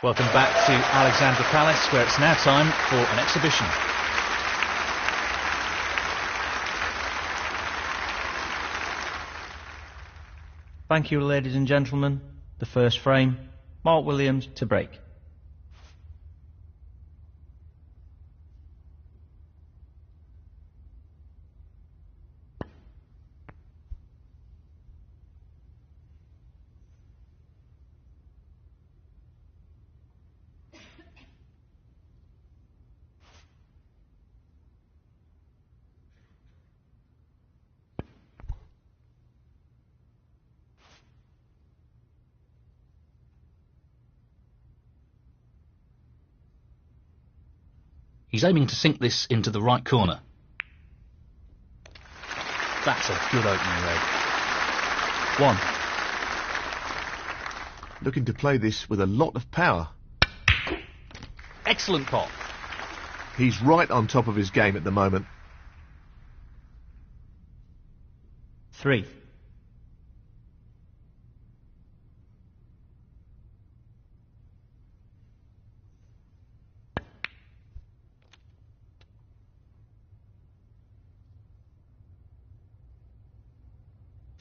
Welcome back to Alexandra Palace, where it's now time for an exhibition. Thank you, ladies and gentlemen. The first frame, Mark Williams to break. He's aiming to sink this into the right corner. That's a good opening leg. 1. Looking to play this with a lot of power. Excellent pot. He's right on top of his game at the moment. 3.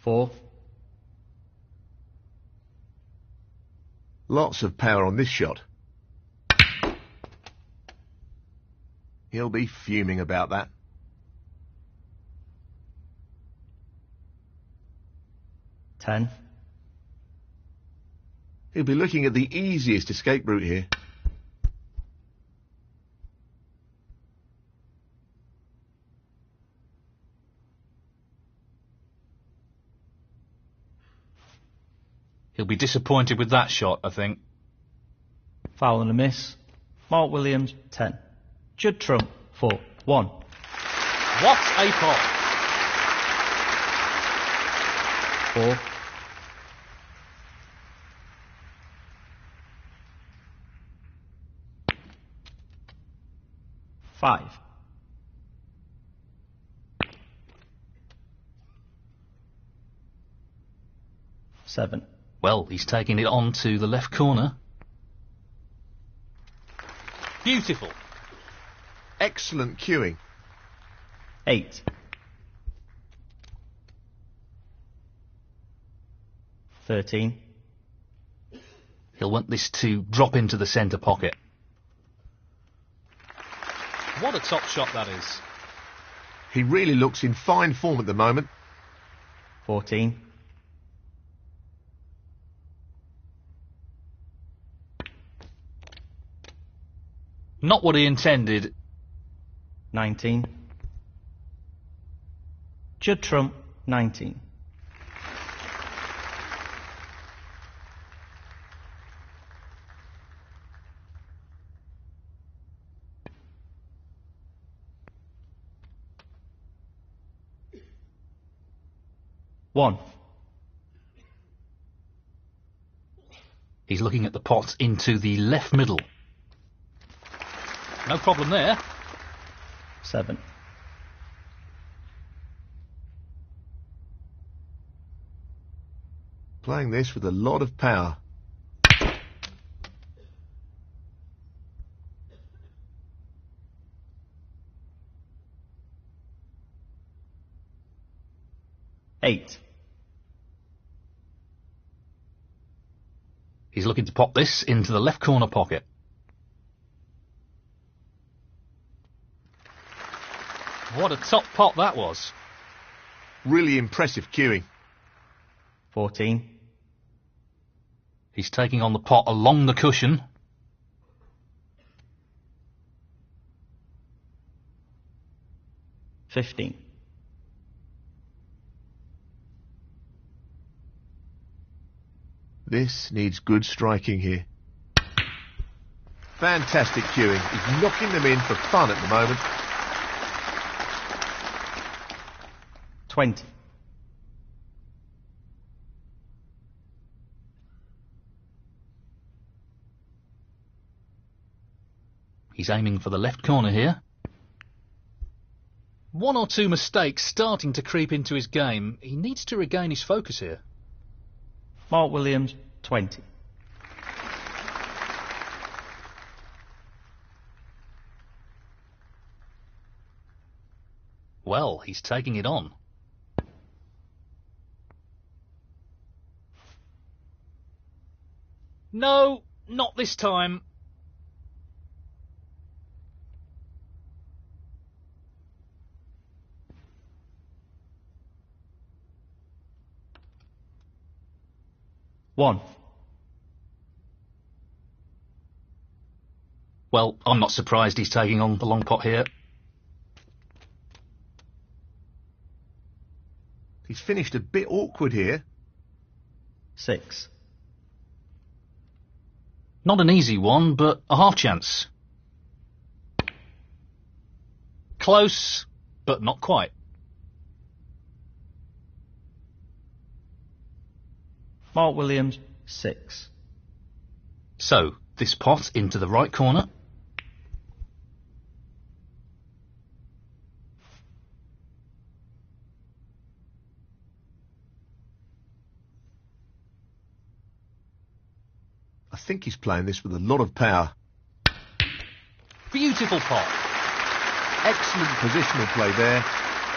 Four. Lots of power on this shot. He'll be fuming about that. 10. He'll be looking at the easiest escape route here. He'll be disappointed with that shot, I think. Foul and a miss. Mark Williams, 10. Judd trump, 4. 1. What a pot! 4. 5. 7. Well, he's taking it on to the left corner. Beautiful. Excellent cueing. 8. 13. He'll want this to drop into the centre pocket. What a top shot that is. He really looks in fine form at the moment. 14. 'Not what he intended. 19. Judd trump, 19. One. He's looking at the pot into the left middle. No problem there. 7. Playing this with a lot of power. 8. He's looking to pop this into the left corner pocket. What a top pot that was. Really impressive cueing. 14. He's taking on the pot along the cushion. 15. This needs good striking here. Fantastic cueing. He's knocking them in for fun at the moment. 20. He's aiming for the left corner here. One or two mistakes starting to creep into his game. He needs to regain his focus here. Mark Williams, 20. Well, he's taking it on. No, not this time. One. Well, I'm not surprised he's taking on the long pot here. He's finished a bit awkward here. 6. Not an easy one, but a half chance. Close, but not quite. Mark Williams, 6. So, this pot into the right corner. I think he's playing this with a lot of power. Beautiful pot. Excellent positional play there.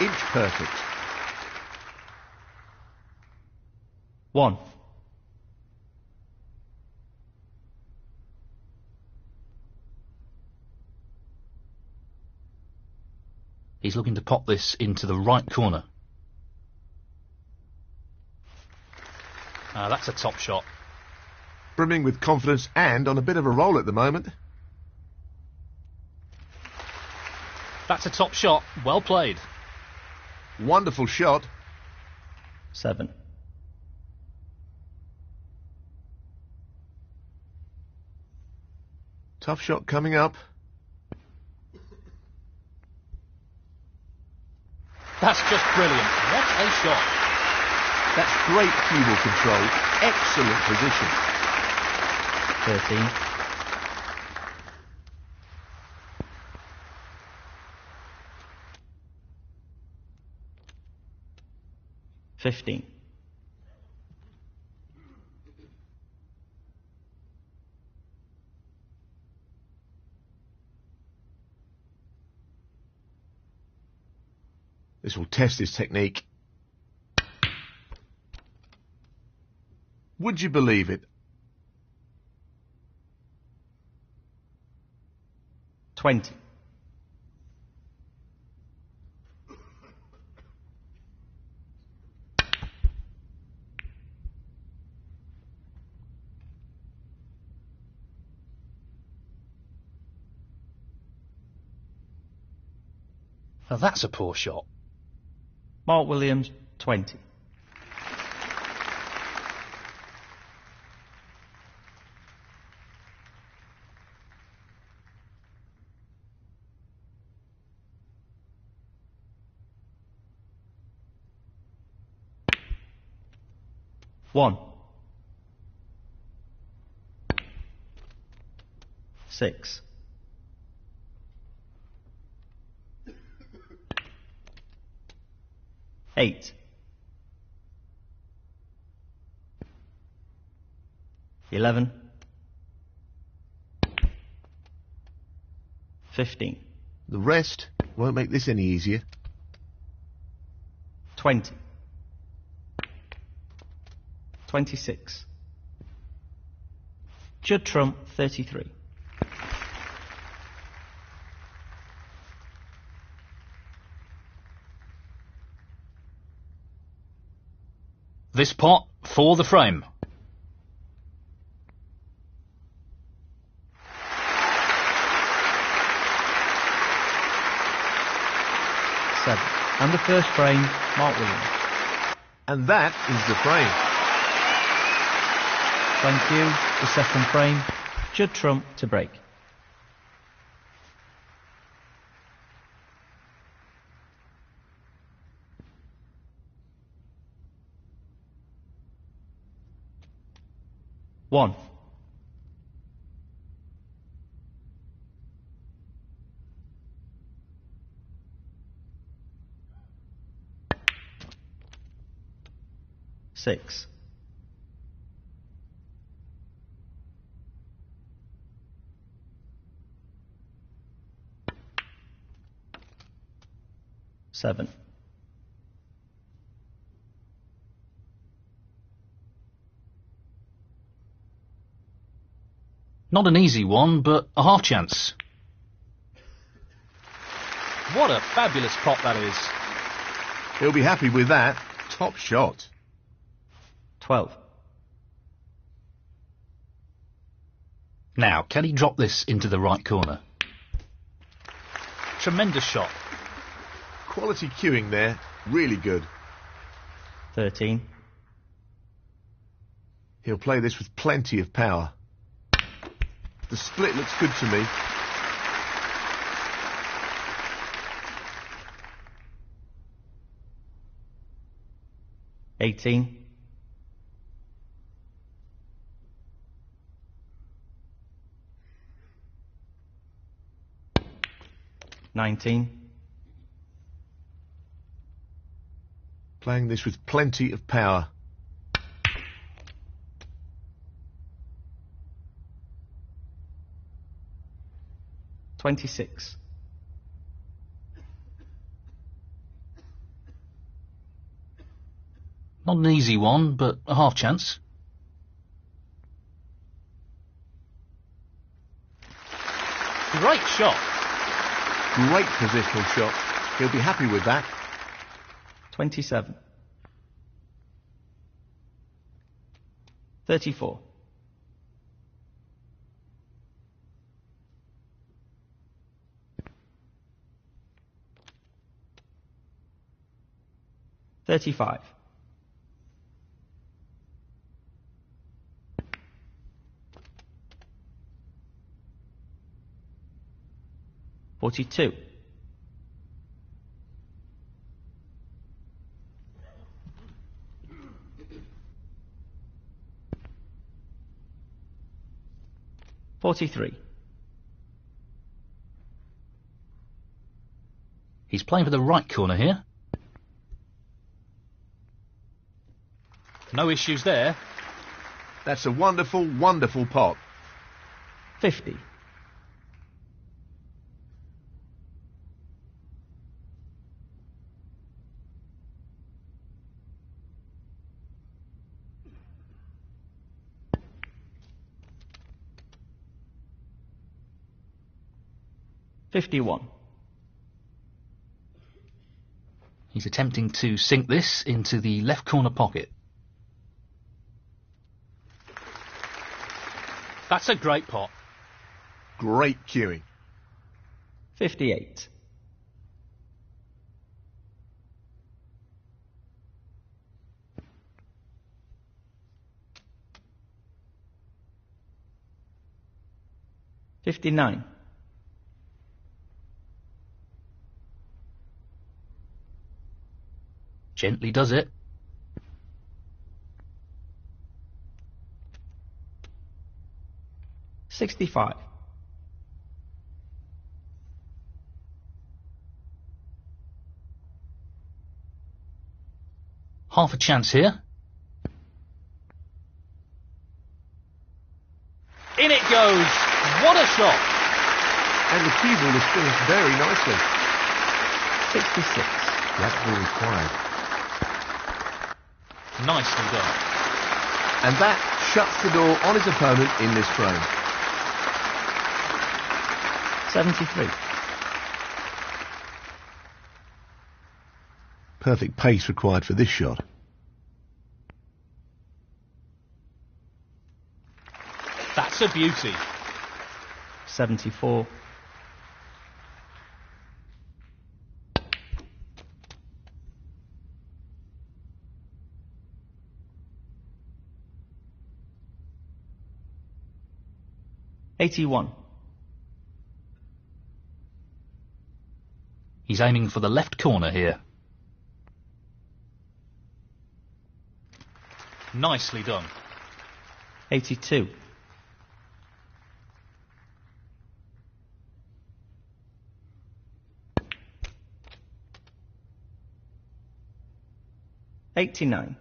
Inch perfect. 1. He's looking to pop this into the right corner. That's a top shot. Brimming with confidence and on a bit of a roll at the moment. That's a top shot. Well played. Wonderful shot. 7. Tough shot coming up. That's just brilliant. What a shot. That's great cue control. Excellent position. 13. 15. This will test his technique. Would you believe it? 20. Now that's a poor shot. Mark Williams, 20. One. 6. 8. 11. 15. The rest won't make this any easier. 20. 26. Judd Trump, 33. This pot for the frame. 7. And the first frame, Mark Williams. And that is the frame. Thank you. The second frame, Judd Trump to break. One. 6. 7. 7. Not an easy one, but a half chance. What a fabulous pot that is. He'll be happy with that. Top shot. 12. Now, can he drop this into the right corner? Tremendous shot. Quality cueing there. Really good. 13. He'll play this with plenty of power. The split looks good to me. $18. 19. Playing this with plenty of power. $26. Not an easy one, but a half chance. Great shot. Great positional shot. He'll be happy with that. 27. 34. $35. 42. 43. He's playing for the right corner here. No issues there. That's a wonderful, wonderful pot. 50. 51. He's attempting to sink this into the left corner pocket. That's a great pot. Great cueing. 58. 59. 'Gently does it. 65. 'Half a chance here. In it goes. What a shot. And the cue ball is finished very nicely. 66. That's all required. Nicely done. And that shuts the door on his opponent in this frame. 73. Perfect pace required for this shot. That's a beauty. 74. 81. He's aiming for the left corner here. Nicely done. 82. 89.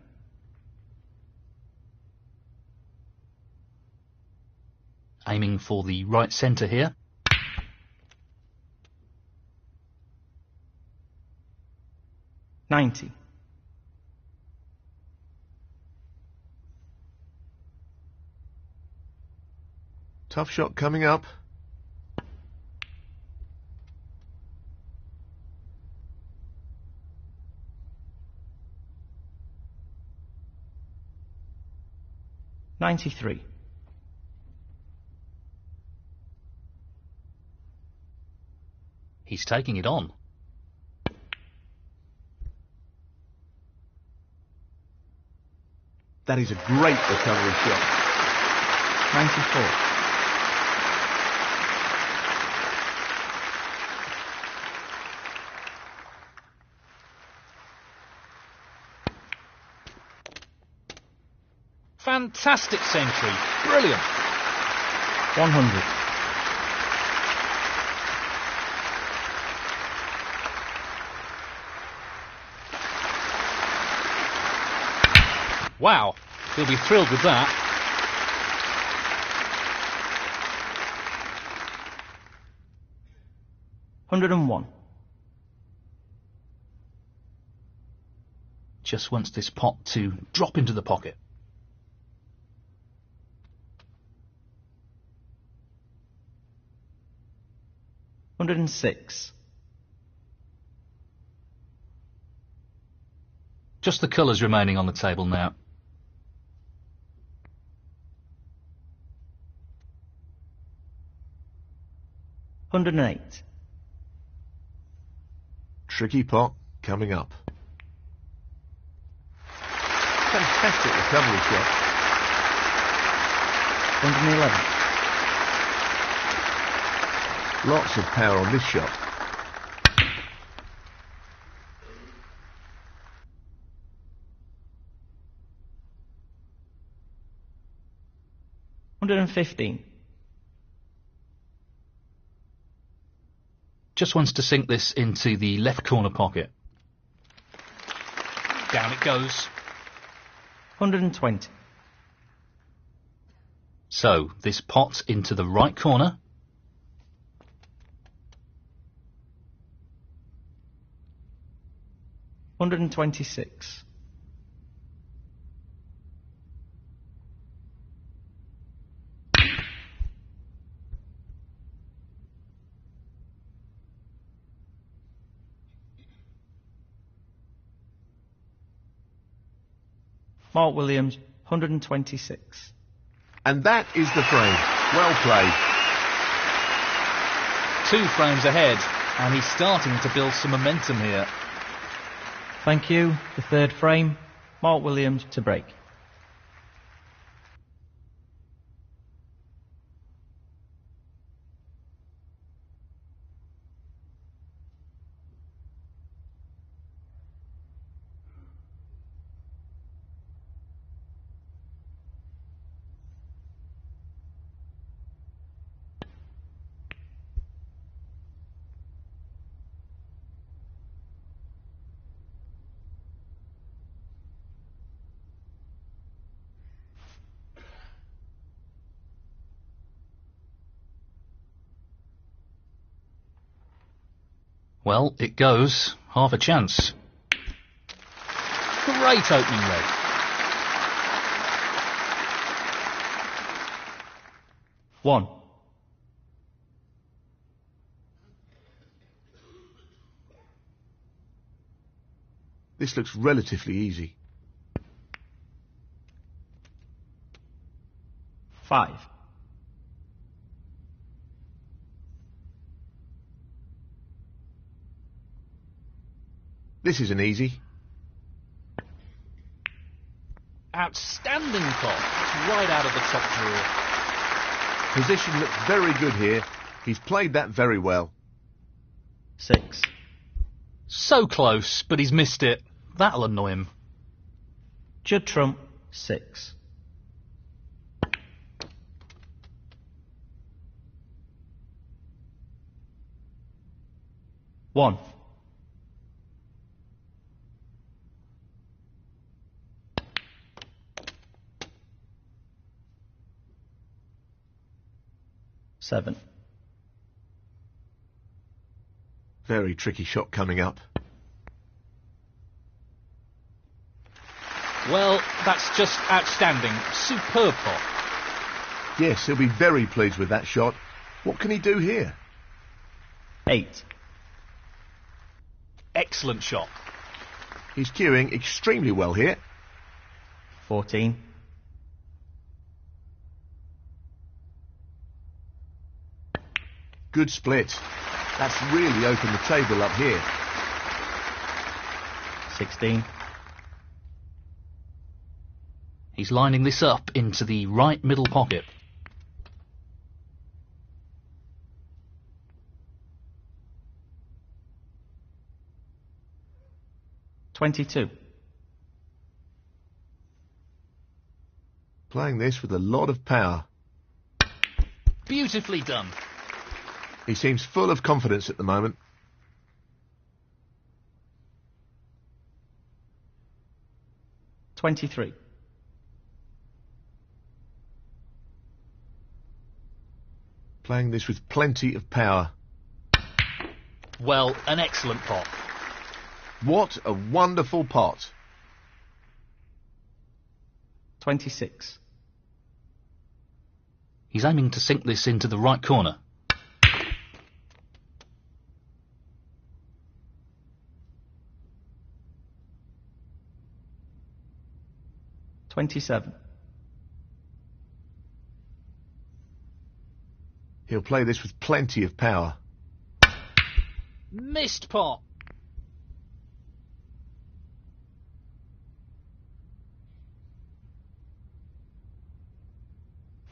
'Aiming for the right centre here. 90. Tough shot coming up. $93. He's taking it on. That is a great recovery shot. 94. Fantastic century. Brilliant. 100. Wow. He'll be thrilled with that. $101. Just wants this pot to drop into the pocket. $106. Just the colours remaining on the table now. $108. Tricky pot coming up. Fantastic recovery shot. 111. Lots of power on this shot. $115. Just wants to sink this into the left corner pocket. Down it goes. 120. So, this pot into the right corner. $126. Mark Williams, 126. And that is the frame. Well played. 2 frames ahead, and he's starting to build some momentum here. Thank you. The third frame, Mark Williams to break. Well, it goes. Half a chance. Great opening leg. One. This looks relatively easy. 5. This isn't easy. Outstanding pot. It's right out of the top drawer. Position looks very good here. He's played that very well. 6. So close, but he's missed it. That'll annoy him. Judd trump, 6. 1. Seven. Very tricky shot coming up. Well, that's just outstanding. Superb pot. Yes, he'll be very pleased with that shot. What can he do here? 8. Excellent shot. He's cueing extremely well here. 14. Good split. That's really opened the table up here. 16. He's lining this up into the right middle pocket. 22. Playing this with a lot of power. Beautifully done. He seems full of confidence at the moment. 23. Playing this with plenty of power. Well, an excellent pot. What a wonderful pot. 26. He's aiming to sink this into the right corner. 27. He'll play this with plenty of power. Missed pot.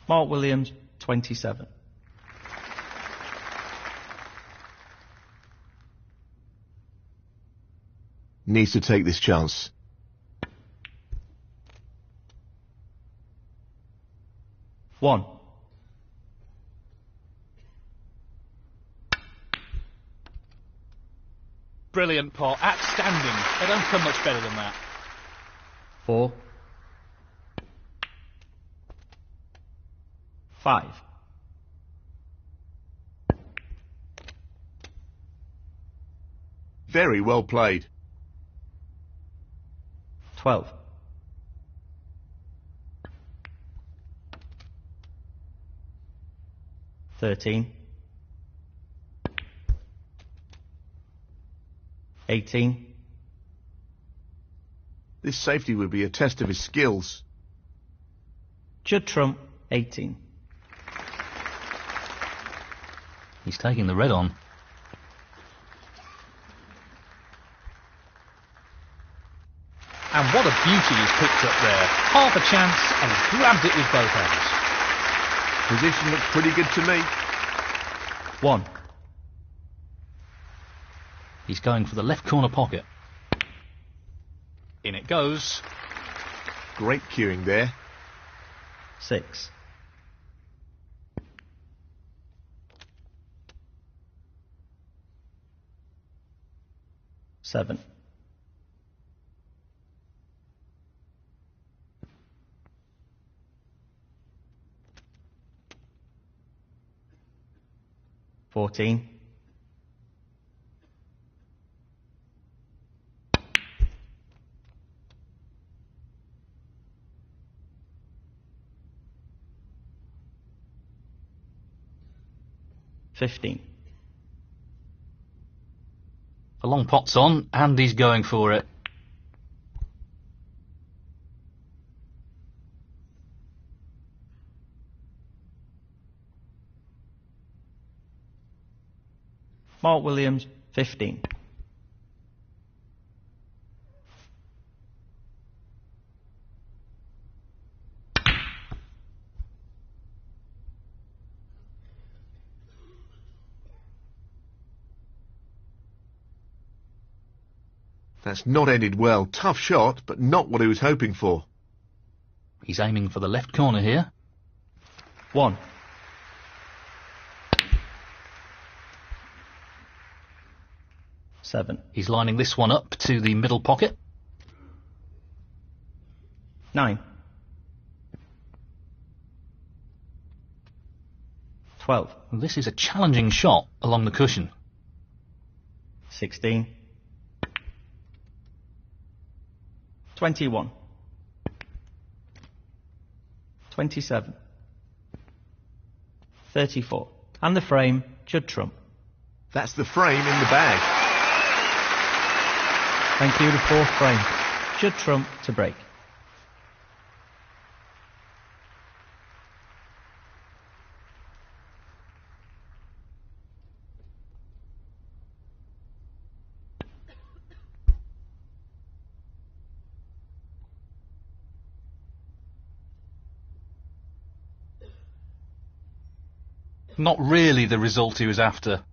Mark Williams, 27. Needs to take this chance. One. Brilliant pot. Outstanding. They don't come much better than that. 4. 5. Very well played. 12. 13. 18. This safety would be a test of his skills. Judd Trump, 18. He's taking the red on. And what a beauty he's picked up there. Half a chance and he's grabbed it with both hands. Position looks pretty good to me. 1. He's going for the left corner pocket. In it goes. Great cueing there. 6. 7. 14. 15. The long pot's on and he's going for it. Mark Williams, 15. That's not ended well. Tough shot, but not what he was hoping for. He's aiming for the left corner here. 1. 7. He's lining this one up to the middle pocket. 9. 12. This is a challenging shot along the cushion. 16. 21. 27. 34. And the frame, Judd trump. That's the frame in the bag. Thank you, the fourth frame. Judd trump to break. Not really the result he was after.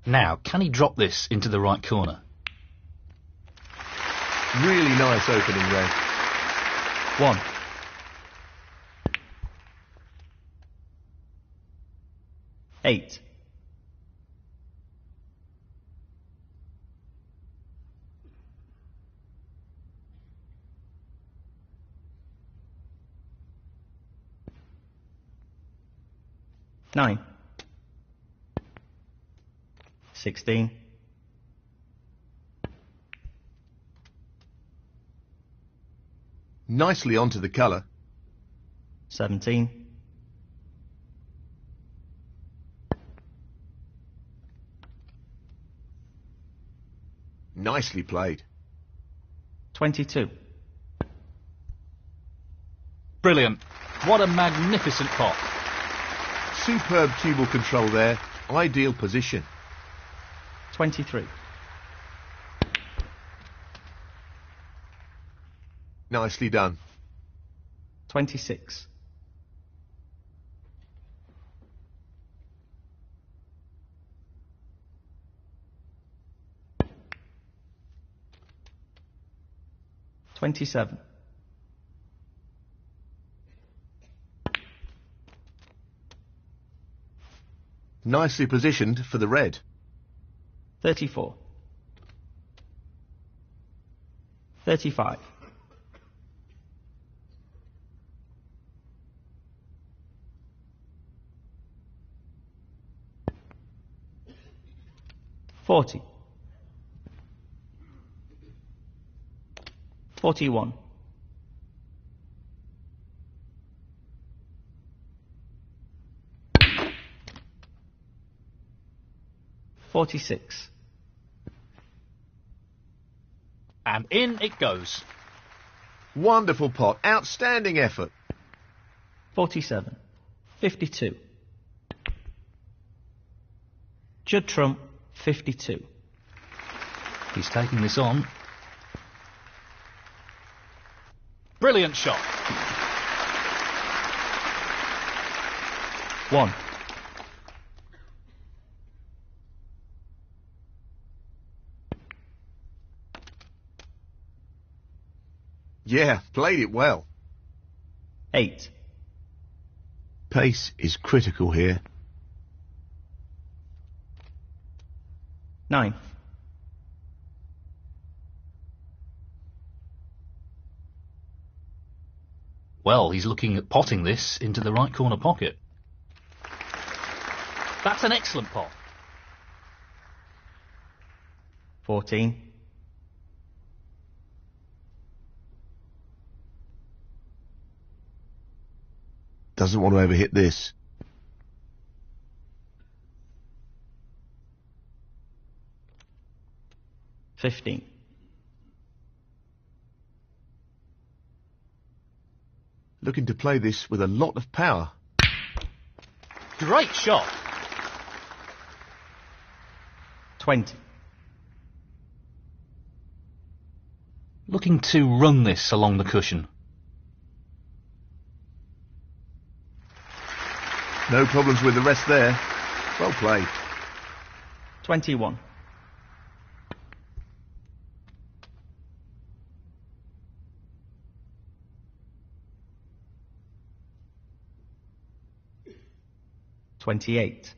Now, can he drop this into the right corner? Really nice opening, Red. 1. 8. 9. 16. 'Nicely onto the colour. 17. 'Nicely played. 22. Brilliant. What a magnificent pot. Superb cue ball control there. Ideal position. 23. Nicely done. 26. 27. 'Nicely positioned for the red. 34. 35. 40. 41. 46. And in it goes. Wonderful pot. Outstanding effort. 47. 52. Judd trump, 52. He's taking this on. Brilliant shot. 1. Yeah, played it well. 8. Pace is critical here. 9. 'Well, he's looking at potting this into the right corner pocket. That's an excellent pot. 14. 'Doesn't want to overhit this. 15. Looking to play this with a lot of power. Great shot. 20. Looking to run this along the cushion. No problems with the rest there. Well played. 21. 28.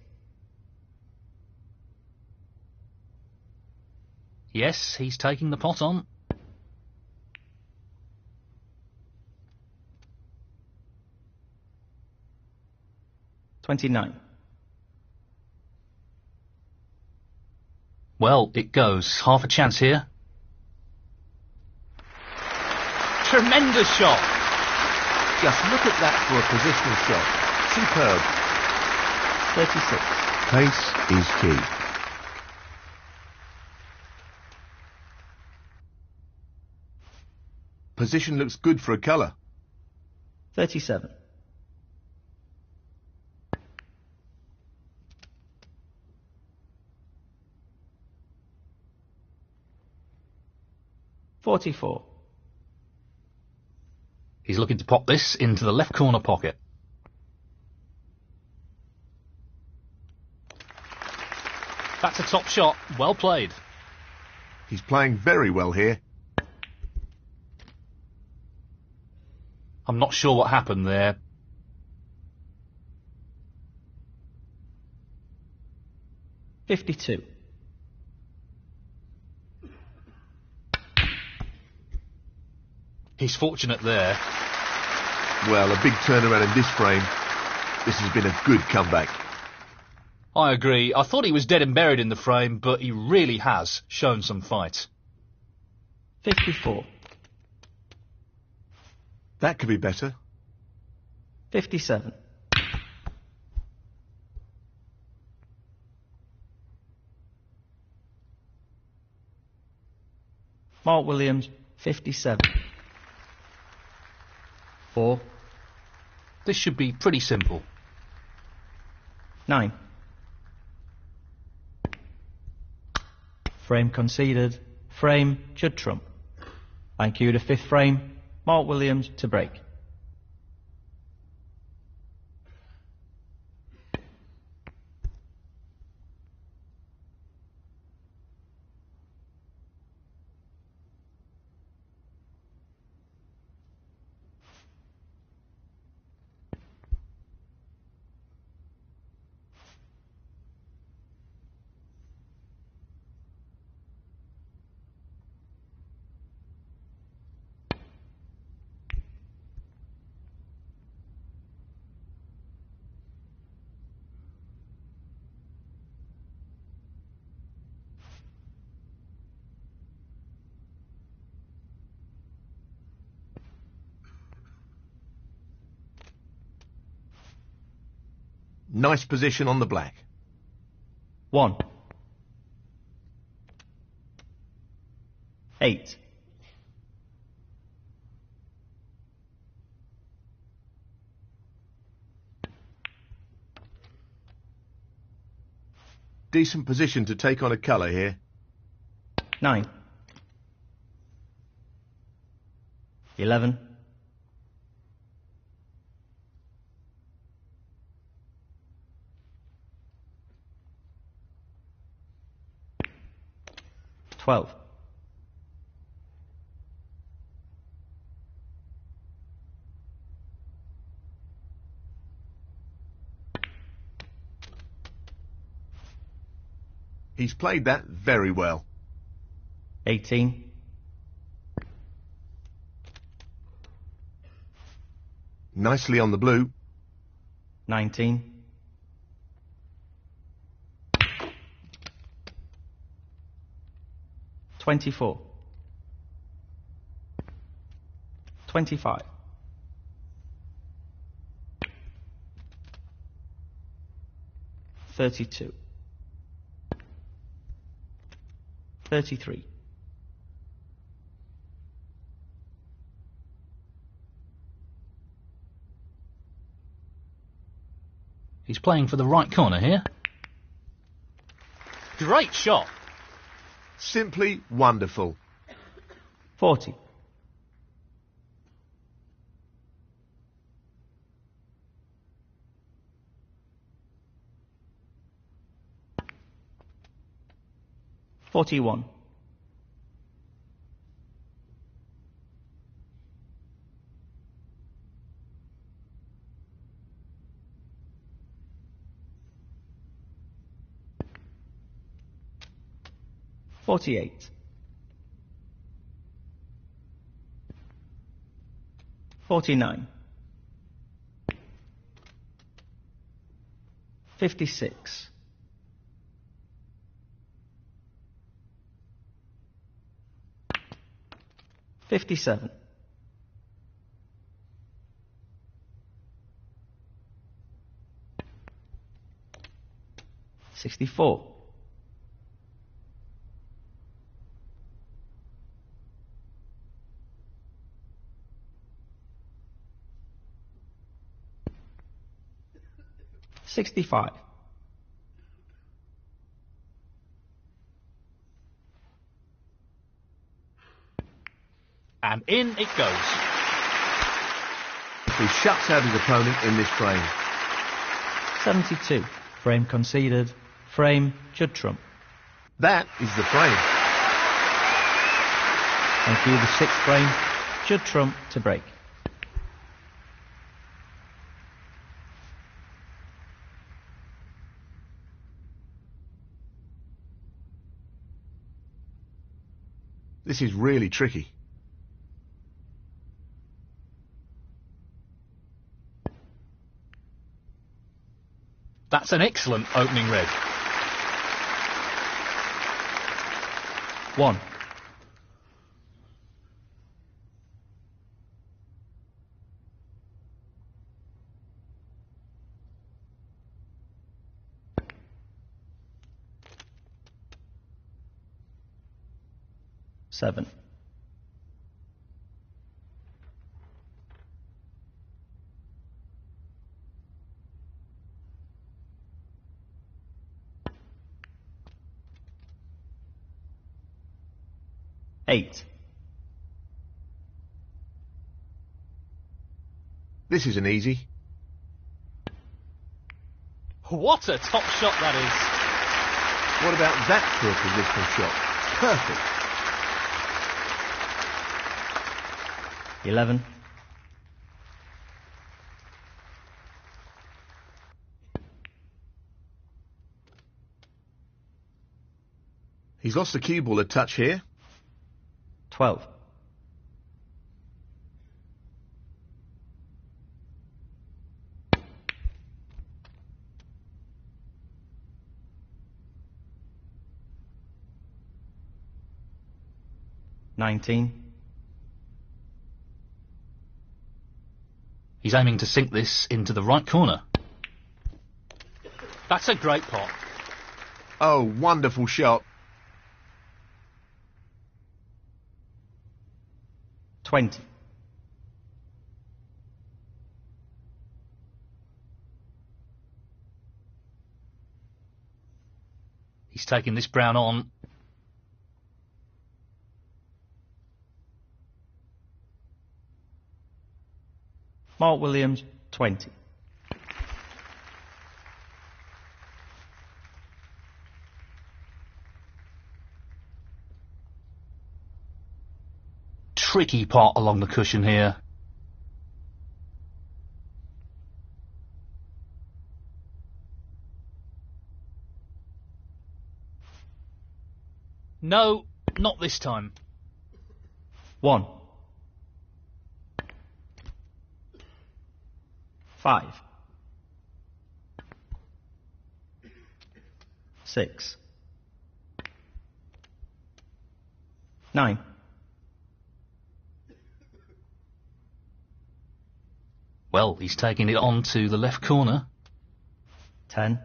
Yes, he's taking the pot on. 29. Well, it goes. Half a chance here. Tremendous shot. Just look at that for a positional shot. Superb. 36. Pace is key. Position looks good for a colour. 37. $44. He's looking to pop this into the left corner pocket. That's a top shot. Well played. He's playing very well here. I'm not sure what happened there. $52. He's fortunate there. Well, a big turnaround in this frame. This has been a good comeback. I agree. I thought he was dead and buried in the frame, but he really has shown some fight. 54. That could be better. 57. Mark Williams, 57. 4. This should be pretty simple. 9. Frame conceded. Frame, Judd trump. Thank you to fifth frame, Mark Williams to break. Nice position on the black. 1. 8. Decent position to take on a colour here. 9. 11. 12. 'He's played that very well. 18. 'Nicely on the blue. 19. 24. 25. 32. 33. He's playing for the right corner here. Great shot. Simply wonderful. 40. 41. 48. 49. 56. 57. 64. $65. And in it goes. He shuts out his opponent in this frame. 72. Frame conceded. Frame, Judd trump. That is the frame. Thank you. The sixth frame, Judd trump to break. This is really tricky. That's an excellent opening red. 1. Seven. Eight. This isn't easy. What a top shot that What about that for a positional shot? Perfect. 11. He's lost the cue ball a touch here. 12. $19. He's aiming to sink this into the right corner. That's a great pot. Oh, wonderful shot. 20. He's taking this brown on. Mark Williams, 20. Tricky pot along the cushion here. No, not this time. 1. 5. 6. 9. Well, he's taking it on to the left corner. 10.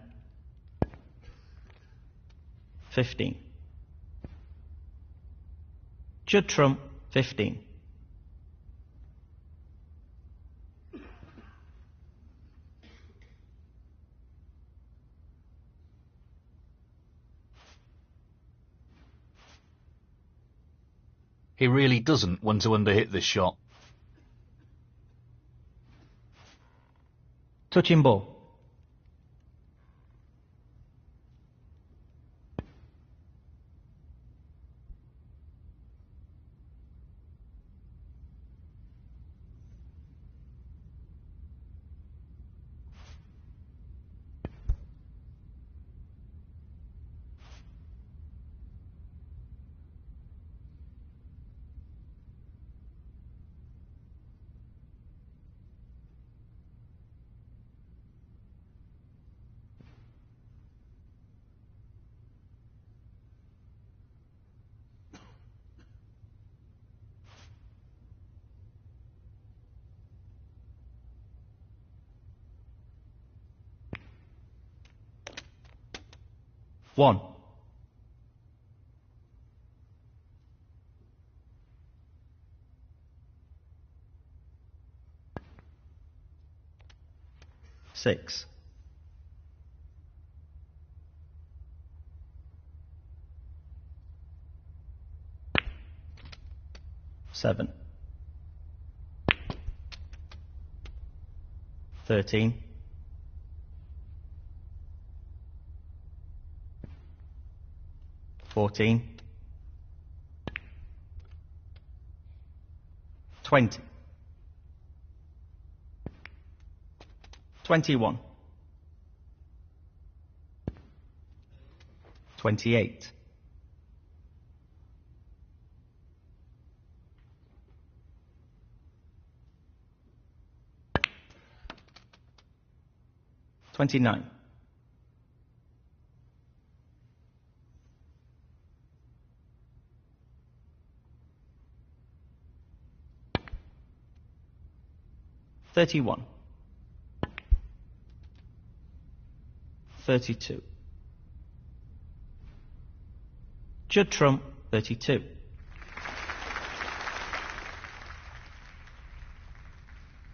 15. Judd trump, 15. He really doesn't want to underhit this shot. Touching ball. 1. 6. 7. 13. 14. 20. 21. 28. 29. 31. 32. Judd trump 32.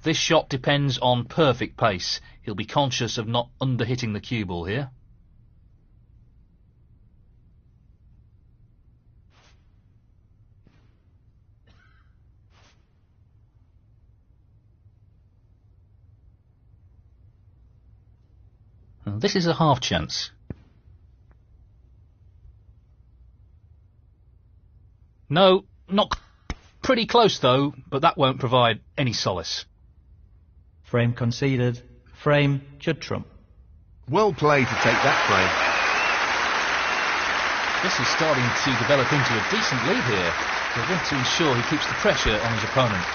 This shot depends on perfect pace. He'll be conscious of not under-hitting the cue ball here. This is a half chance. No, not pretty close though, but that won't provide any solace. Frame conceded. Frame, Judd trump. Well played to take that frame. This is starting to develop into a decent lead here. He'll want to ensure he keeps the pressure on his opponent.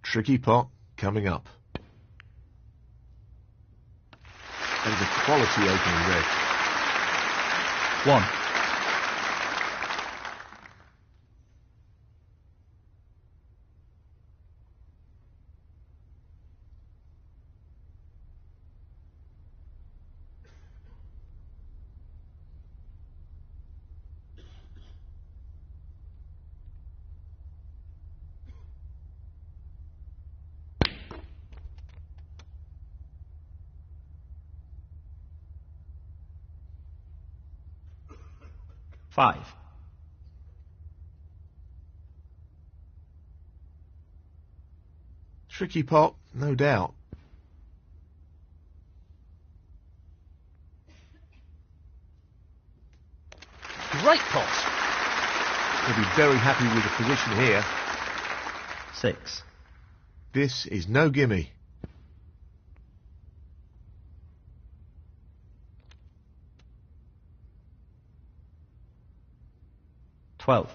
Tricky pot coming up. And a quality opening red. 1. 5. 'Tricky pot, no doubt. Great pot. He'll be very happy with the position here. 6. This is no gimme. 12.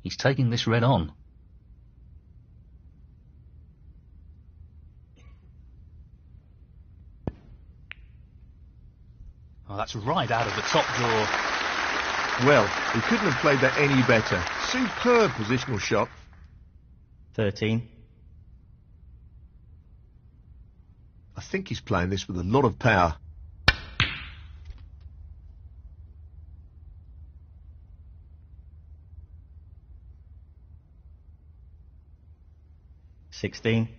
He's taking this red on. Oh, that's right out of the top drawer. Well, he couldn't have played that any better. Superb positional shot. 13. I think he's playing this with a lot of power. 16.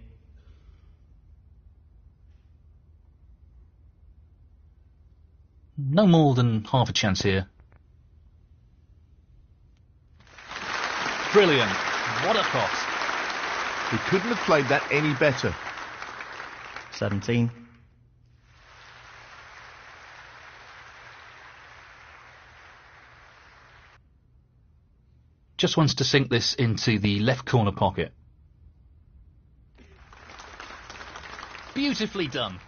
'No more than half a chance here. Brilliant. What a pot. He couldn't have played that any better. 17. 'Just wants to sink this into the left corner pocket. Beautifully done.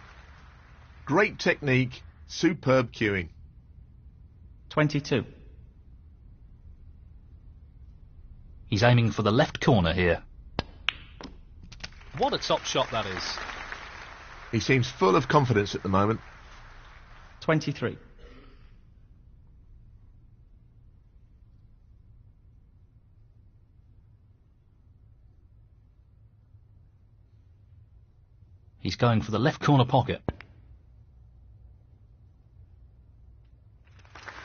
Great technique, superb cueing. 22. He's aiming for the left corner here. What a top shot that is. He seems full of confidence at the moment. 23. He's going for the left corner pocket.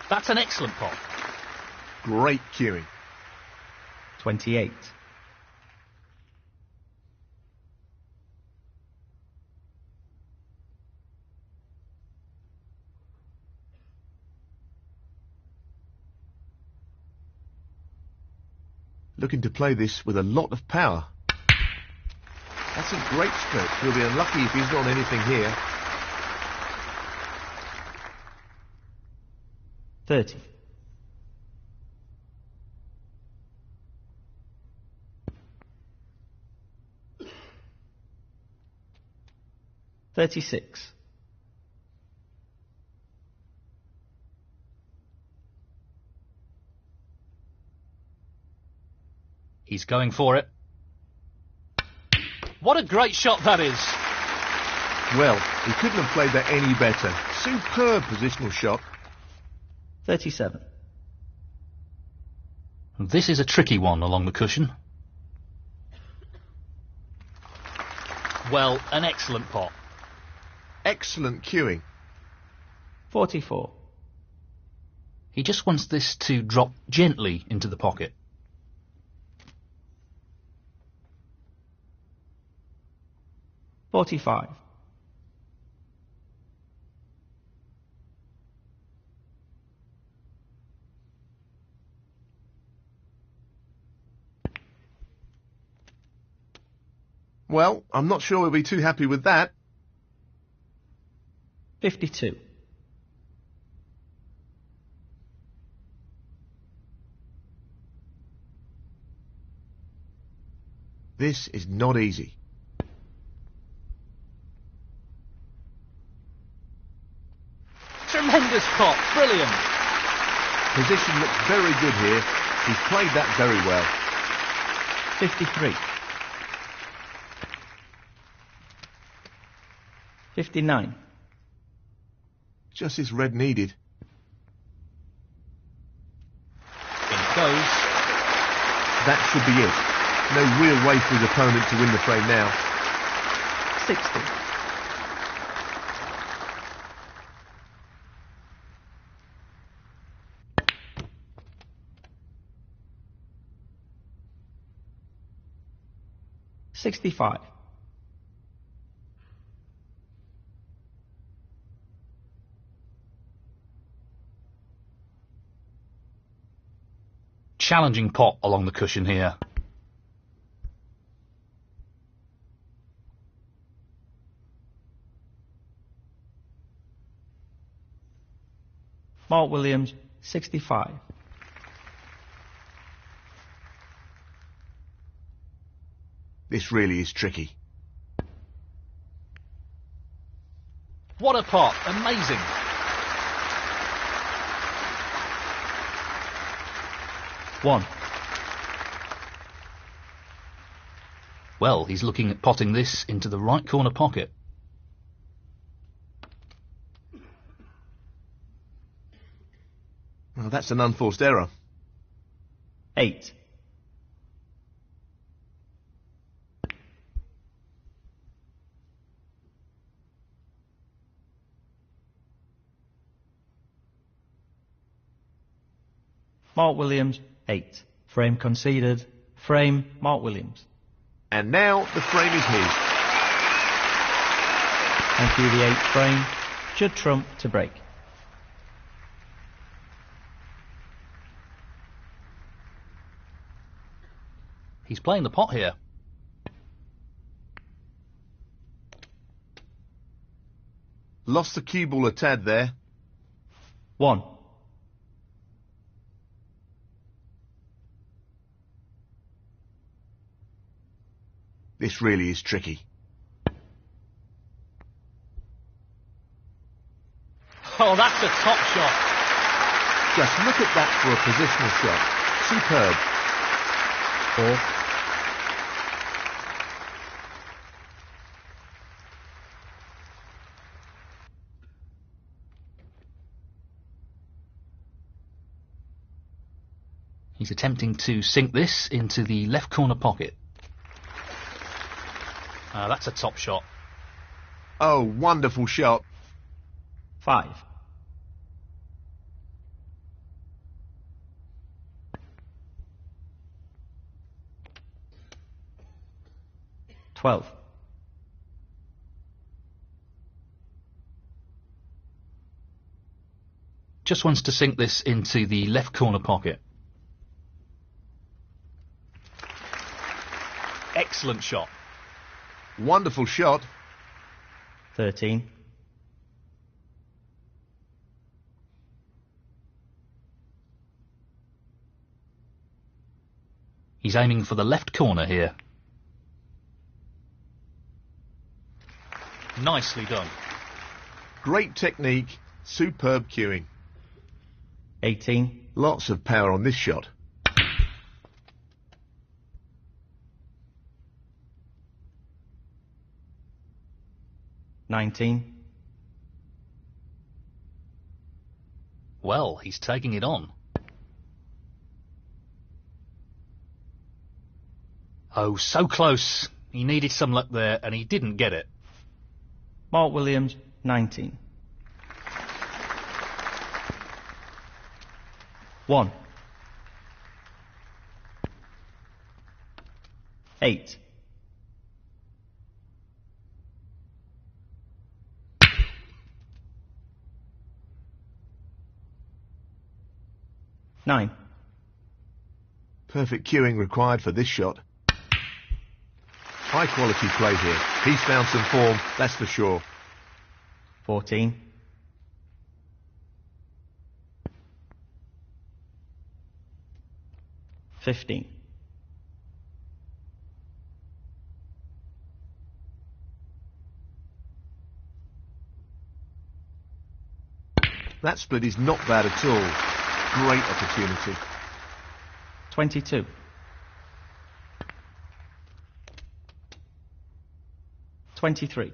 That's an excellent pot. Great cueing. 28. Looking to play this with a lot of power. That's a great stroke. He'll be unlucky if he's not on anything here. 30. $36. He's going for it. What a great shot that is. Well, he couldn't have played that any better. Superb positional shot. 37. This is a tricky one along the cushion. Well, an excellent pot. Excellent cueing. 44. He just wants this to drop gently into the pocket. 45. Well, I'm not sure we'll be too happy with that. 52. This is not easy. Tremendous pot. Brilliant. Position looks very good here. He's played that very well. 53. 59. Just as red needed. In it goes. That should be it. No real way for his opponent to win the frame now. 60. $65. Challenging pot along the cushion here. Mark Williams, 65. This really is tricky. What a pot. Amazing. One. Well, he's looking at potting this into the right corner pocket. Well, that's an unforced error. 8. Mark Williams, 8. Frame conceded. Frame, Mark Williams. And now the frame is his. Thank you, the 8th frame. Judd Trump to break. He's playing the pot here. Lost the cue ball a tad there. 1. This really is tricky. Oh, that's a top shot. Just look at that for a positional shot. Superb. 4. He's attempting to sink this into the left corner pocket. That's a top shot. Oh, wonderful shot. 5. 12. Just wants to sink this into the left corner pocket. Excellent shot. Wonderful shot. 13. He's aiming for the left corner here. Nicely done. Great technique. Superb cueing. 18. Lots of power on this shot. 19. Well, he's taking it on. Oh, so close. He needed some luck there, and he didn't get it. Mark Williams, 19. 1. 8. 9. Perfect cueing required for this shot. High quality play here. He's found some form, that's for sure. 14. 15. 'That split is not bad at all. Great opportunity. 22. 23.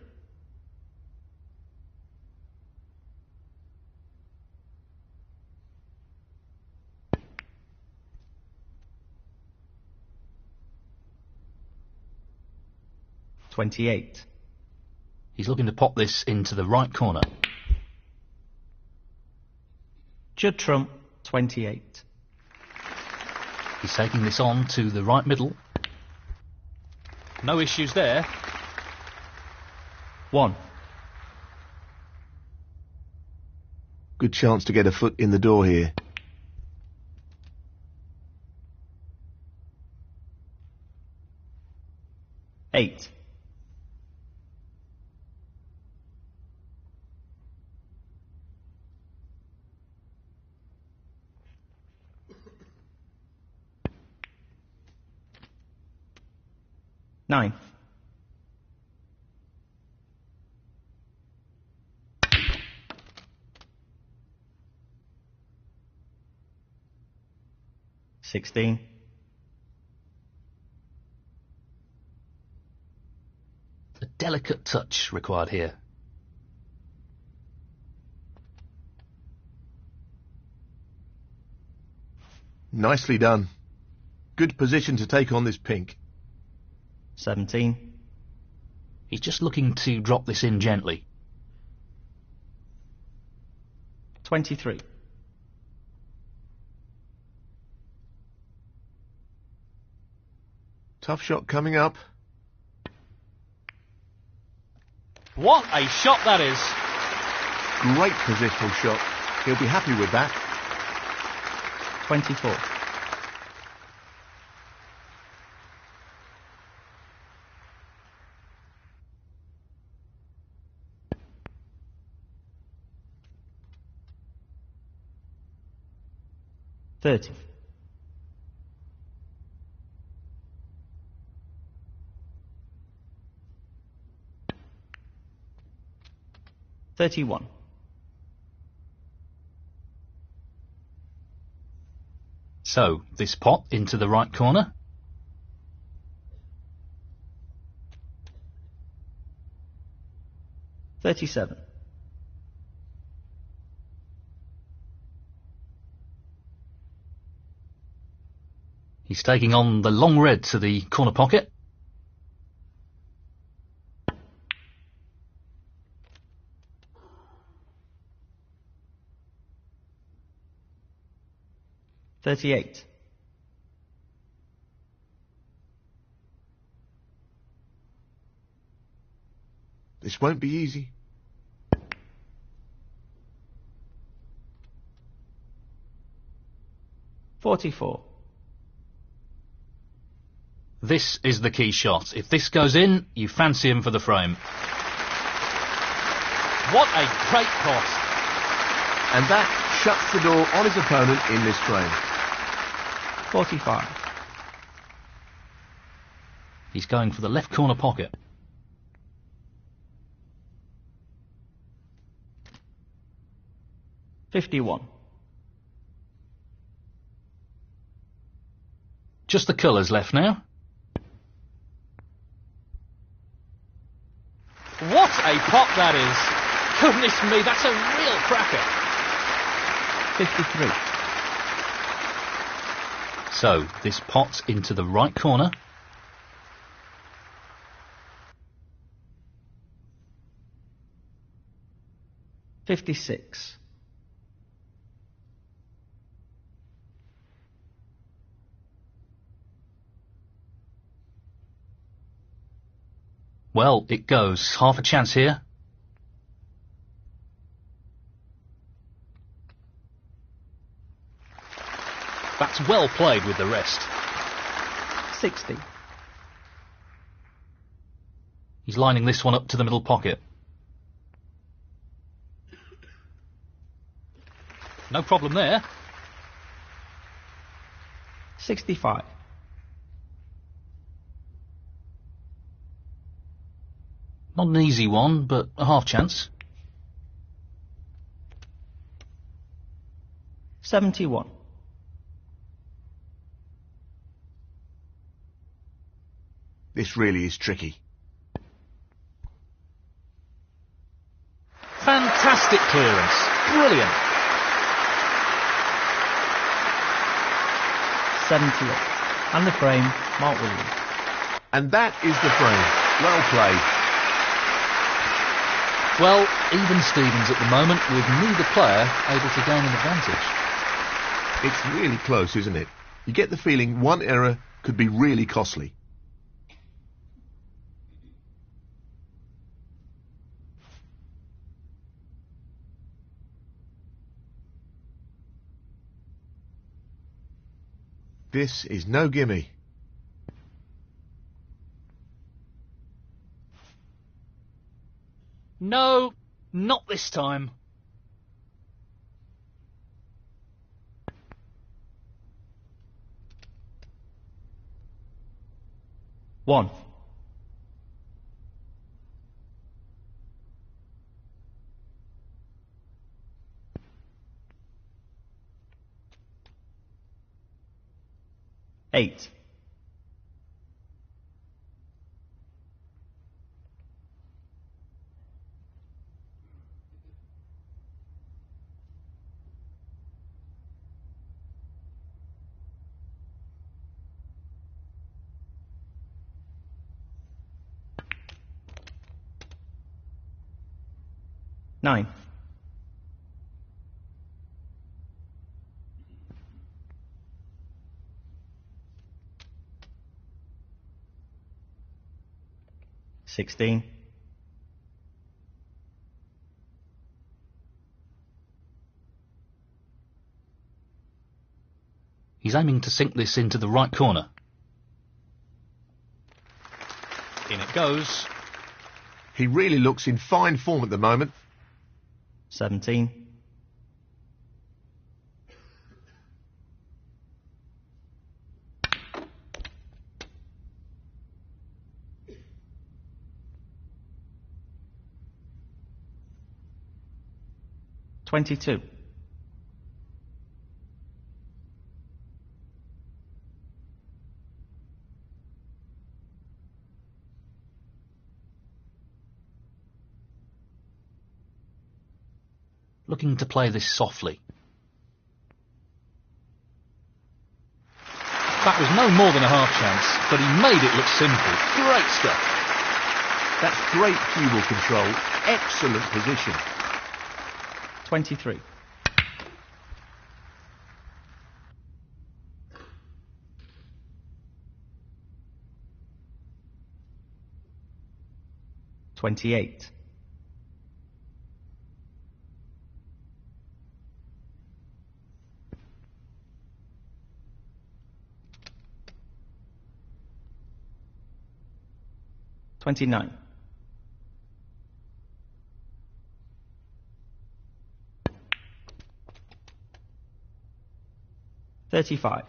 28. He's looking to pop this into the right corner. Judd Trump, 28. He's taking this on to the right middle. No issues there. 1. Good chance to get a foot in the door here. 8. 9. 16. 'A delicate touch required here. Nicely done. Good position to take on this pink. 17. He's just looking to drop this in gently. 23. Tough shot coming up. What a shot that is. Great positional shot. He'll be happy with that. 24. 30. 31. 'So, this pot into the right corner. 37. He's taking on the long red to the corner pocket. $38. This won't be easy. $44. This is the key shot. If this goes in, you fancy him for the frame. What a great pot. And that shuts the door on his opponent in this frame. 45. He's going for the left corner pocket. $51. Just the colours left now. What a pot that is! Goodness me, that's a real cracker. 53. So, this pot's into the right corner. $56. Well, it goes. Half a chance here. That's well played with the rest. 60. He's lining this one up to the middle pocket. No problem there. 65. Not an easy one, but a half chance. 71. This really is tricky. Fantastic clearance. Brilliant. 78. And the frame, Mark Williams. And that is the frame. Well played. Well, even Stevens at the moment, with neither player able to gain an advantage. It's really close, isn't it? You get the feeling one error could be really costly. This is no gimme. No, not this time. One. Eight. Nine. $16. He's aiming to sink this into the right corner. In it goes. He really looks in fine form at the moment. 17. $22. looking to play this softly. That was no more than a half chance, but he made it look simple. Great stuff. That's great cue ball control. Excellent position. 23. $28. 29. 35.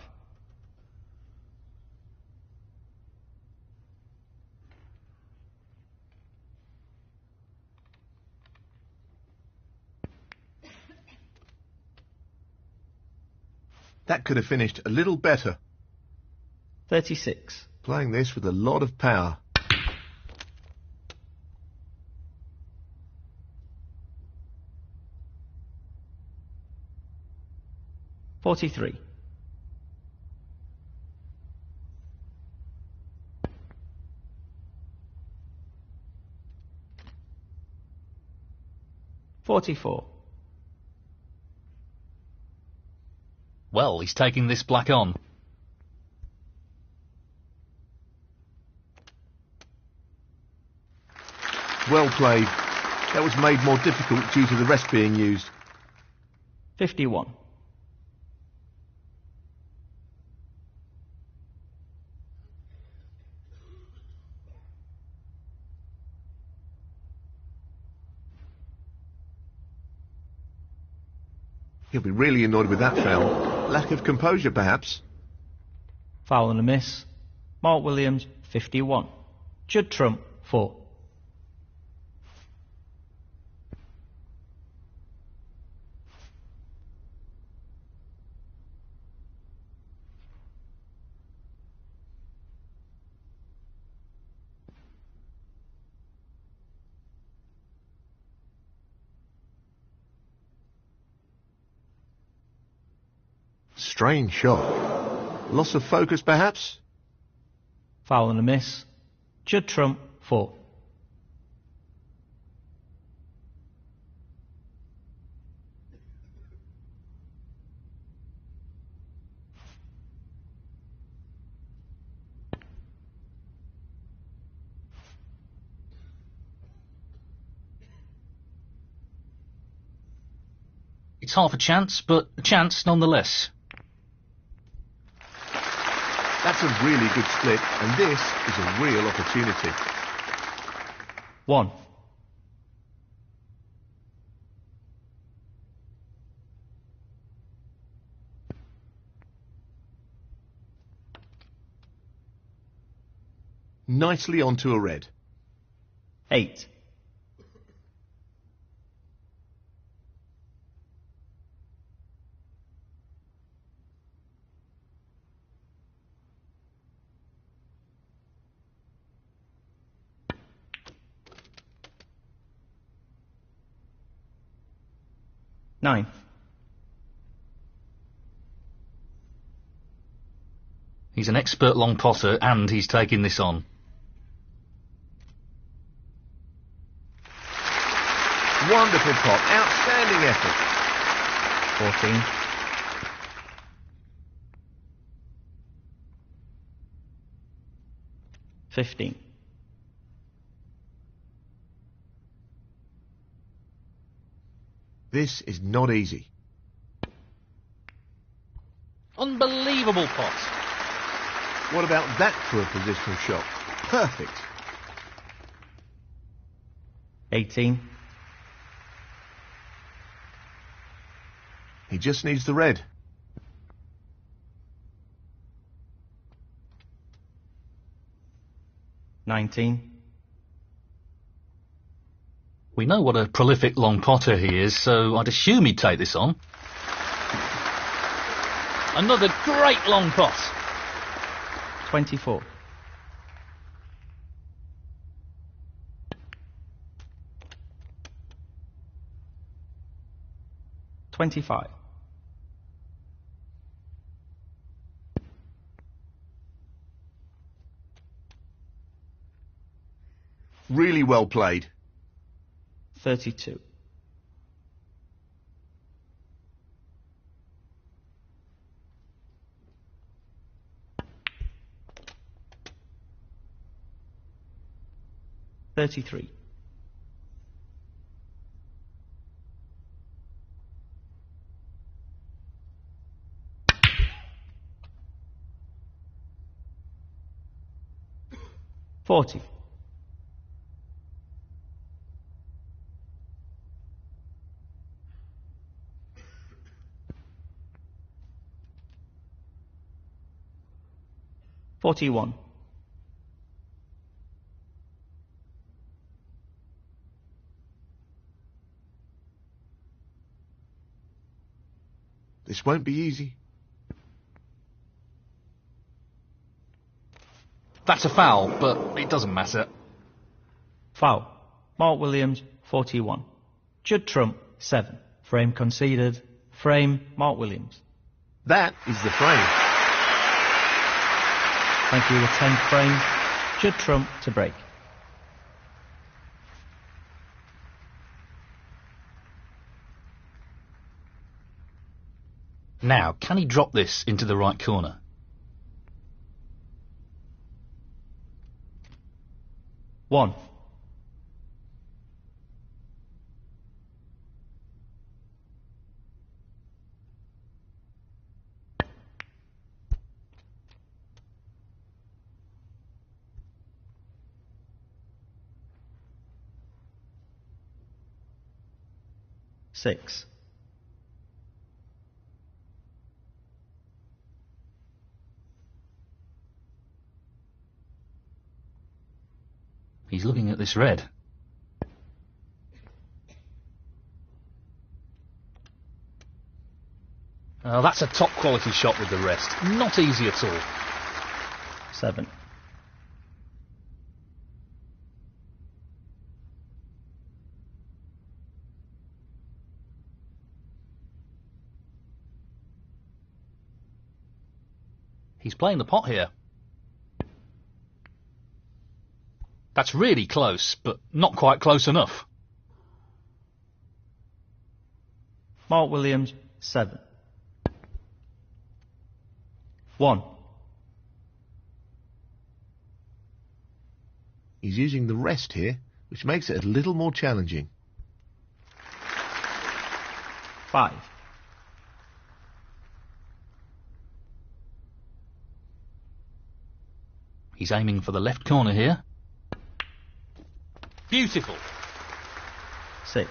'That could have finished a little better. 36. Playing this with a lot of power. 43. 44. Well, he's taking this black on. Well played. That was made more difficult due to the rest being used. 51. He'll be really annoyed with that foul. Lack of composure, perhaps. Foul and a miss. Mark Williams, 51. Judd Trump, 4. Strange shot. Loss of focus, perhaps? Foul and a miss. Judd Trump, 4. It's half a chance, but a chance nonetheless. That's a really good split, and this is a real opportunity. 1. 'Nicely onto a red. 8. 9. He's an expert long potter, and he's taking this on. Wonderful pot. Outstanding effort. 14. 15. This is not easy. Unbelievable pot. What about that for a positional shot? Perfect. 18. He just needs the red. 19. We know what a prolific long potter he is, so I'd assume he'd take this on. Another great long pot. 24. 25. Really well played. 32. $33. 40. 41. 'This won't be easy. That's a foul, but it doesn't matter. Foul. Mark Williams, 41. Judd Trump, 7. Frame conceded. Frame, Mark Williams. That is the frame. Thank you, the 10th frame. Judd Trump to break. Now, can he drop this into the right corner? One. Six. He's looking at this red. Oh, that's a top quality shot with the rest. Not easy at all. 7. He's playing the pot here. That's really close, but not quite close enough. Mark Williams, 7. 1. He's using the rest here, which makes it a little more challenging. 5. He's aiming for the left corner here. Beautiful. 6.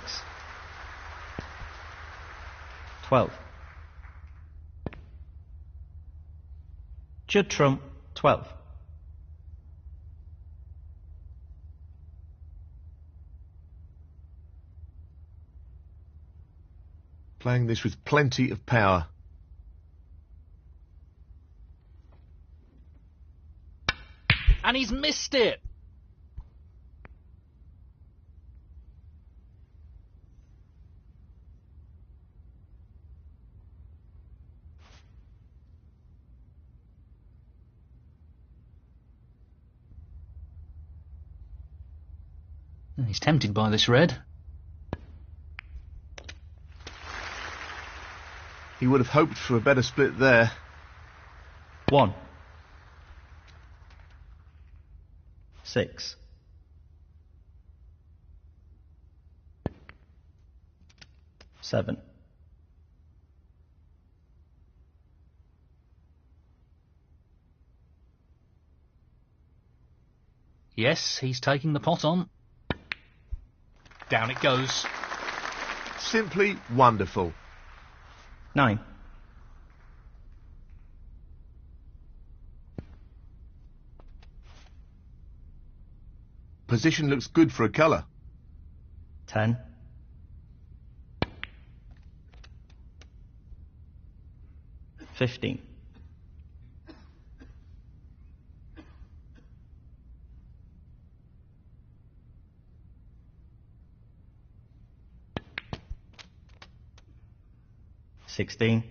12. Judd Trump, 12. Playing this with plenty of power. And he's missed it. He's tempted by this red. He would have hoped for a better split there. 1. 6. 7. Yes, he's taking the pot on. Down it goes. Simply wonderful. 9. Position looks good for a colour. 10. 15. 16.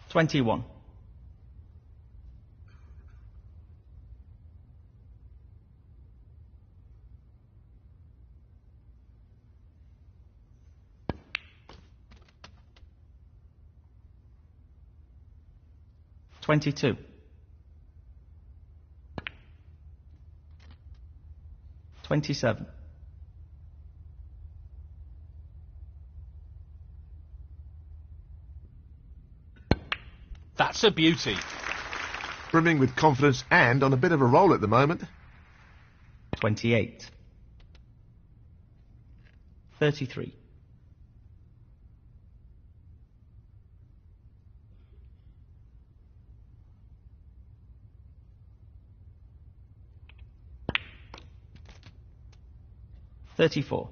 21. 22. 27. 'That's a beauty. Brimming with confidence and on a bit of a roll at the moment. 28. 33. 34.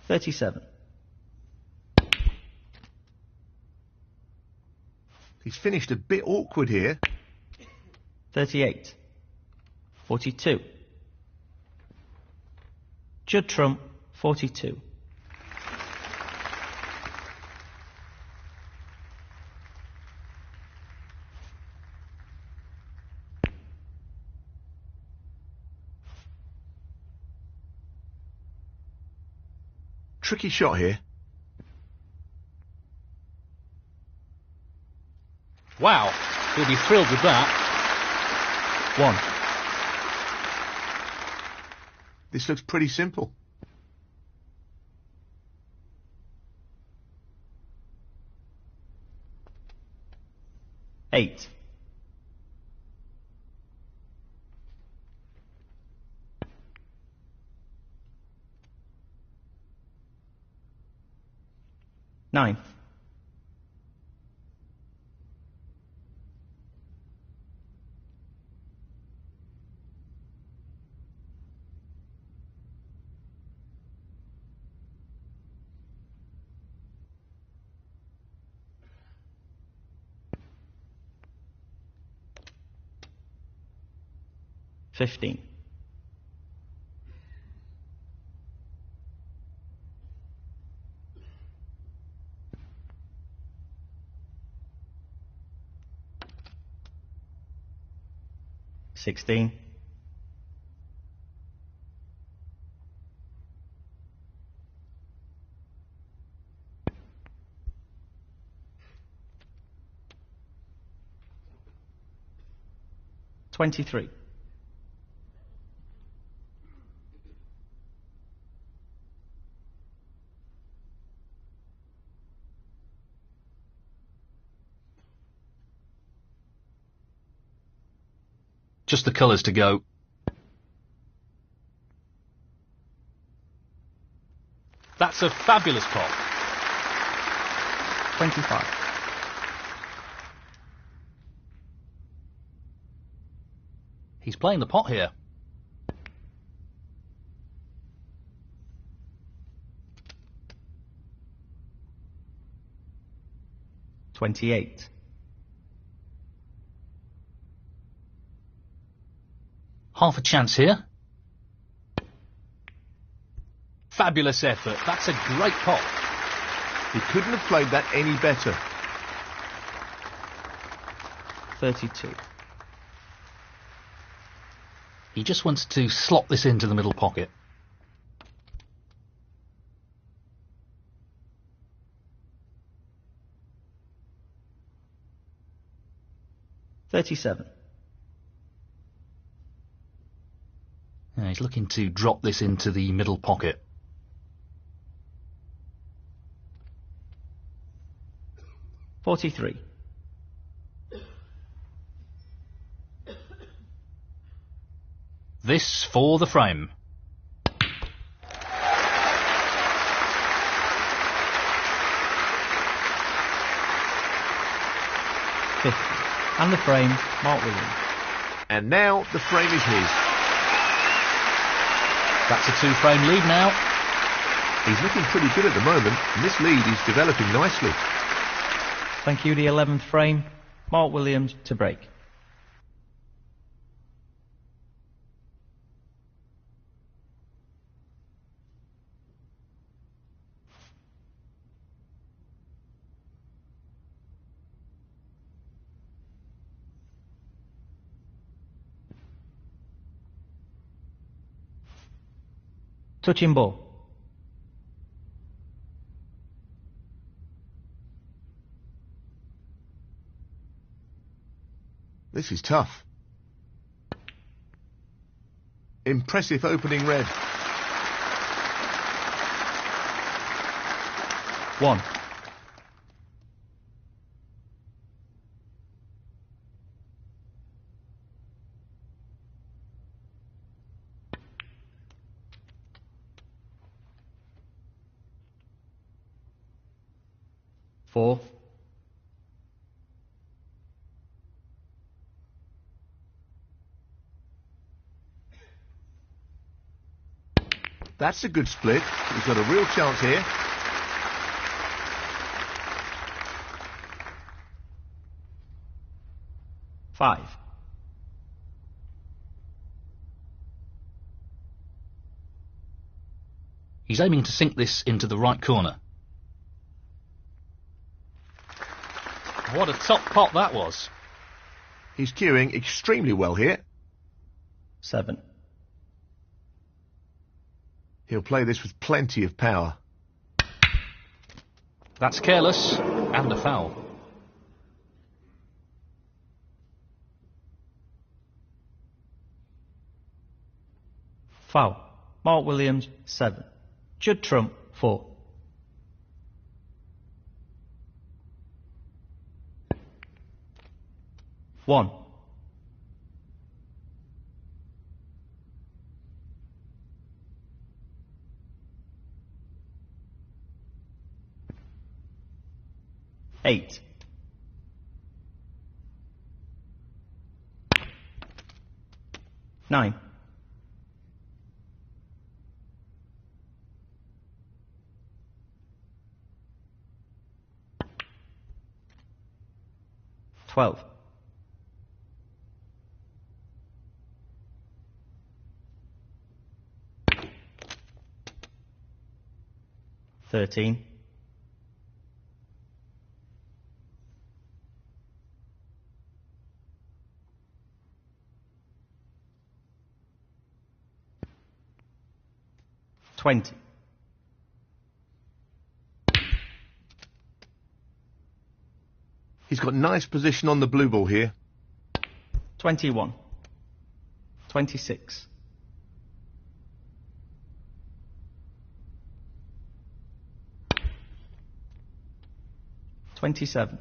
37. He's finished a bit awkward here. 38. 42. Judd trump, 42. Tricky shot here. Wow, he'll be thrilled with that. 1. This looks pretty simple. 8. 9. 15. 16. 23. 'Just the colours to go. That's a fabulous pot. 25. He's playing the pot here. 28. Half a chance here. Fabulous effort. That's a great pot. He couldn't have played that any better. 32. He just wants to slot this into the middle pocket. 37. He's looking to drop this into the middle pocket. 43. This for the frame. 50. And the frame, Mark Williams. And now the frame is his. That's a 2-frame lead now. He's looking pretty good at the moment, and this lead is developing nicely. Thank you, the 11th frame, Mark Williams to break. Touching ball. This is tough. Impressive opening red. 1. Four. That's a good split. He's got a real chance here. Five. He's aiming to sink this into the right corner. What a top pot that was. He's cueing extremely well here. 7. He'll play this with plenty of power. That's careless and a foul. Foul. Mark Williams, 7. Judd Trump, 4. One. Eight. Nine. 12. 13. 20. 'He's got nice position on the blue ball here. 21. 26. 27.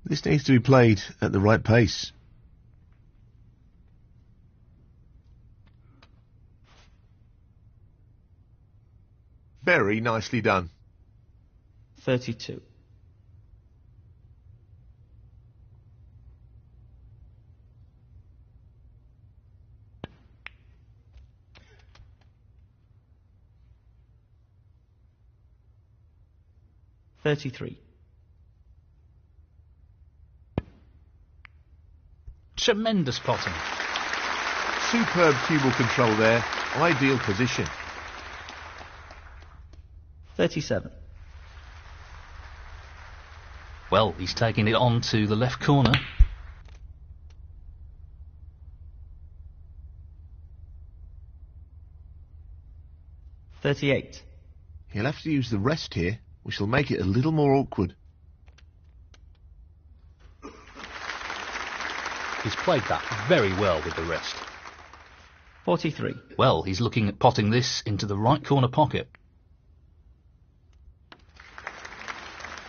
'This needs to be played at the right pace. Very nicely done. 32. 33. Tremendous potting. Superb cue ball control there. Ideal position. 37. Well, he's taking it on to the left corner. 38. He'll have to use the rest here, which will make it a little more awkward. He's played that very well with the rest. 43. Well, he's looking at potting this into the right corner pocket.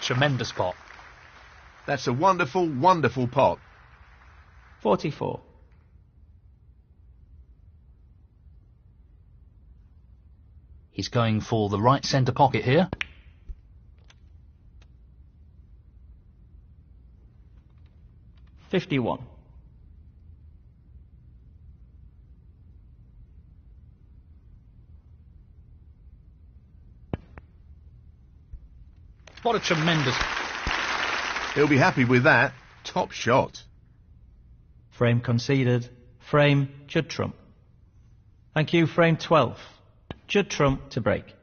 Tremendous pot. That's a wonderful, wonderful pot. 44. 'He's going for the right centre pocket here. 51. 'What a tremendous... He'll be happy with that. Top shot. Frame conceded. Frame, Judd Trump. Thank you, frame 12. Judd Trump to break.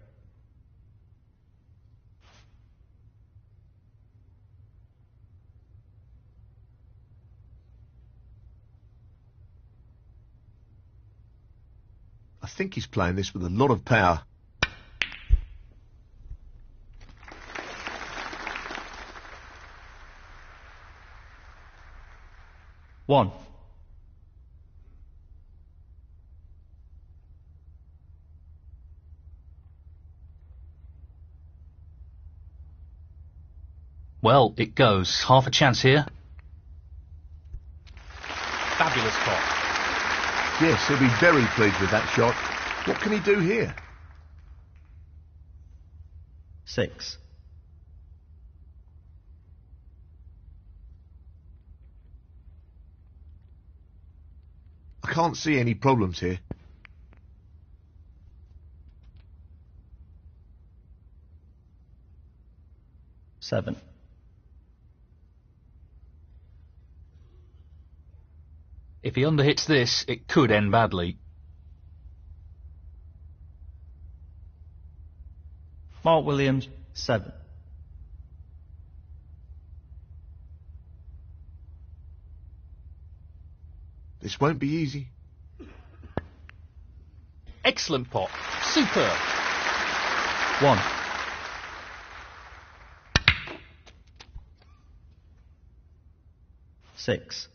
I think he's playing this with a lot of power. One. Well, it goes. Half a chance here. Fabulous pot. Yes, he'll be very pleased with that shot. What can he do here? 6. I can't see any problems here. 7. If he underhits this, it could end badly. Mark Williams, 7. This won't be easy. Excellent pot. Superb. 1. Six.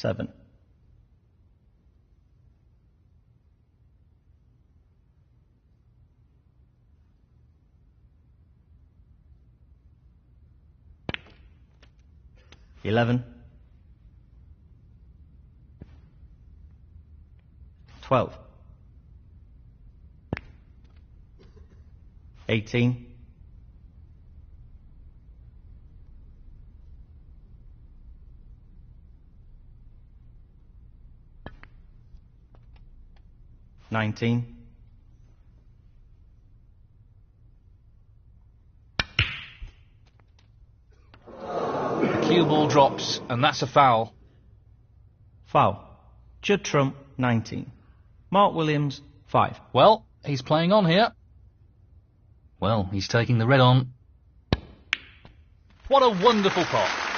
7. 11. 12. 18. 19. The cue ball drops, and that's a foul. Foul. Judd Trump, 19. Mark Williams, 5. Well, he's playing on here. Well, he's taking the red on. What a wonderful pot.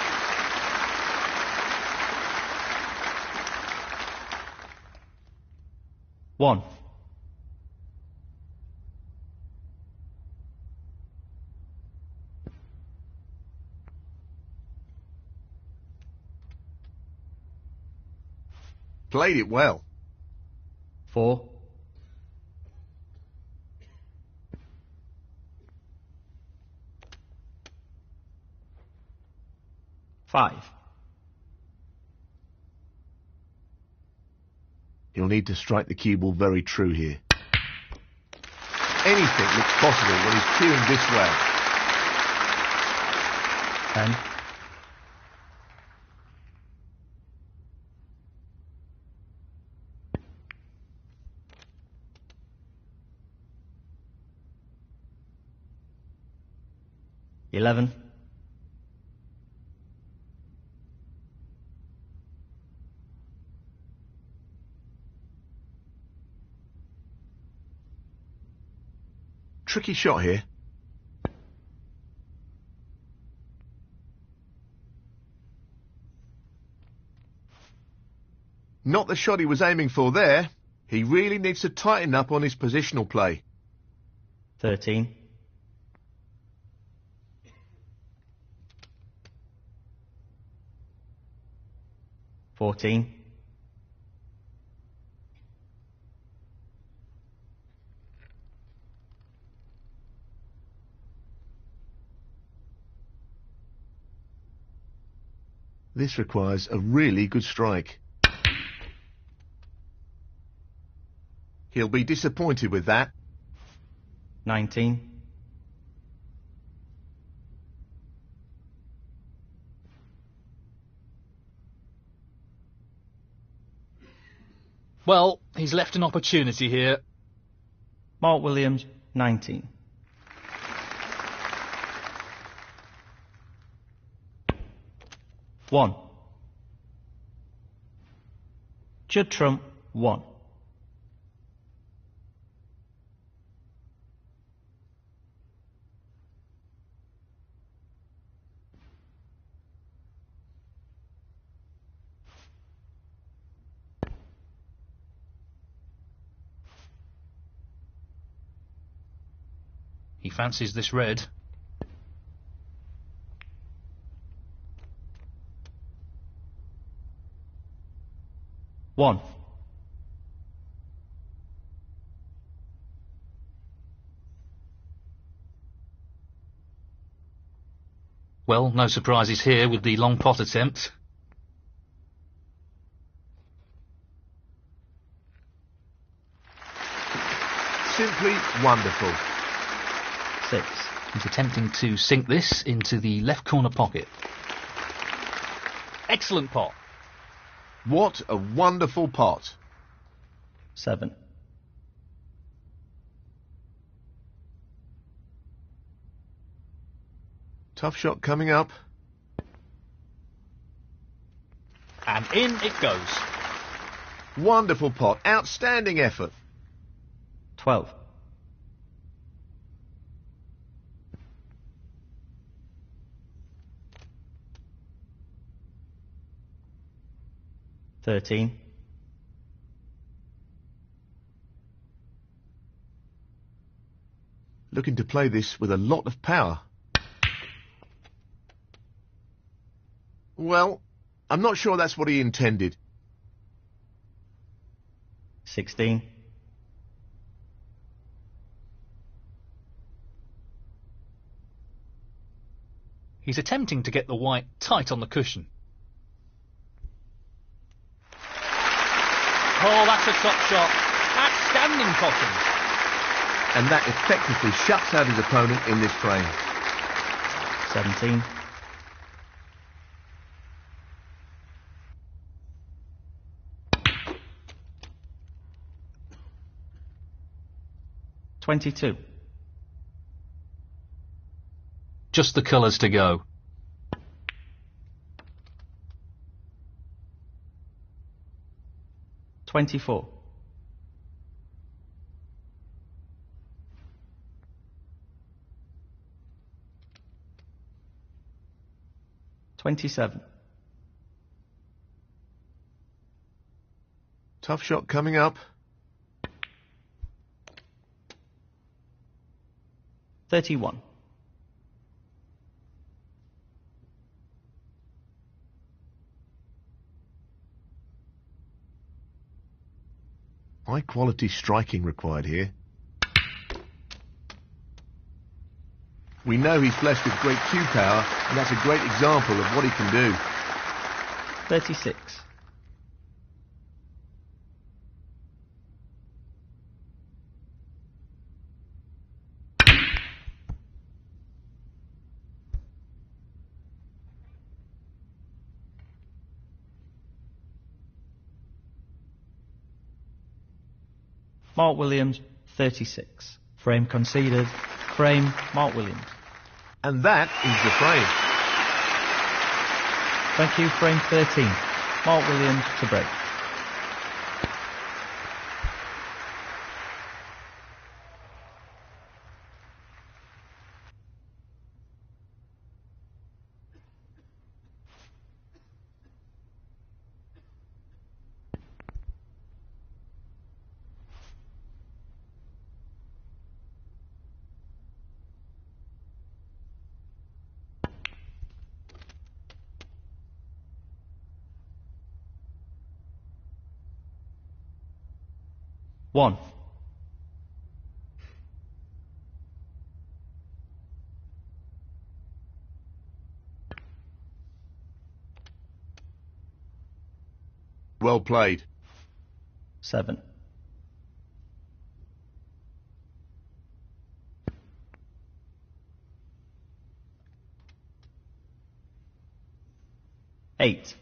One. Played it well. 4. 5. He'll need to strike the cue ball very true here. Anything looks possible when he's cueing this well. 10. 11. 'Tricky shot here. Not the shot he was aiming for there. He really needs to tighten up on his positional play. 13. 14. 'This requires a really good strike. He'll be disappointed with that. 19. 'Well, he's left an opportunity here. Mark Williams, 19. 1. Judd Trump, 1. He fancies this red. One. Well, no surprises here with the long pot attempt. Simply wonderful. 6. He's attempting to sink this into the left corner pocket. Excellent pot. What a wonderful pot. 7. Tough shot coming up. And in it goes. Wonderful pot. Outstanding effort. 12. 13. Looking to play this with a lot of power. Well, I'm not sure that's what he intended. 16. He's attempting to get the white tight on the cushion. Oh, that's a top shot. Outstanding potting. And that effectively shuts out his opponent in this frame. 17. 22. Just the colours to go. 24. 27. Tough shot coming up. 31. High quality striking required here. We know he's blessed with great cue power, and that's a great example of what he can do. 36. Mark Williams, 36. Frame conceded. Frame, Mark Williams. And that is the frame. Thank you, frame 13. Mark Williams to break. One. Well played. 7. 8.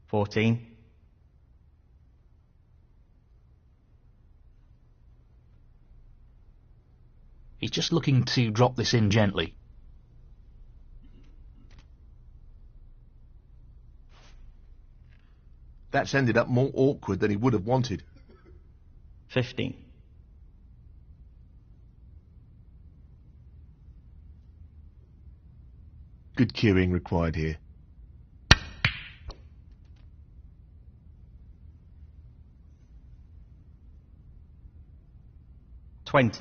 14. 'He's just looking to drop this in gently. That's ended up more awkward than he would have wanted. 15. Good cueing required here. $20.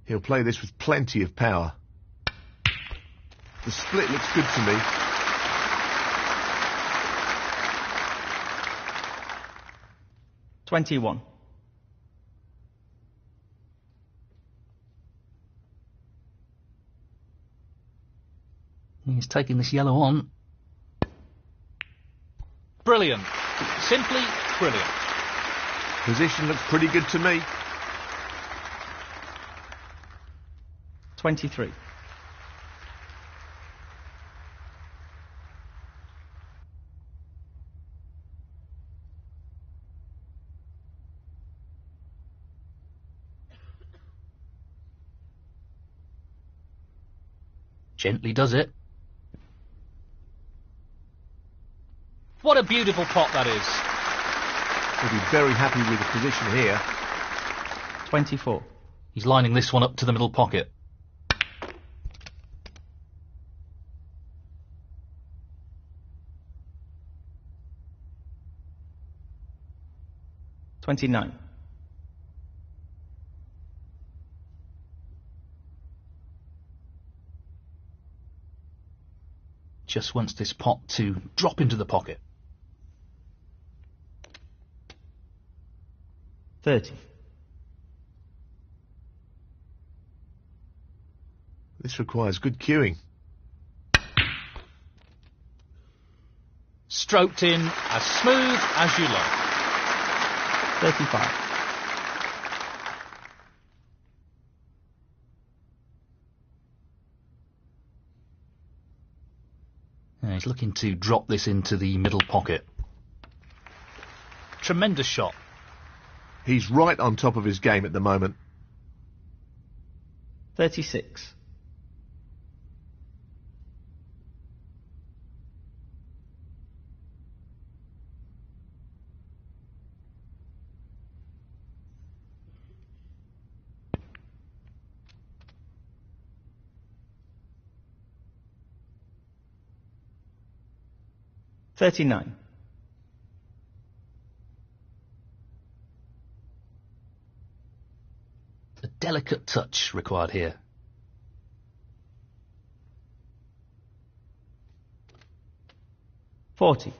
He'll play this with plenty of power. The split looks good to me. $21. He's taking this yellow on. Brilliant. Simply brilliant. Position looks pretty good to me. 23. Gently does it. What a beautiful pot that is. He'll be very happy with the position here. 24. He's lining this one up to the middle pocket. $29. Just wants this pot to drop into the pocket. 30. This requires good cueing. Stroked in as smooth as you like. 35. He's looking to drop this into the middle pocket. Tremendous shot. He's right on top of his game at the moment. 36. $39. A delicate touch required here. $40.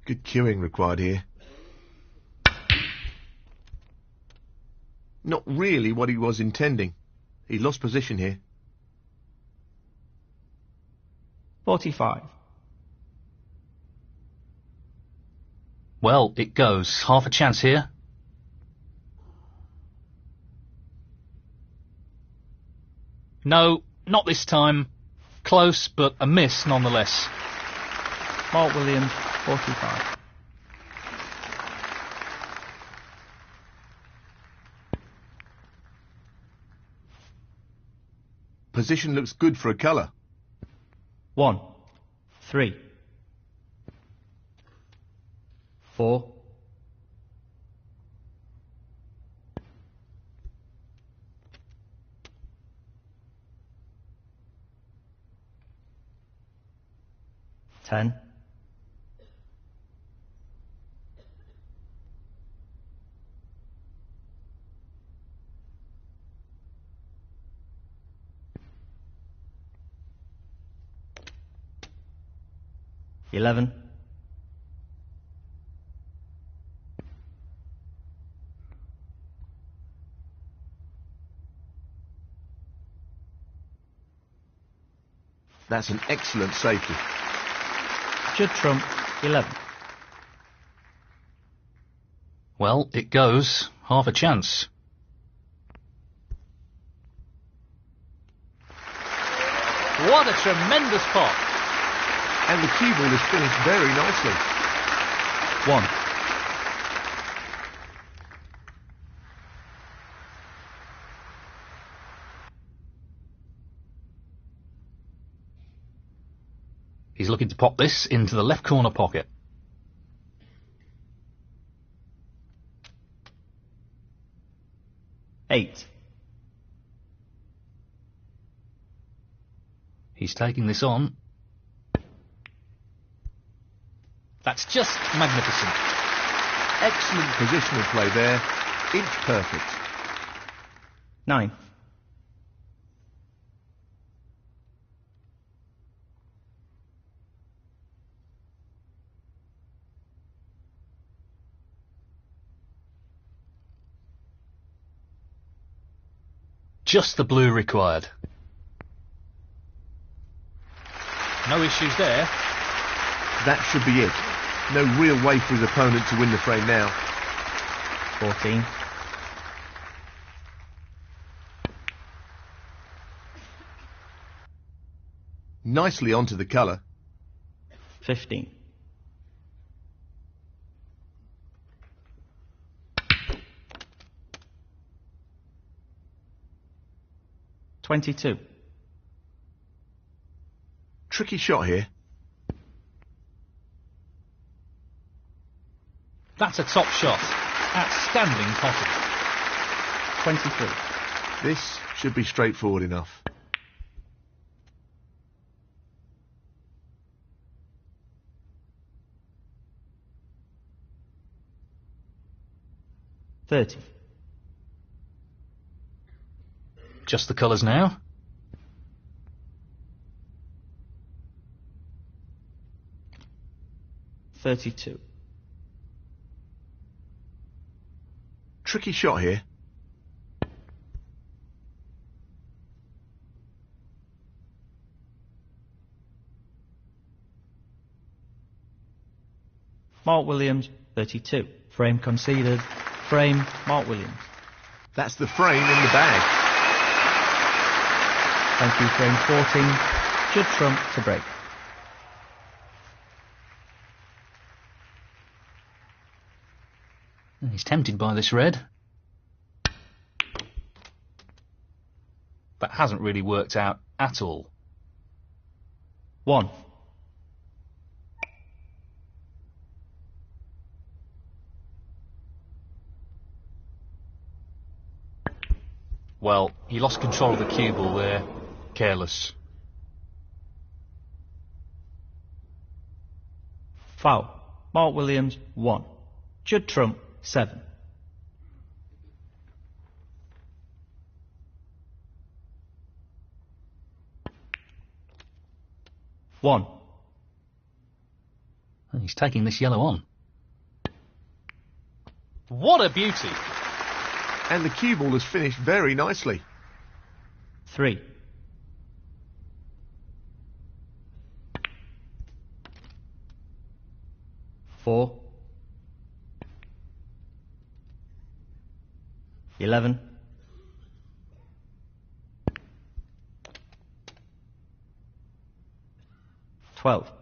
Good cueing required here. Not really what he was intending. He lost position here. 45. Well, it goes. Half a chance here. No, not this time. Close, but a miss nonetheless. Mark Williams, 45. Position looks good for a colour. 1, 3, 4, 10, 11, 'That's an excellent safety. Judd trump, 11. Well, it goes. Half a chance. What a tremendous pot. And the cue ball is finished very nicely. 1. He's looking to pop this into the left corner pocket. Eight. He's taking this on. That's just magnificent. Excellent positional play there. Inch perfect. 9. Just the blue required. No issues there. That should be it. No real way for his opponent to win the frame now. 14. Nicely onto the colour. 15. $22. Tricky shot here. That's a top shot. Outstanding potting. 23. This should be straightforward enough. $30. Just the colours now. $32. Tricky shot here. Mark Williams, 32. Frame conceded. Frame, Mark Williams. That's the frame in the bag. Thank you, frame 14. Judd Trump to break. He's tempted by this red. That hasn't really worked out at all. 1. Well, he lost control of the cue ball there. Careless. Foul. Mark Williams, 1. Judd Trump, 7. One. And he's taking this yellow on. What a beauty. And the cue ball has finished very nicely. 3. 4. 11. 12.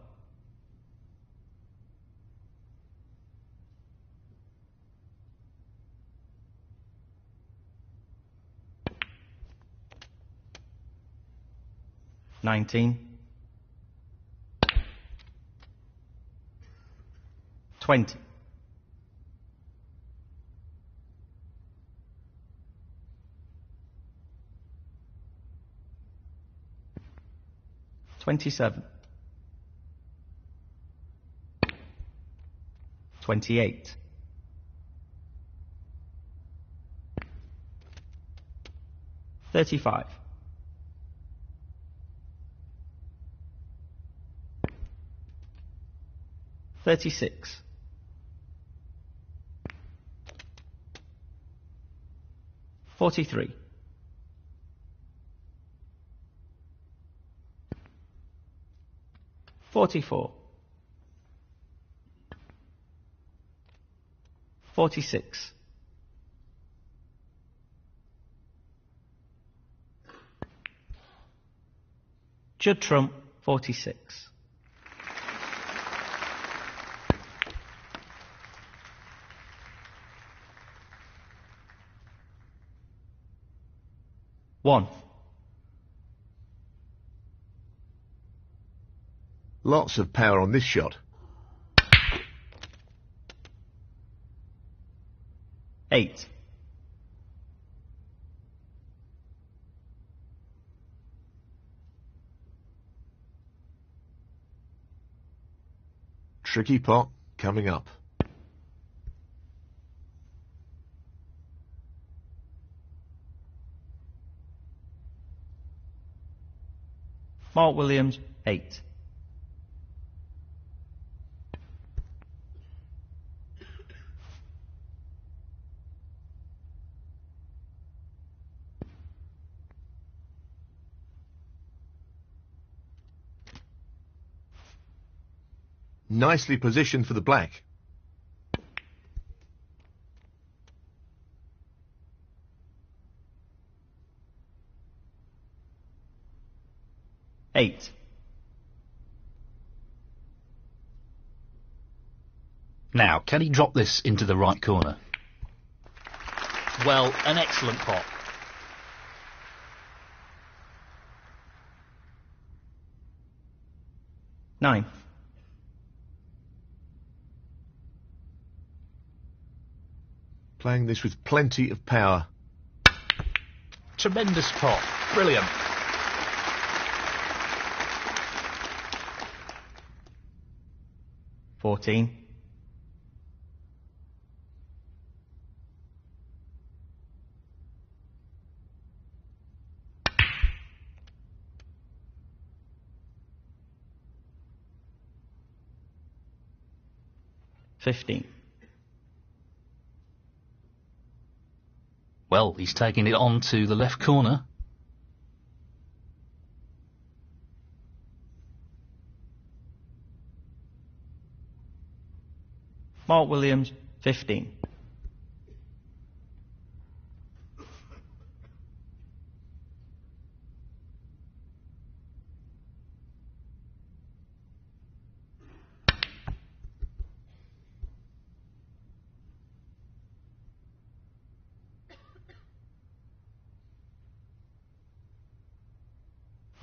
19. 20. 27. 28. 35. 36. 43. 44. 46. Judd trump, 46. One. Lots of power on this shot. 8. Tricky pot coming up. Mark Williams, 8. Nicely positioned for the black. Eight. Now, can he drop this into the right corner? Well, an excellent pot. Nine. Playing this with plenty of power. Tremendous pot. Brilliant. $14. $15. Well, he's taking it on to the left corner. Mark Williams, 15.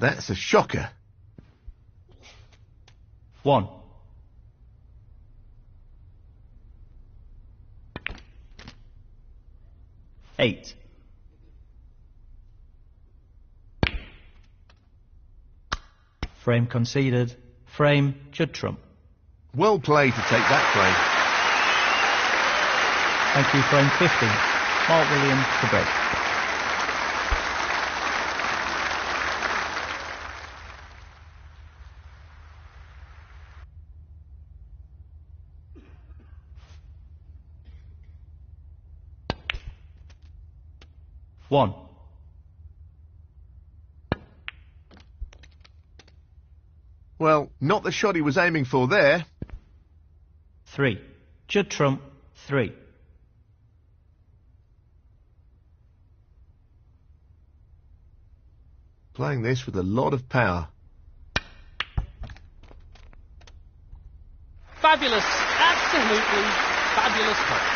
That's a shocker. 1. Eight. Frame conceded. Frame, Judd trump. Well played to take that frame. Thank you, frame 15. Mark Williams to break. One. Well, not the shot he was aiming for there. 3. Judd trump, 3. Playing this with a lot of power. Fabulous, absolutely fabulous pot.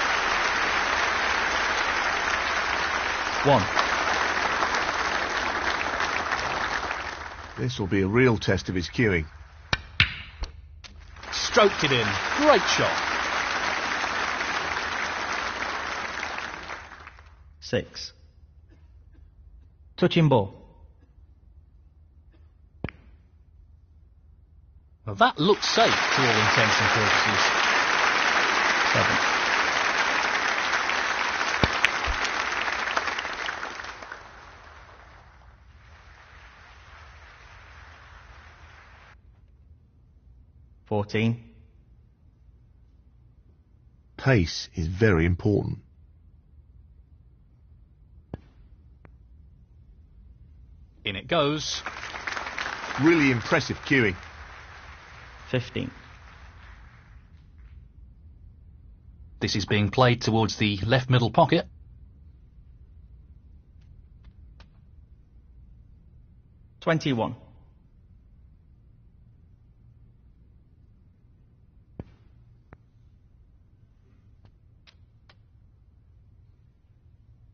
1. This will be a real test of his cueing. Stroked it in. Great shot. 6. Touching ball. Well, that looks safe to all intents and purposes. 7. $14. Pace is very important. In it goes. Really impressive cueing. 15. This is being played towards the left middle pocket. $21.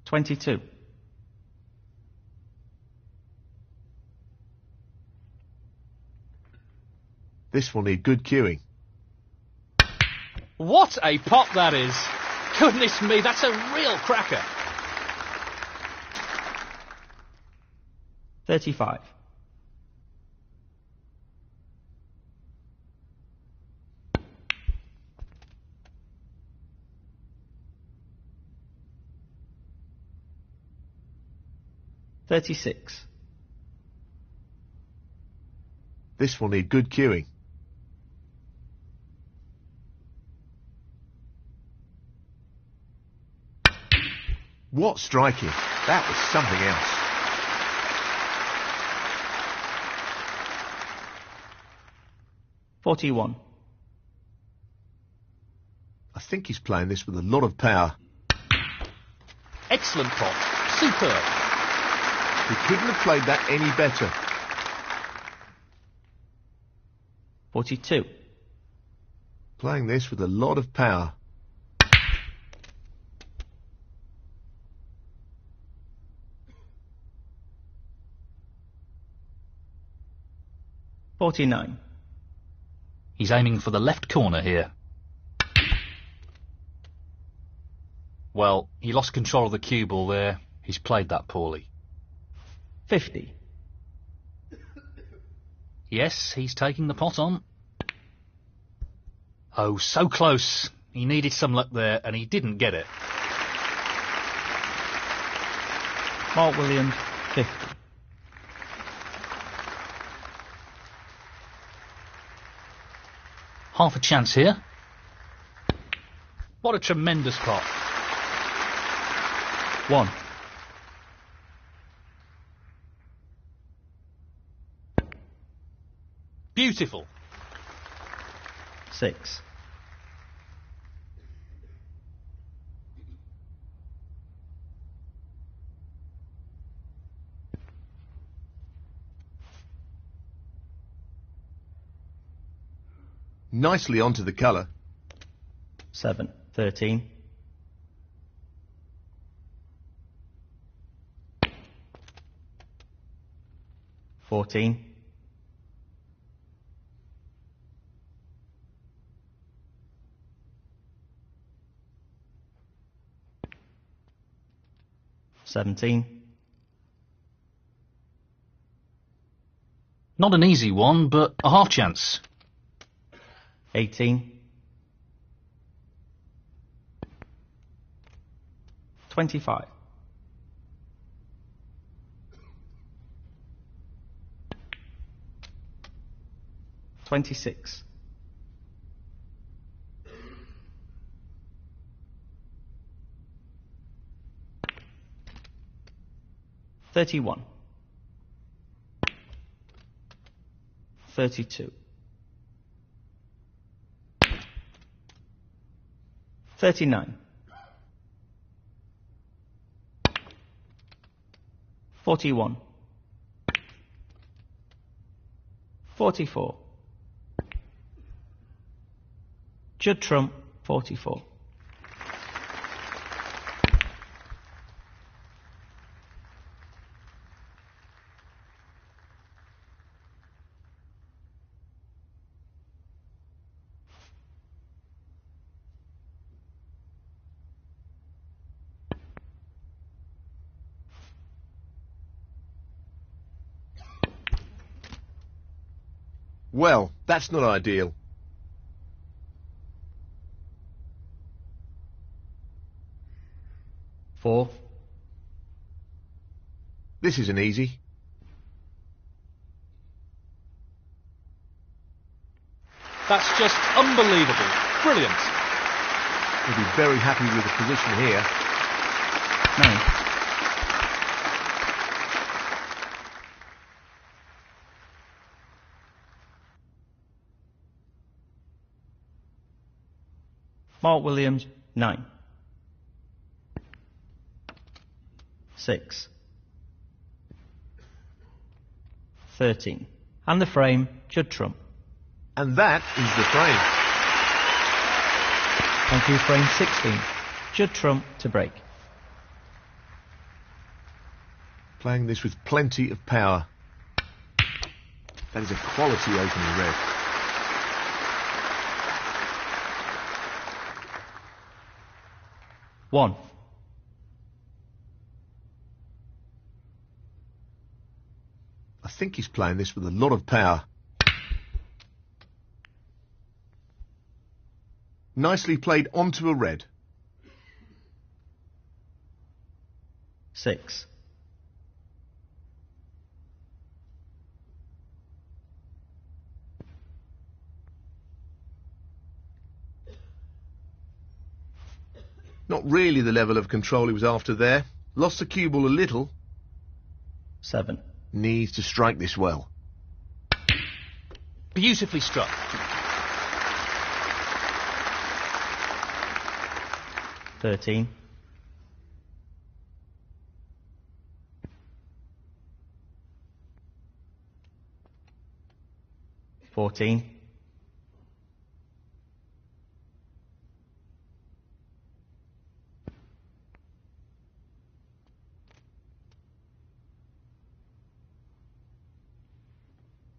$22. This will need good cueing. What a pop that is! Goodness me, that's a real cracker. 35. $36. This will need good cueing. What striking! That was something else. $41. I think he's playing this with a lot of power. Excellent pop. Superb. He couldn't have played that any better. 42. Playing this with a lot of power. $49. He's aiming for the left corner here. Well, he lost control of the cue ball there. He's played that poorly. 50. Yes, he's taking the pot on. Oh, so close. He needed some luck there, and he didn't get it. Mark Williams, 50. Half a chance here. What a tremendous pop. 1. Beautiful. 6. Nicely onto the colour. 7. 13. 14. 17. Not an easy one, but a half chance. 18. 25. 26. 31. 32. 39. 41. 44. Judd Trump, 44. Well, that's not ideal. Four. This isn't easy. That's just unbelievable. Brilliant. He'll be very happy with the position here. 9. Mark Williams, 9. 6. 13. And the frame, Judd trump. And that is the frame. Thank you, frame 16. Judd trump to break. Playing this with plenty of power. That is a quality opening red. One. I think he's playing this with a lot of power. Nicely played onto a red. 6. 'Not really the level of control he was after there. Lost the cue ball a little. 7. Needs to strike this well. Beautifully struck. 13. 14.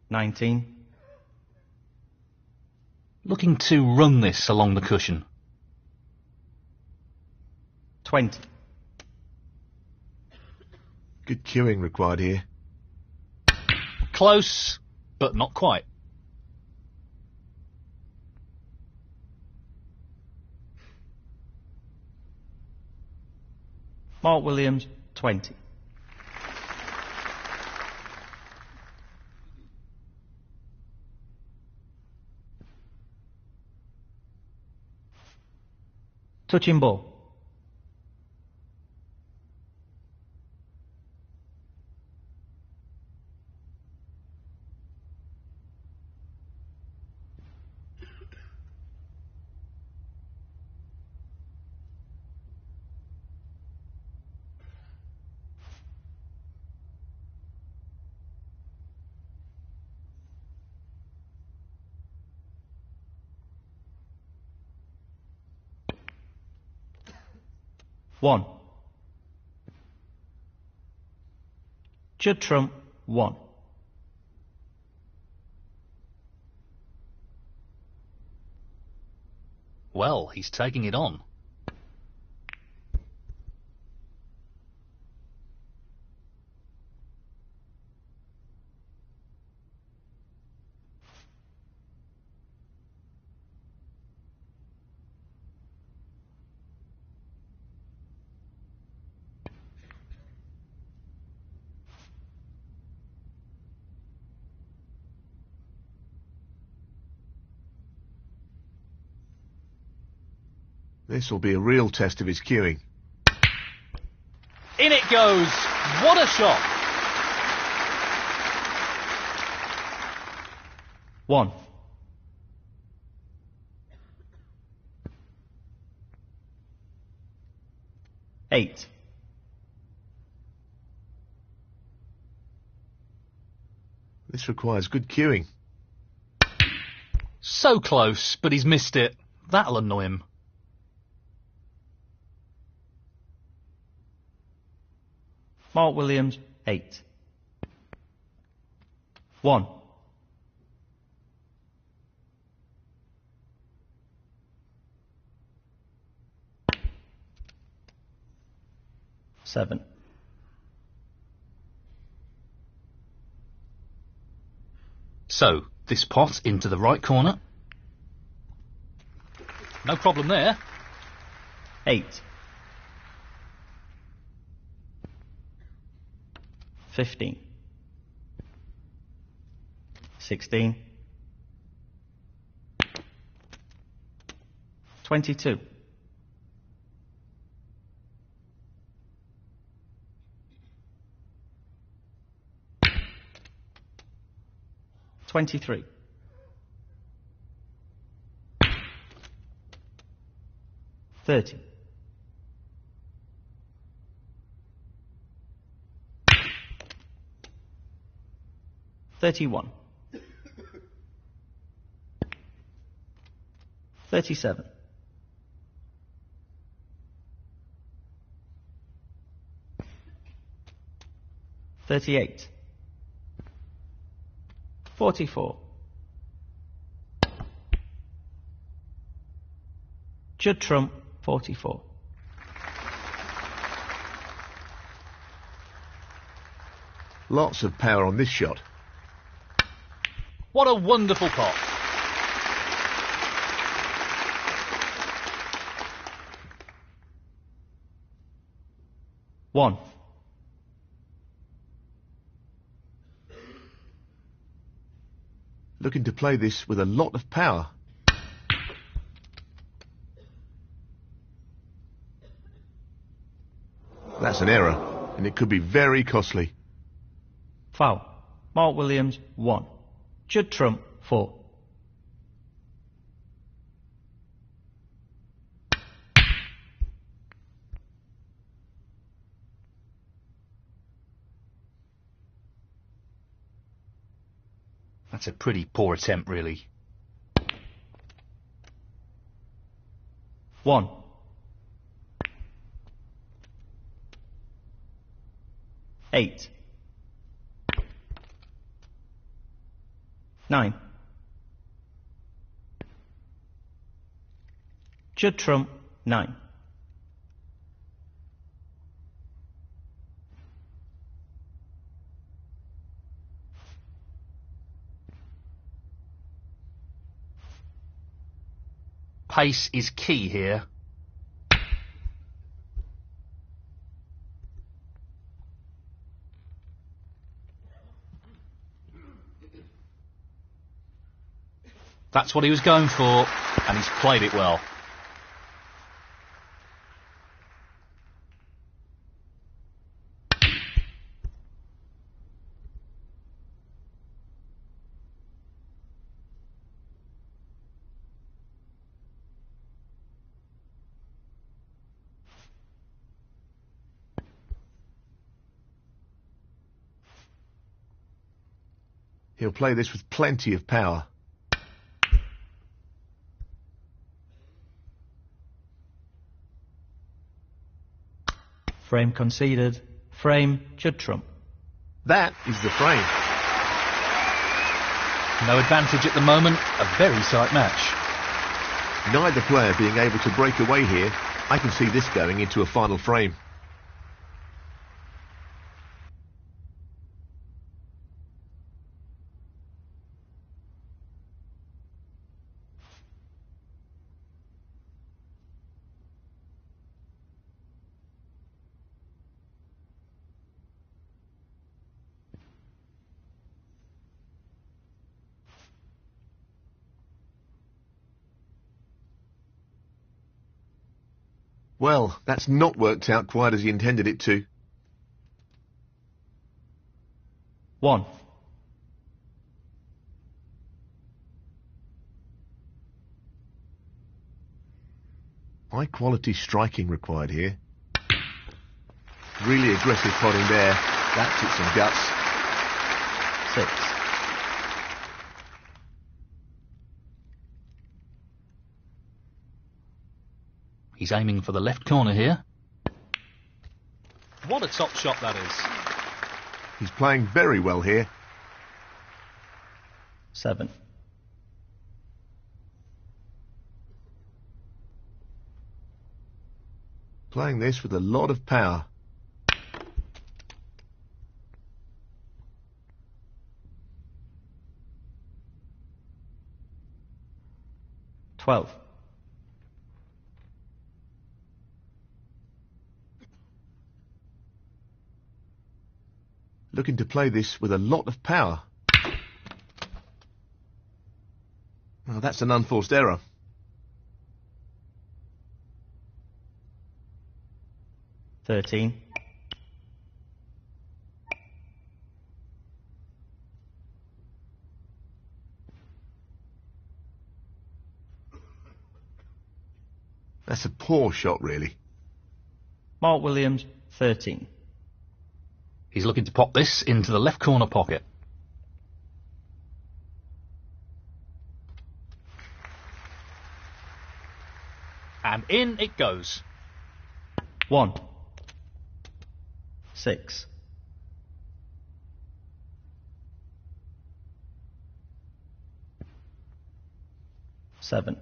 19. Looking to run this along the cushion. 20. Good cueing required here. Close, but not quite. Mark Williams, 20. Touching ball. 1. Judd trump, 1. Well, he's taking it on. This will be a real test of his cueing. In it goes. What a shot. 1. 8. 'This requires good cueing. So close, but he's missed it. That'll annoy him. 'Mark Williams, 8. 1. 7. So, this pot into the right corner. No problem there. 8. 15. 16. 22. 23. 30. $31. 37. 38. 44. Judd trump, 44. Lots of power on this shot. What a wonderful pot. One. Looking to play this with a lot of power. That's an error, and it could be very costly. Foul. Mark Williams, 1. Judd trump, 4. That's a pretty poor attempt, really. 1. 8. 9. Judd trump, 9. Pace is key here. That's what he was going for, and he's played it well. He'll play this with plenty of power. Frame conceded. Frame, Judd trump. That is the frame. No advantage at the moment, a very tight match. Neither player being able to break away here. I can see this going into a final frame. Well, that's not worked out quite as he intended it to. 1. 'High quality striking required here. Really aggressive potting there. That took some guts. 6. He's aiming for the left corner here. What a top shot that is. He's playing very well here. 7. Playing this with a lot of power. $12. Looking to play this with a lot of power. Well, that's an unforced error. 13. That's a poor shot, really. Mark Williams, 13. He's looking to pop this into the left corner pocket. And in it goes. 1. 6. 7.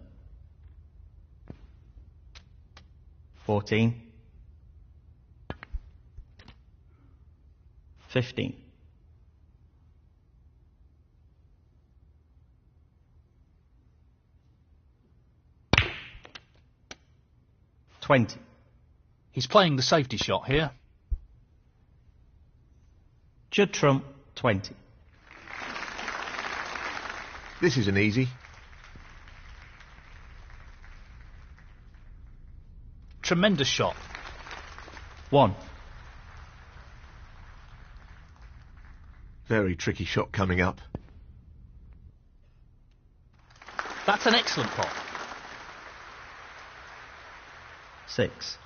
14. 15. 20. He's playing the safety shot here. Judd trump, 20. This isn't easy. Tremendous shot. 1. Very tricky shot coming up. That's an excellent pot. 6.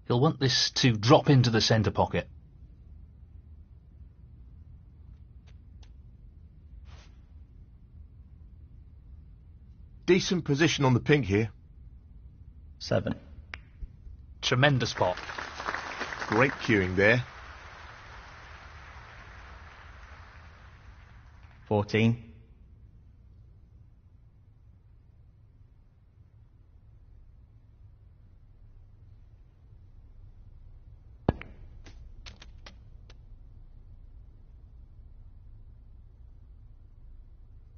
He'll want this to drop into the centre pocket. Decent position on the pink here. 7. Tremendous pot. Great cueing there. 14.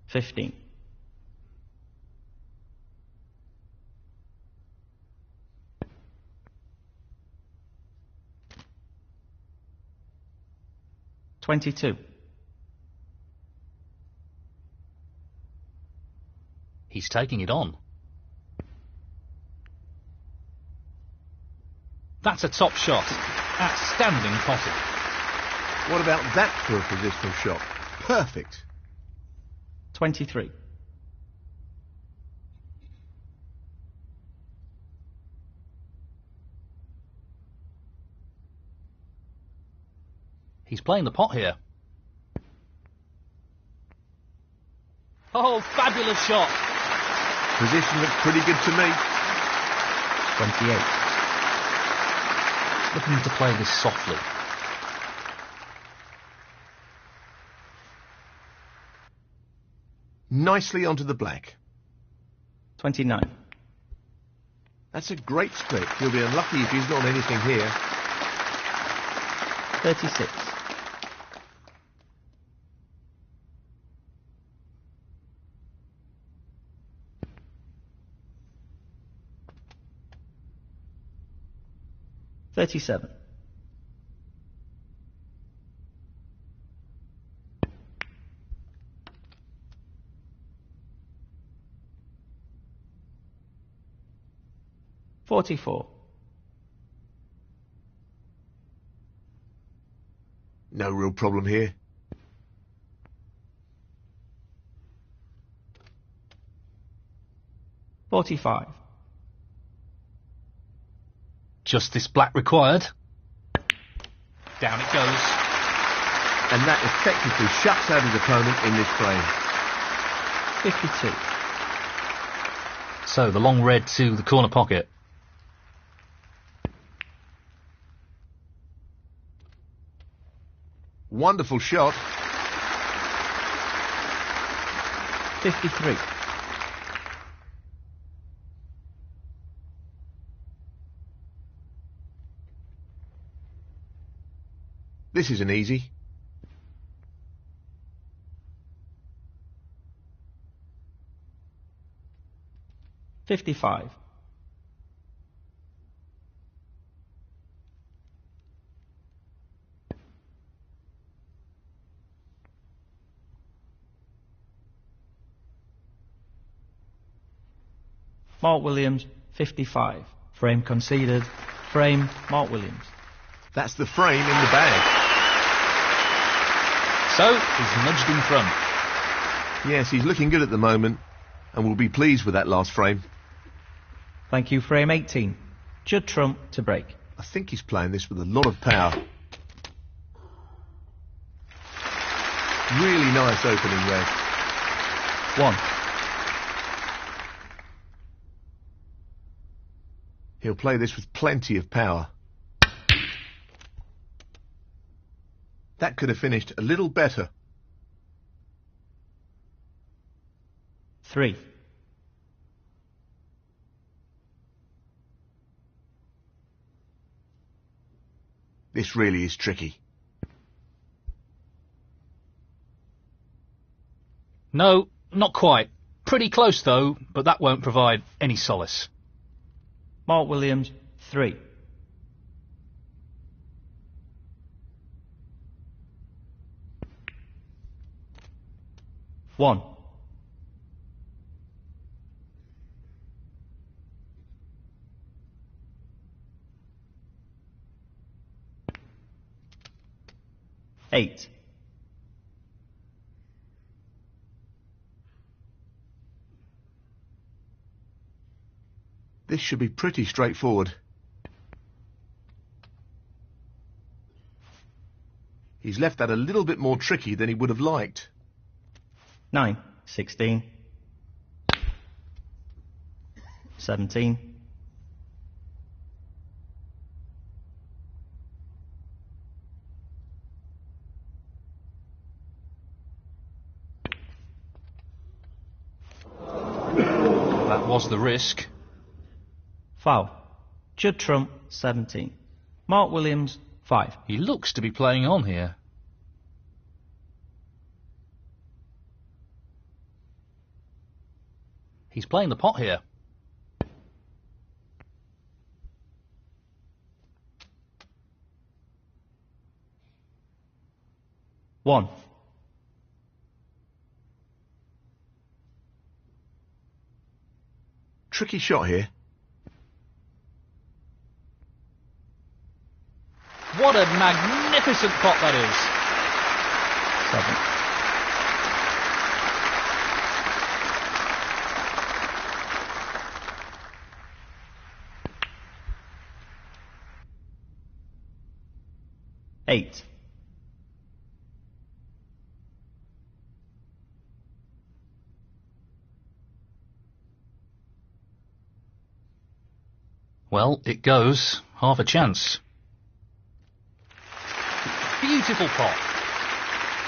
15. 22. He's taking it on. That's a top shot. Outstanding potting. What about that for a positional shot? Perfect. 23. He's playing the pot here. Oh, fabulous shot. Position looks pretty good to me. 28. Looking to play this softly. Nicely onto the black. 29. That's a great split. He'll be unlucky if he's not on anything here. 36. 37. 44. No real problem here. 45. Justice black required. Down it goes. And that effectively shuts out his opponent in this frame. 52. So the long red to the corner pocket. Wonderful shot. 53. This isn't easy. $55. Mark Williams, 55. Frame conceded. Frame, Mark Williams. That's the frame in the bag. So he's nudged in front. Yes, he's looking good at the moment, and will be pleased with that last frame. Thank you, frame 18. Judd trump to break. I think he's playing this with a lot of power. Really nice opening red. 1. He'll play this with plenty of power. That could have finished a little better. 3. This really is tricky. No, not quite. Pretty close though, but that won't provide any solace. Mark Williams, 3. 1. Eight. This should be pretty straightforward. He's left that a little bit more tricky than he would have liked. 9. 16. 17. 'That was the risk. Foul. Judd trump, 17. Mark Williams, 5. He looks to be playing on here. He's playing the pot here. One. Tricky shot here. What a magnificent pot that is. 7. 8. 'Well, it goes. Half a chance. Beautiful pot.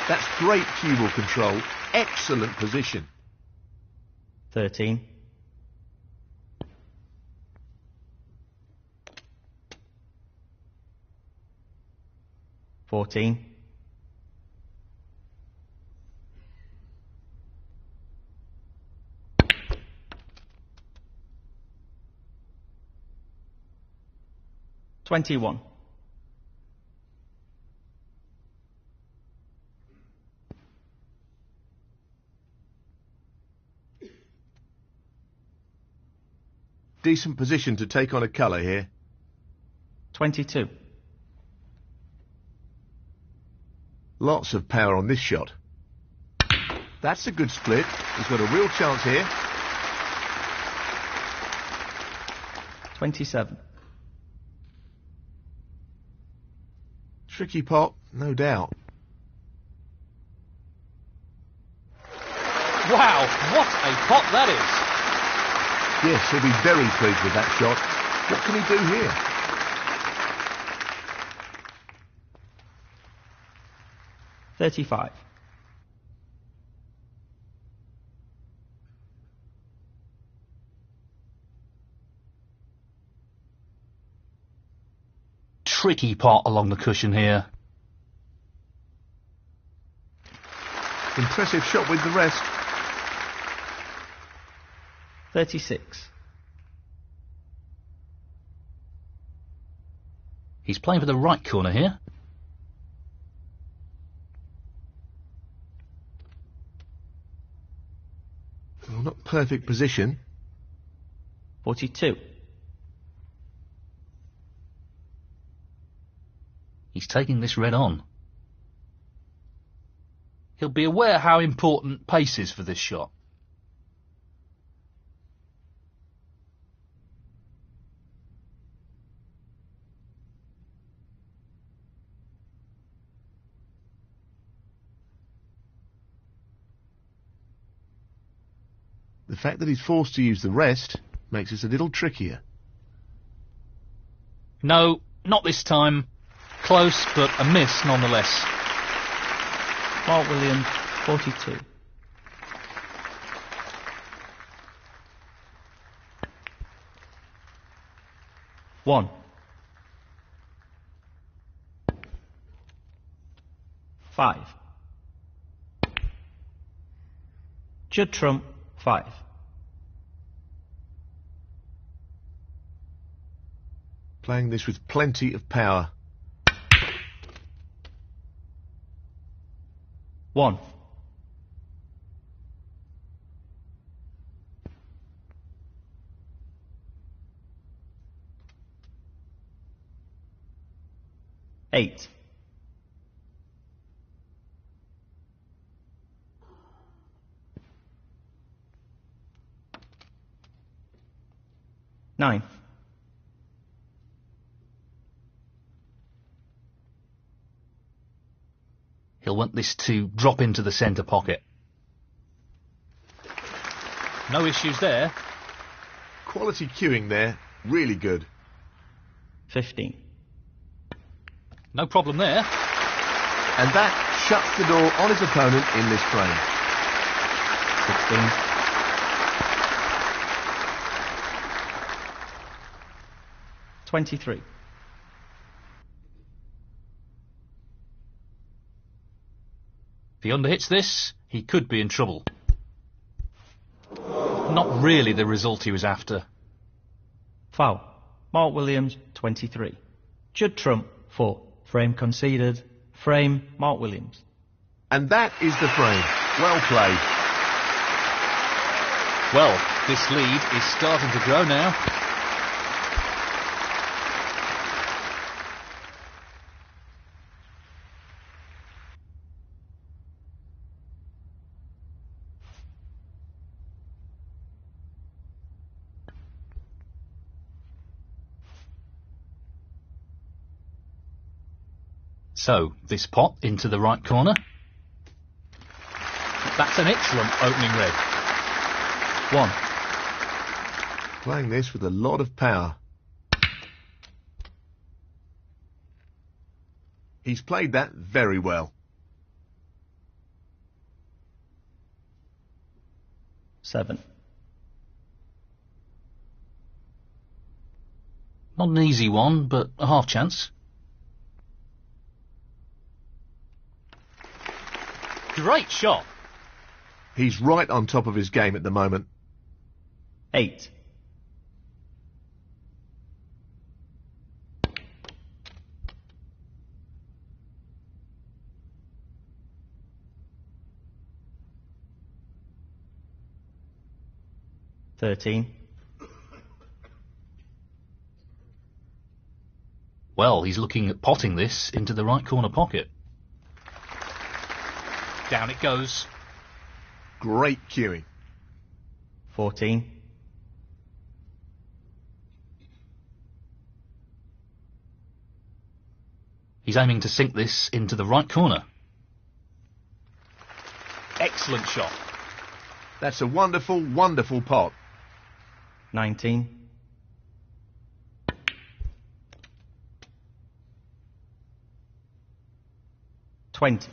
That's great cue ball control. Excellent position. 13. 14. 21. 'Decent position to take on a colour here. 22. Lots of power on this shot. That's a good split. He's got a real chance here. 27. Tricky pot, no doubt. Wow, what a pot that is. Yes, he'll be very pleased with that shot. What can he do here? 35. Tricky pot along the cushion here. Impressive shot with the rest. 36. He's playing for the right corner here. Well, not perfect position. 42. He's taking this red on. He'll be aware how important pace is for this shot. The fact that he's forced to use the rest makes this a little trickier. No, not this time. Close, but a miss nonetheless. Mark Williams, 42. One. Five. Judd trump, 5. Playing this with plenty of power. 1. Eight. 9. He'll want this to drop into the centre pocket. No issues there. Quality cueing there, really good. 15. No problem there. And that shuts the door on his opponent in this frame. 16. 23. If he underhits this, he could be in trouble. Not really the result he was after. Foul. Mark Williams, 23. Judd trump, 4. Frame conceded. Frame, Mark Williams. And that is the frame. Well played. Well, this lead is starting to grow now. So, this pot into the right corner. That's an excellent opening red. 1. Playing this with a lot of power. He's played that very well. 7. Not an easy one, but a half chance. Great shot. He's right on top of his game at the moment. 8. 13. Well, he's looking at potting this into the right corner pocket. Down it goes. Great cueing. 14. 'He's aiming to sink this into the right corner. Excellent shot. That's a wonderful, wonderful pot. 19. 20.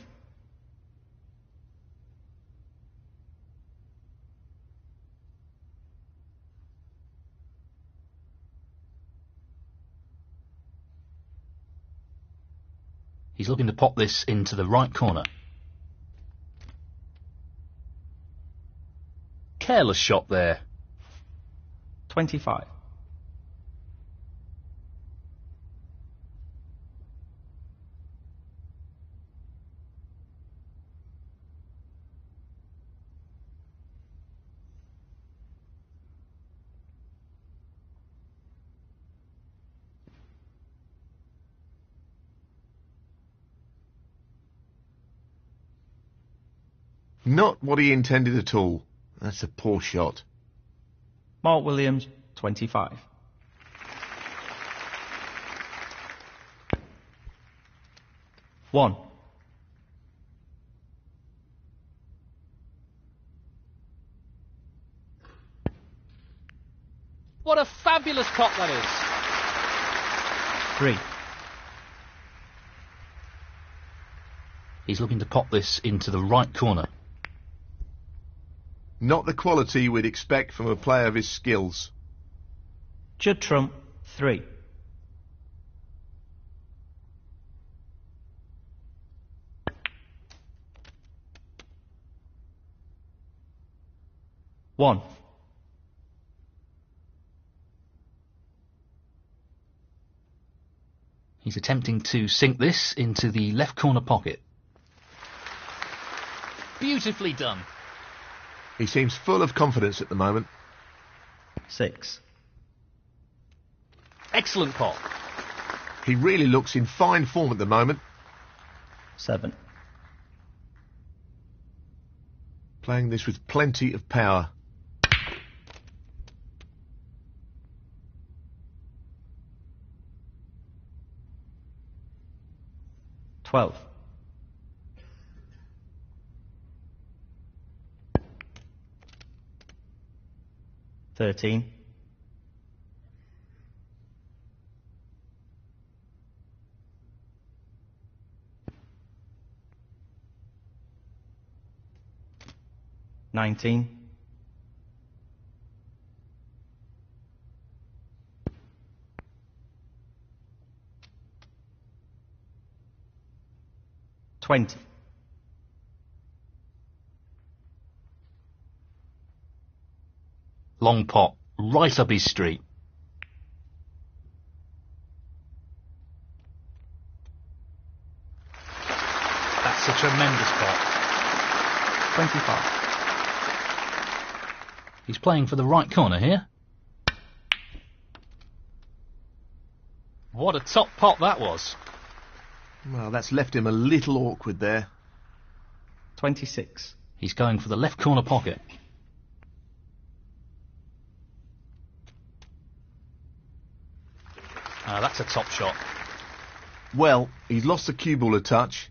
He's looking to pop this into the right corner. Careless shot there. 25. Not what he intended at all. That's a poor shot. Mark Williams, 25. One. What a fabulous pot that is. 3. He's looking to pop this into the right corner. Not the quality we'd expect from a player of his skills. Judd Trump, 3. One. He's attempting to sink this into the left corner pocket. Beautifully done. He seems full of confidence at the moment. 6. Excellent pot. He really looks in fine form at the moment. 7. Playing this with plenty of power. 12. 13. 19. 20. Long pot, right up his street. That's a tremendous pot. 25. He's playing for the right corner here. What a top pot that was. Well, that's left him a little awkward there. 26. He's going for the left corner pocket. That's a top shot. Well, he's lost the cue ball a touch.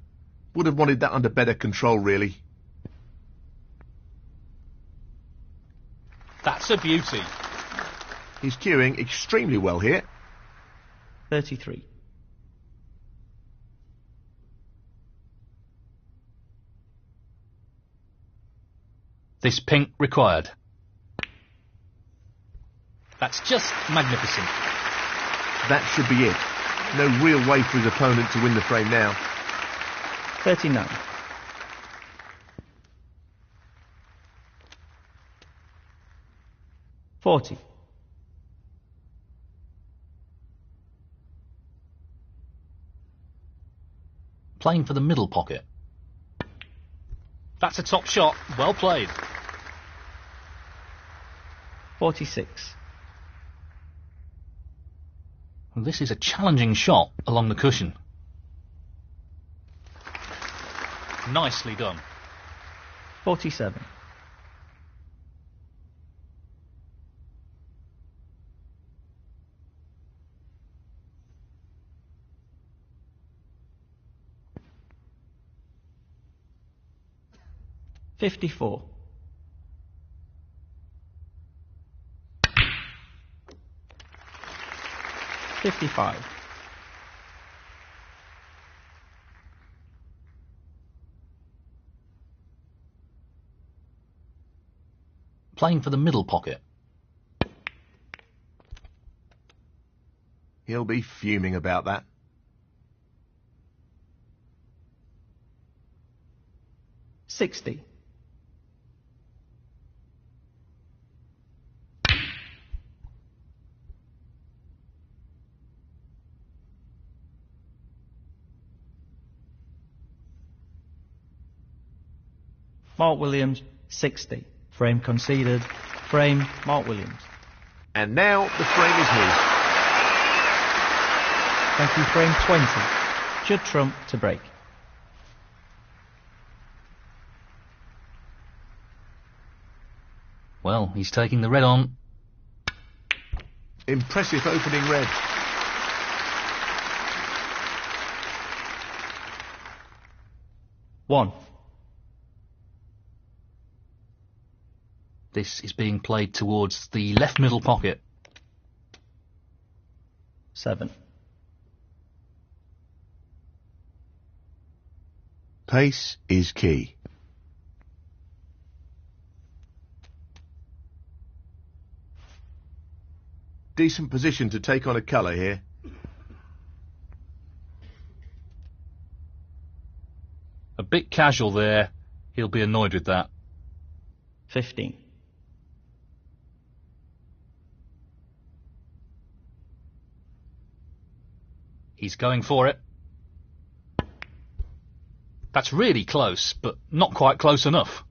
Would have wanted that under better control, really. That's a beauty. He's cueing extremely well here. 33. This pink required. That's just magnificent. That should be it. No real way for his opponent to win the frame now. 39. 40. Playing for the middle pocket. That's a top shot. Well played. 46. Well, this is a challenging shot along the cushion. Nicely done. 47. 54. 55. Playing for the middle pocket. He'll be fuming about that. 60. 'Mark Williams, 60. Frame conceded. Frame, Mark Williams. And now the frame is his. Thank you, frame 20. Judd Trump to break. Well, he's taking the red on. Impressive opening red. One. This is being played towards the left middle pocket. 7. Pace is key. Decent position to take on a colour here. A bit casual there. He'll be annoyed with that. 15. He's going for it. That's really close, but not quite close enough.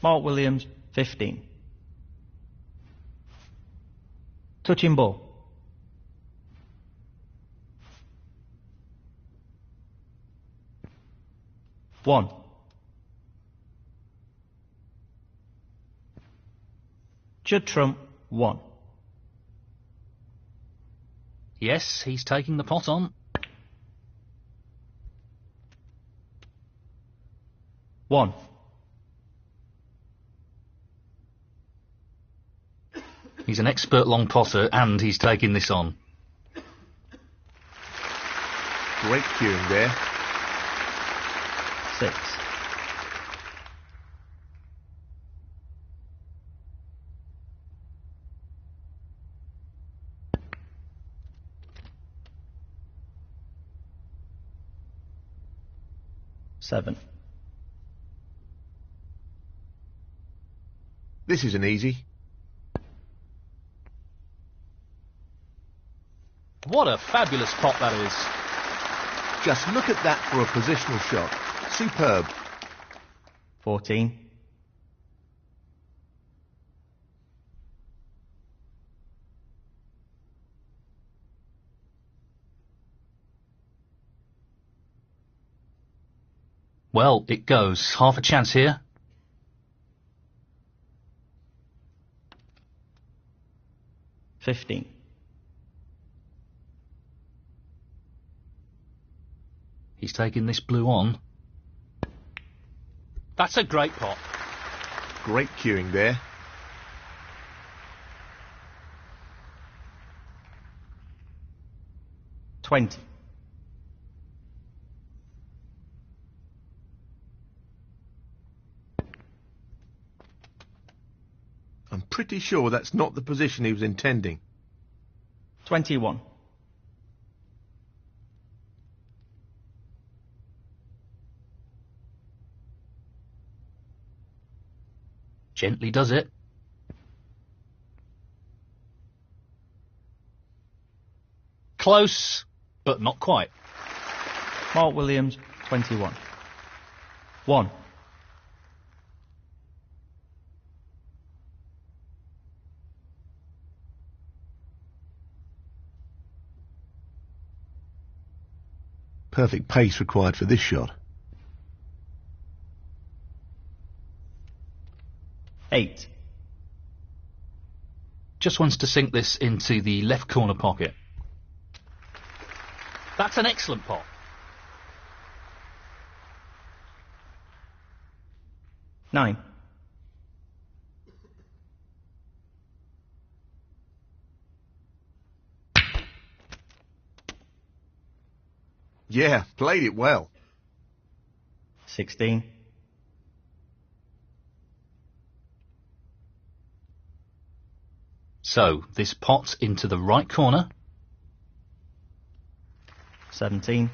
Mark Williams, 15. Touching ball. 1. Judd Trump, 1. Yes, he's taking the pot on. 1. He's an expert long potter, and he's taking this on. Great cueing there. 6. Seven. This is an easy. What a fabulous pot that is. Just look at that for a positional shot. Superb. 14. Well, it goes. Half a chance here. 15. He's taking this blue on. That's a great pot. Great cueing there. 20. I'm pretty sure that's not the position he was intending. 21. Gently does it. Close, but not quite. Mark Williams, 21. 1. Perfect pace required for this shot. 8. Just wants to sink this into the left corner pocket. That's an excellent pot. 9. Yeah, played it well. 16. So, this pot into the right corner. 17.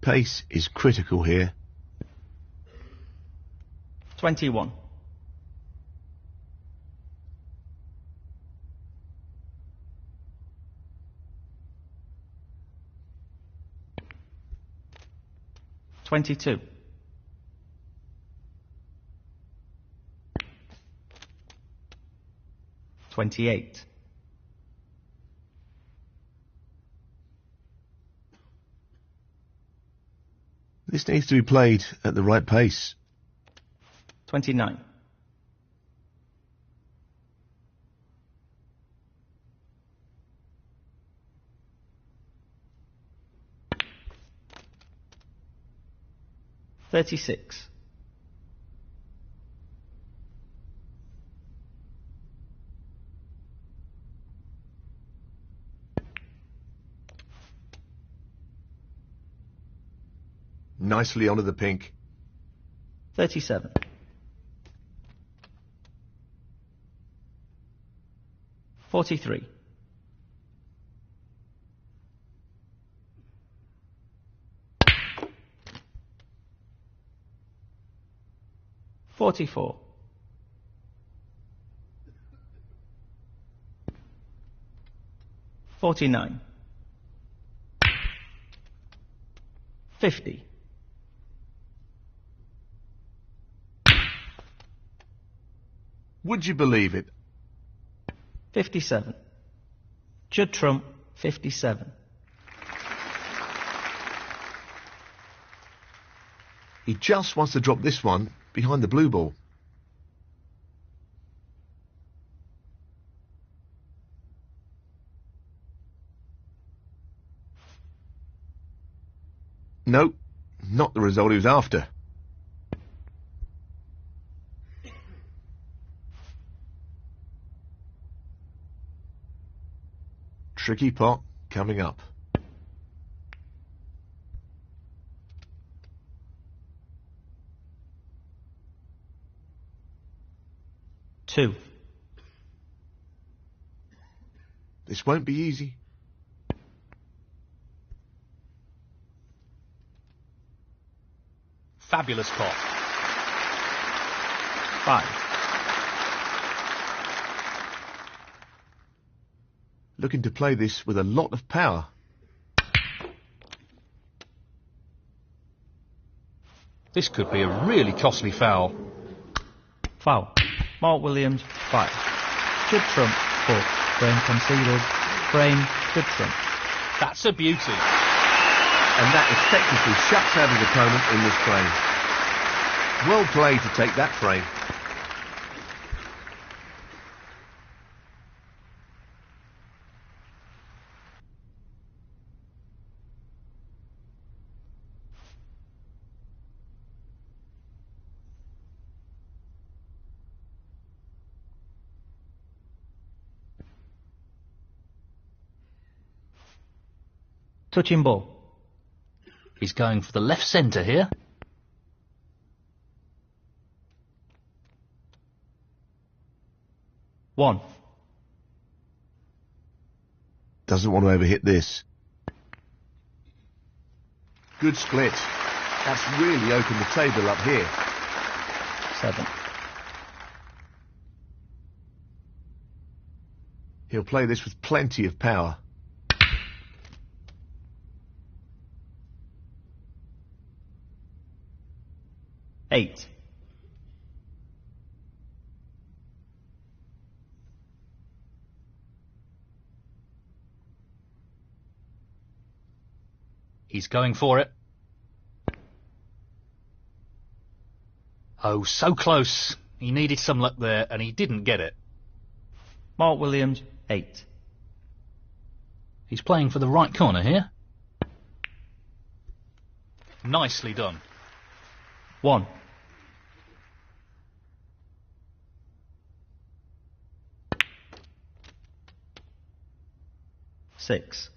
Pace is critical here. 21. 22. 28. This needs to be played at the right pace. 29. $36. Nicely onto the pink. 37. 43. 44. 49. 50. 'Would you believe it? 57. Judd Trump, 57. He just wants to drop this one behind the blue ball. No, not the result he was after. Tricky pot coming up. Two. This won't be easy. Fabulous pot. 5. Looking to play this with a lot of power. This could be a really costly foul. Foul. Mark Williams, 5. Judd Trump, 4. Frame conceded. Frame, Judd Trump. That's a beauty. And that effectively shuts out his opponent in this frame. Well played to take that frame. Touching ball. He's going for the left centre here. One. Doesn't want to overhit this. Good split. That's really opened the table up here. 7. He'll play this with plenty of power. Eight. He's going for it. Oh, so close. He needed some luck there, and he didn't get it. Mark Williams, 8. He's playing for the right corner here. Nicely done. 1. 6.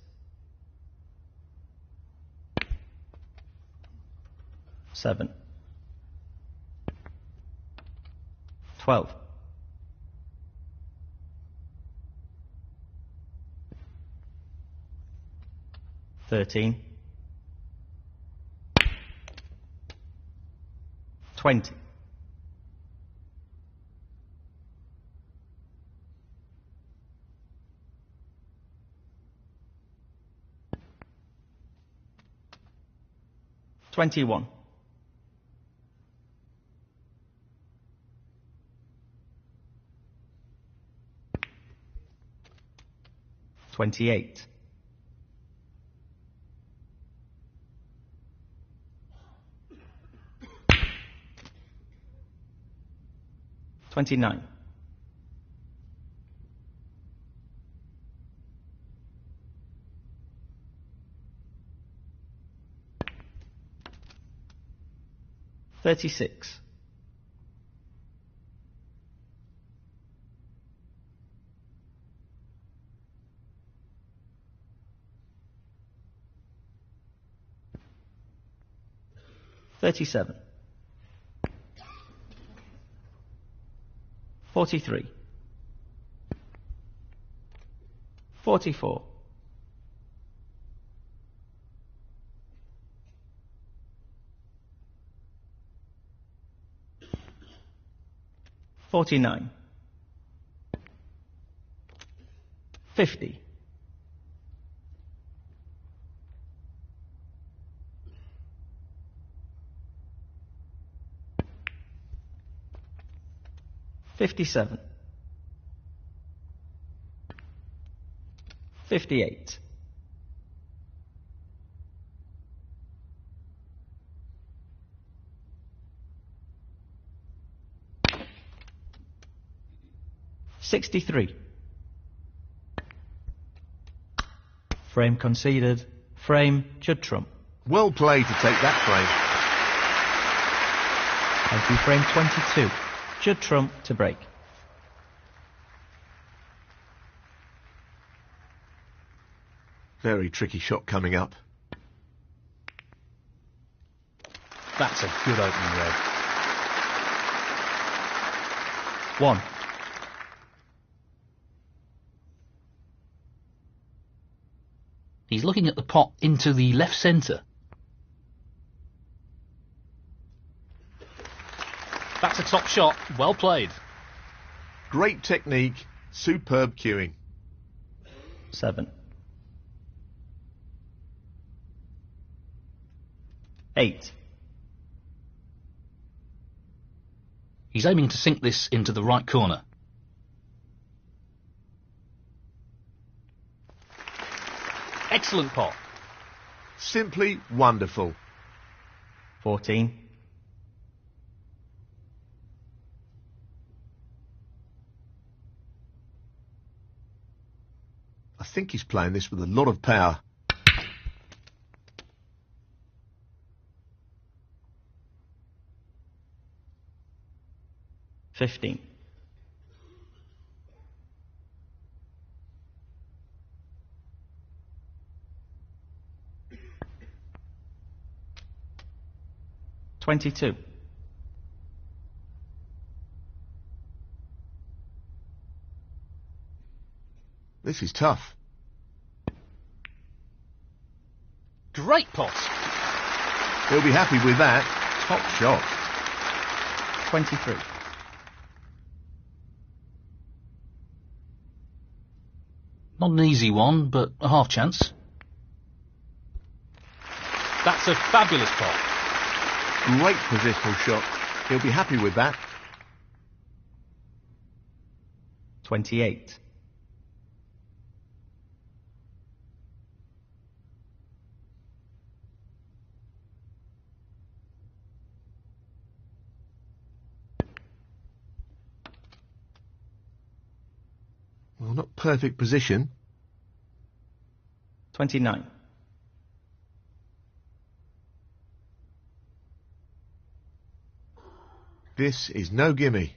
7. 12. 13. 20. 21. 28. 29. $36. 37. 43. 44. 49. 50. 57. 58. 63. Frame conceded. Frame, Judd trump. Well played to take that frame. Thank you, frame 22. Judd trump to break. Very tricky shot coming up. That's a good opening red. 1. He's looking at the pot into the left centre. That's a top shot. Well played. Great technique, superb cueing. 7. 8. He's aiming to sink this into the right corner. Excellent pot. Simply wonderful. 14. 'I think he's playing this with a lot of power. 15. 22. 'This is tough. Great pot. He'll be happy with that. Top shot. 23. Not an easy one, but a half chance. That's a fabulous pot. Great positional shot. He'll be happy with that. 28. 'Well, not perfect position. 29. This is no gimme.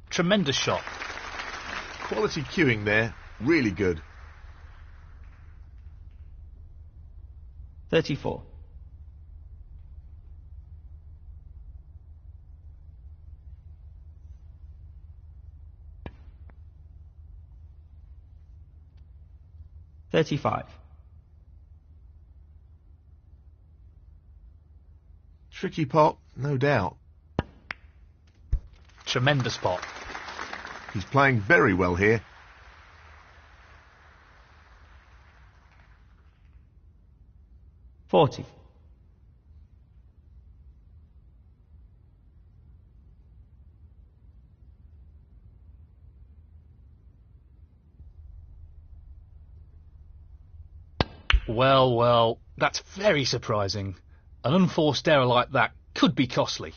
Tremendous shot. Quality cueing there. Really good. 34. 35. Tricky pot, no doubt. Tremendous pot. He's playing very well here. 40. 'Well, that's very surprising. An unforced error like that could be costly.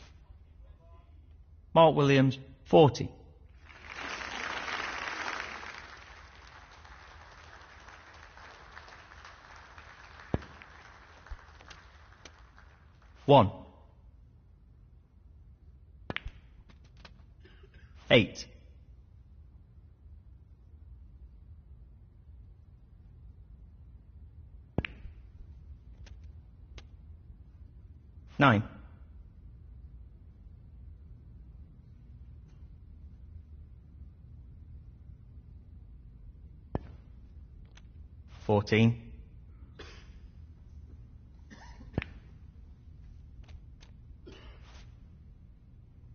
Mark Williams, 40. One. 8. 9. 14.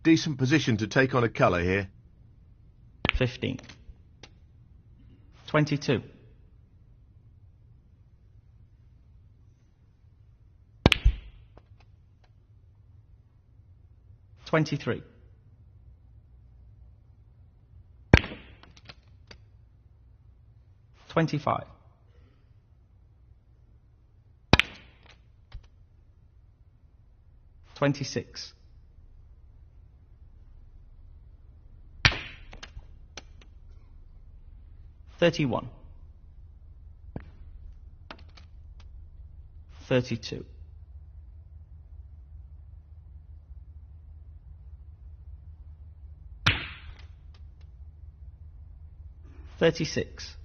'Decent position to take on a colour here. 15. 22. 23. 25. 26. 31. 32. 36.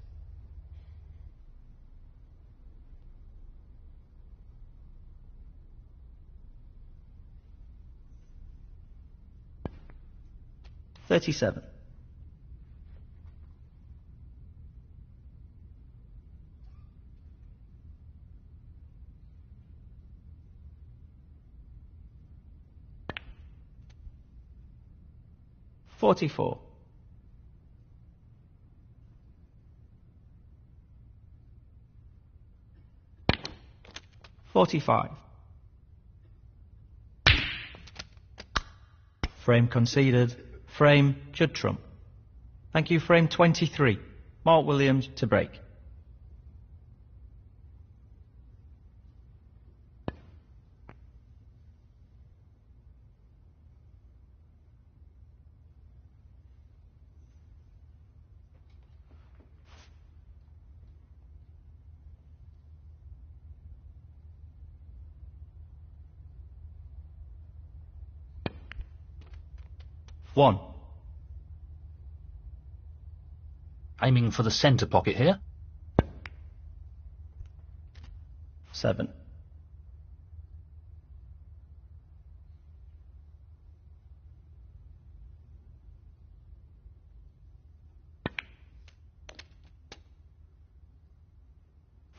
37. 44. 45. Frame conceded. Frame, Judd Trump. Thank you, frame 23. Mark Williams to break. One. Aiming for the centre pocket here. 7.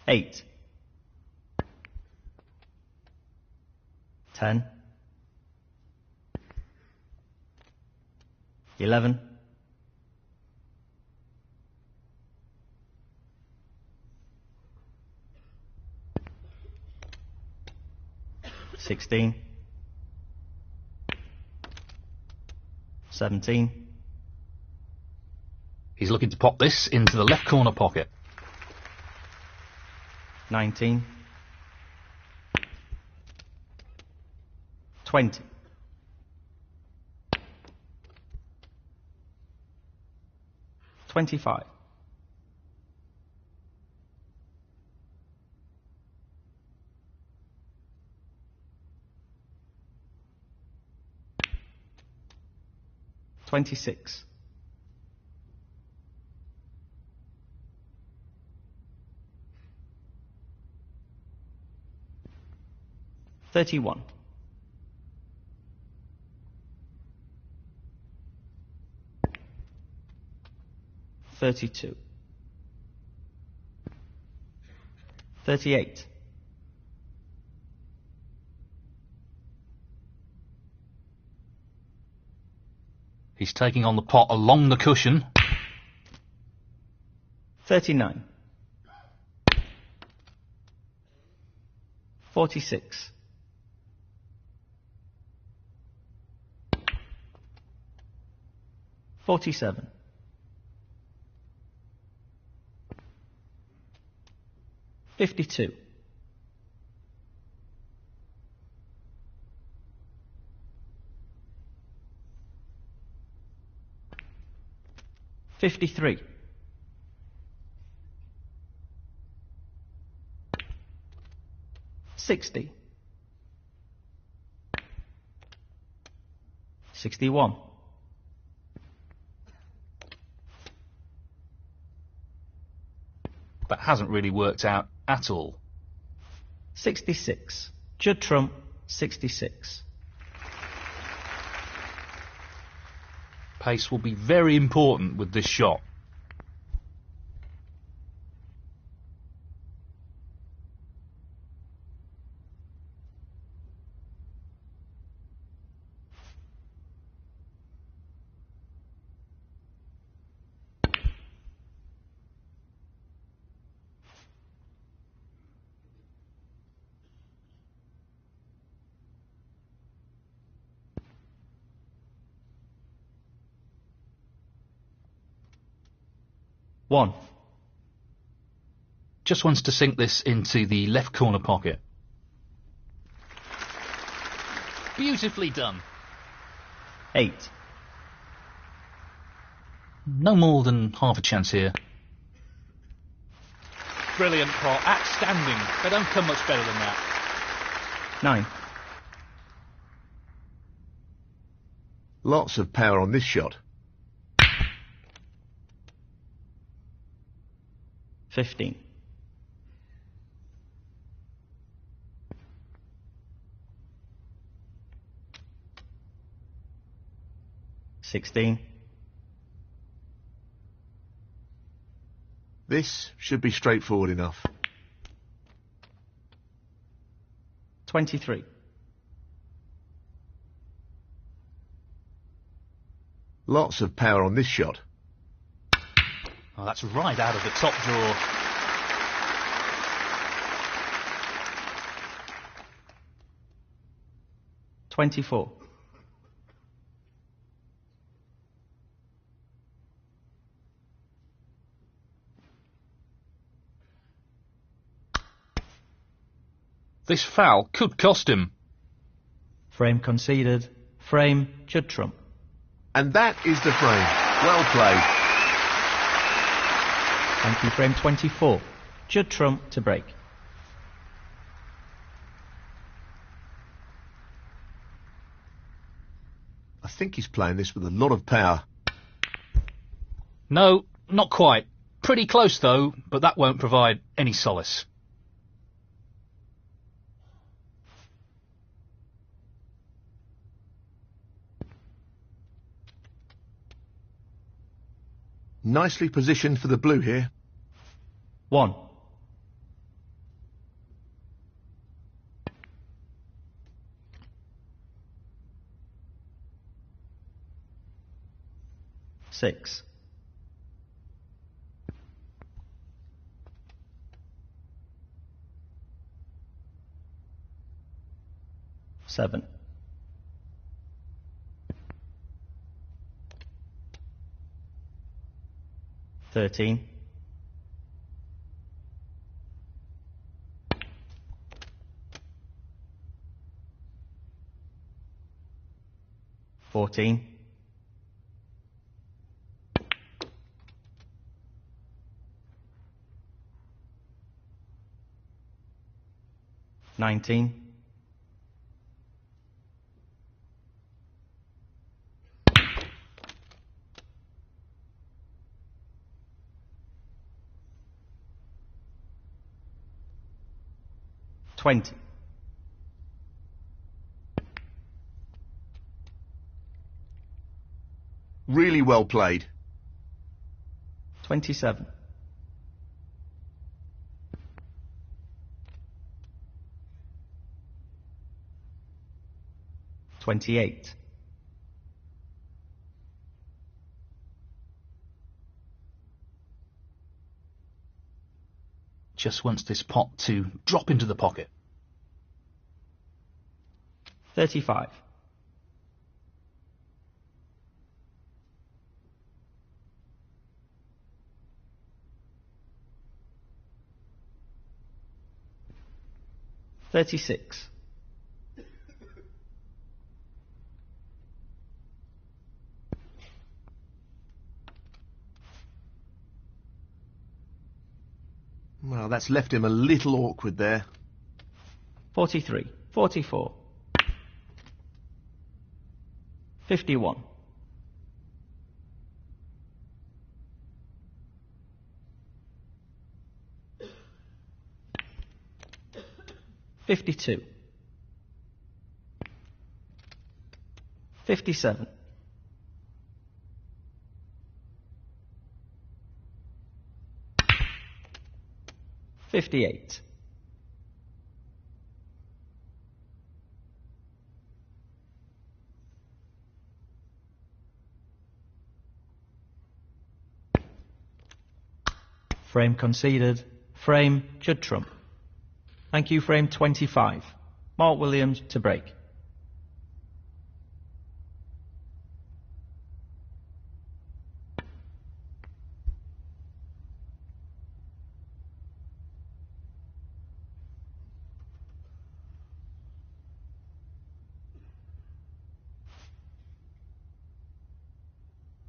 8. 10. 11. 16. 17. He's looking to pop this into the left corner pocket. 19. 20. 25. 26. 31. 32. 38. He's taking on the pot along the cushion. 39. 46. 47. 52. 53. 60. 61. 'That hasn't really worked out at all. 66. Judd trump, 66. Pace will be very important with this shot. One. Just wants to sink this into the left corner pocket. Beautifully done. 8. No more than half a chance here. Brilliant pot. Outstanding. They don't come much better than that. 9. Lots of power on this shot. 15. 16. This should be straightforward enough. 23. Lots of power on this shot. Oh, that's right out of the top drawer. $24. This foul could cost him. Frame conceded. Frame, Judd trump. And that is the frame. Well played. Thank you, frame 24. Judd trump to break. I think he's playing this with a lot of power. No, not quite. Pretty close though, but that won't provide any solace. Nicely positioned for the blue here. 1. 6. 7. 13. 14. 19. 20. Really well played. 27. 28. Just wants this pot to drop into the pocket. 35. 36. that's left him a little awkward there. 43, 44. 51. 52. 57. 58. 'Frame conceded. Frame, Judd trump. Thank you, frame 25. Mark Williams to break.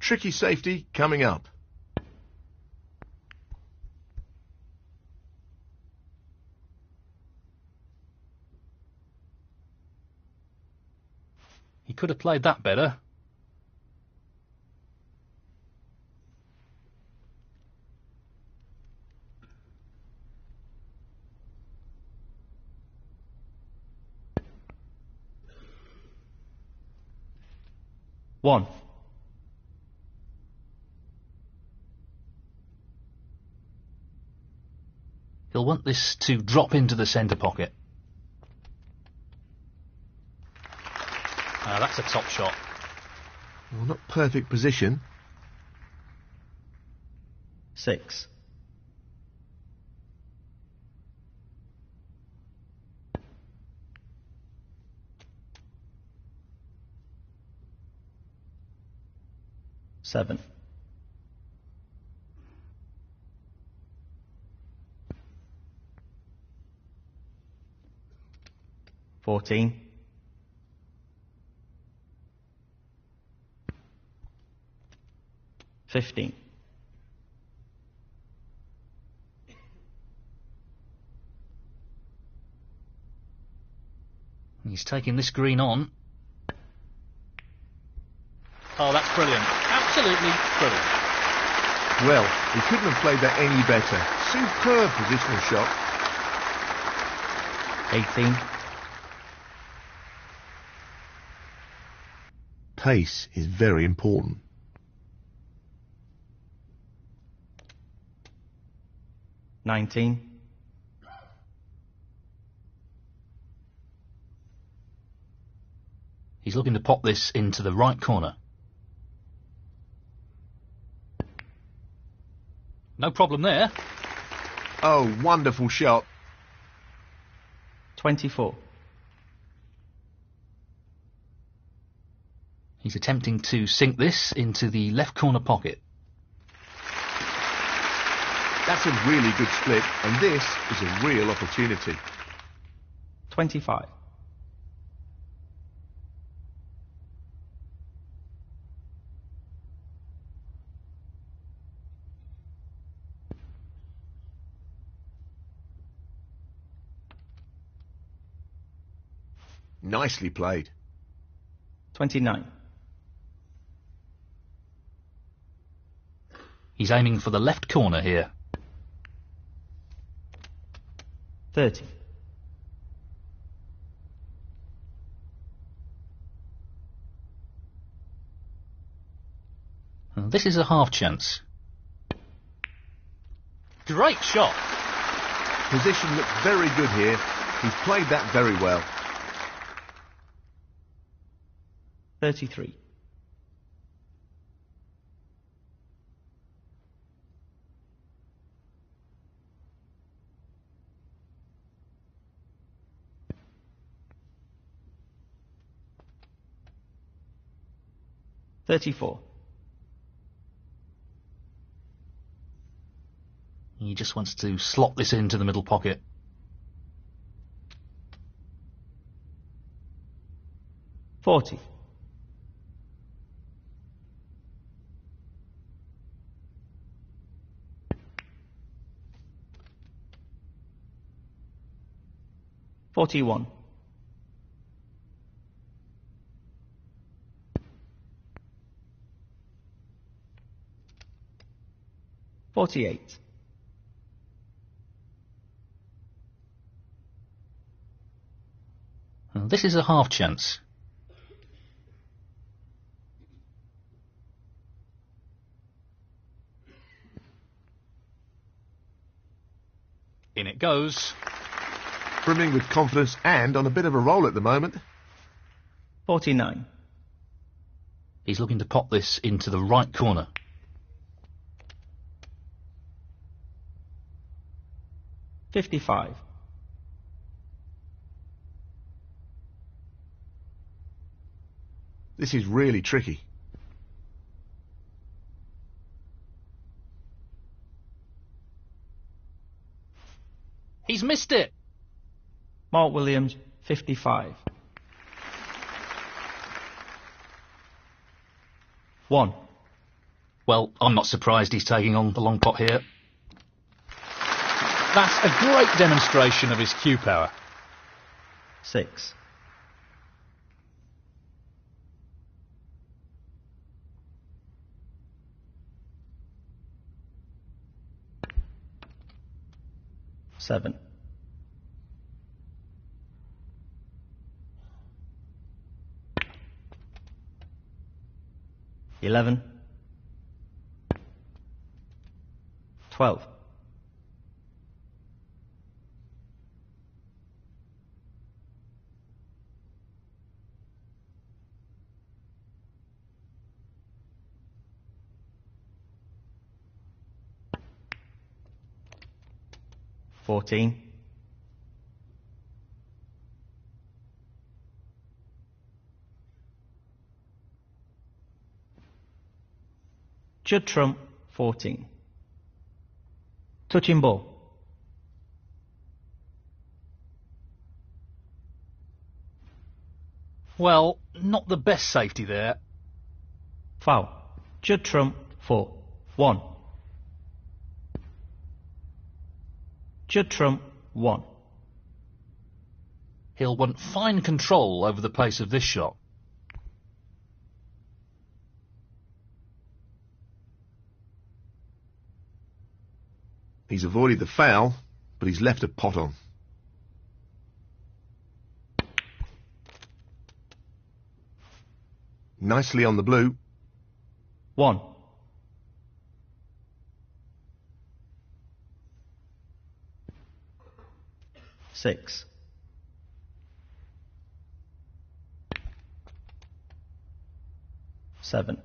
Tricky safety coming up. He could have played that better. One. He'll want this to drop into the centre pocket. That's a top shot. Well, not perfect position. 6. 7. 14. 15. 'He's taking this green on. Oh, that's brilliant. Absolutely brilliant. Well, he couldn't have played that any better. Superb positional shot. 18. Pace is very important. 19. 'He's looking to pop this into the right corner. No problem there. Oh, wonderful shot. 24. He's attempting to sink this into the left corner pocket. That's a really good split, and this is a real opportunity. 25. 'Nicely played. 29. He's aiming for the left corner here. 30. 'This is a half chance. Great shot. Position looks very good here. He's played that very well. 33. 34. He just wants to slot this into the middle pocket. 40. 41. 48. 'This is a half chance. In it goes. Brimming with confidence and on a bit of a roll at the moment. 49. He's looking to pop this into the right corner. 55. 'This is really tricky. He's missed it! Mark Williams, 55. 1. Well, I'm not surprised he's taking on the long pot here. That's a great demonstration of his cue power. 6. 7. 11. 12. 14. 'Judd trump, 14. Touching ball. Well, not the best safety there. Foul. Judd trump, 4. 1. Judd trump, 1. He'll want fine control over the pace of this shot. He's avoided the foul, but he's left a pot on. Nicely on the blue. 1. 6. 7.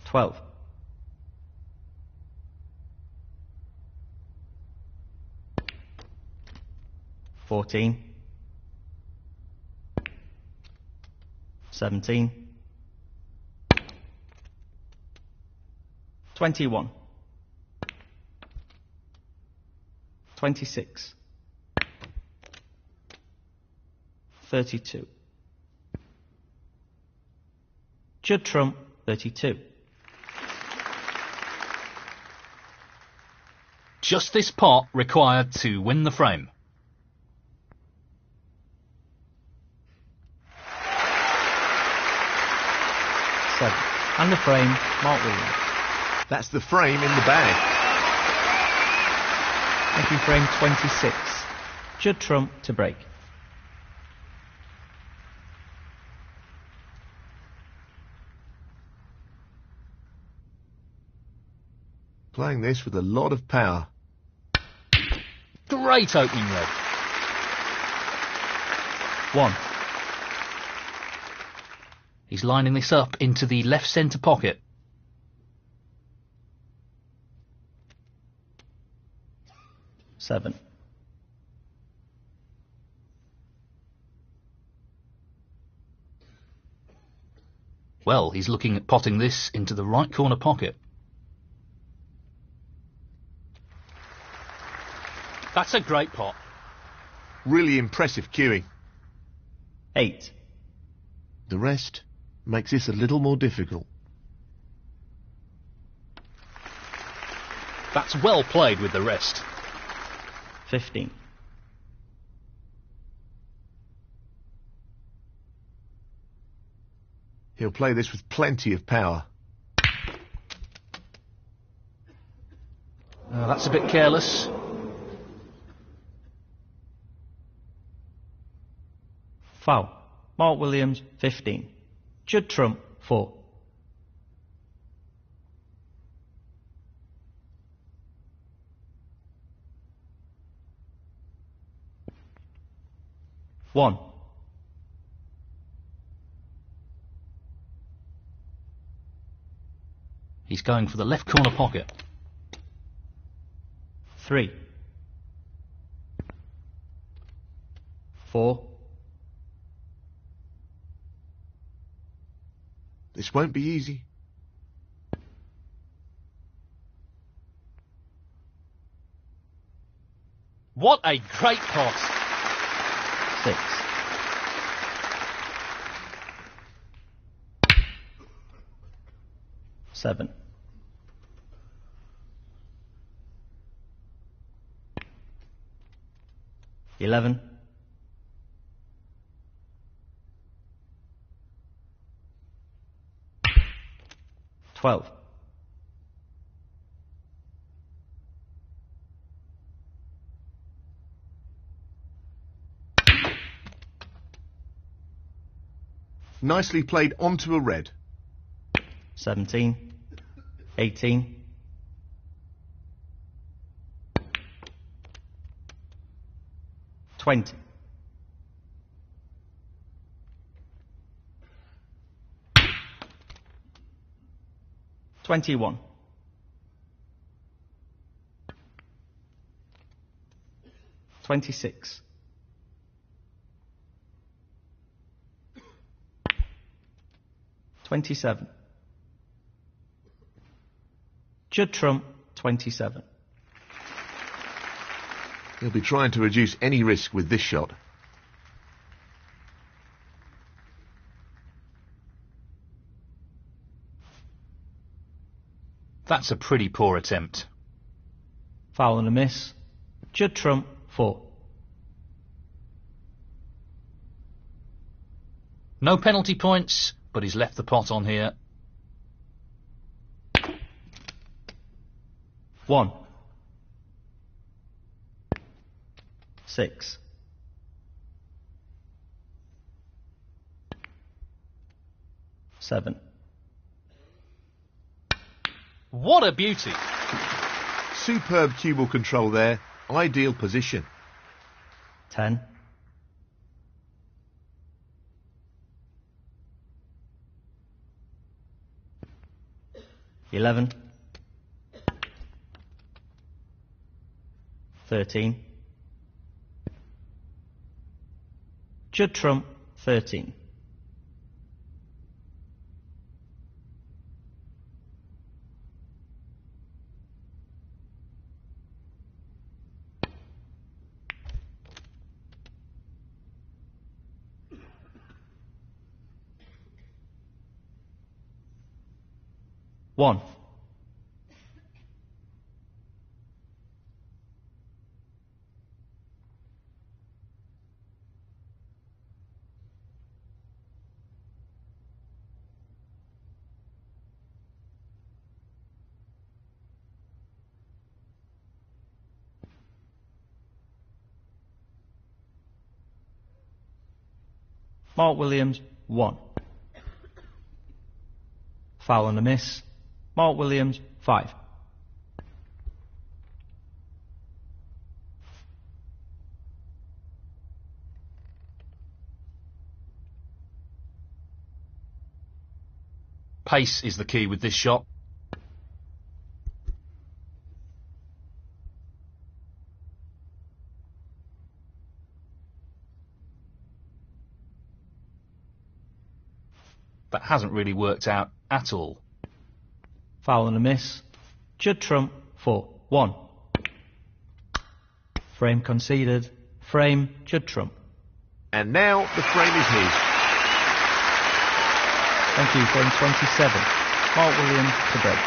12. 14. 17. 21. 26. 32. Judd trump, 32. Just this pot required to win the frame. And the frame, Mark Williams. That's the frame in the bag. Entry frame 26. Judd trump to break. Playing this with a lot of power. Great opening leg. 1. He's lining this up into the left centre pocket. 7. 'Well, he's looking at potting this into the right corner pocket. That's a great pot. Really impressive cueing. 8. The rest makes this a little more difficult. That's well played with the rest. 15. He'll play this with plenty of power. That's a bit careless. Foul. Mark Williams, 15. Judd Trump, 4. One. He's going for the left corner pocket. 3. 4. This won't be easy. 'What a great pot! 6. 7. 11. 12. 'Nicely played onto a red. 17. 18. 20. 21. 26. 27. Judd Trump, 27. He'll be trying to reduce any risk with this shot. That's a pretty poor attempt. Foul and a miss. Judd Trump, 4. No penalty points, but he's left the pot on here. 1. 6. 7. What a beauty! Superb cue ball control there. Ideal position. 10. 11. 13. Judd Trump, 13. One. Mark Williams, 1. Foul and a miss. Mark Williams, 5. Pace is the key with this shot. That hasn't really worked out at all. Foul and a miss. Judd Trump, 4. 1. Frame conceded. Frame, Judd Trump. And now the frame is his. Thank you, frame 27. Mark Williams to break.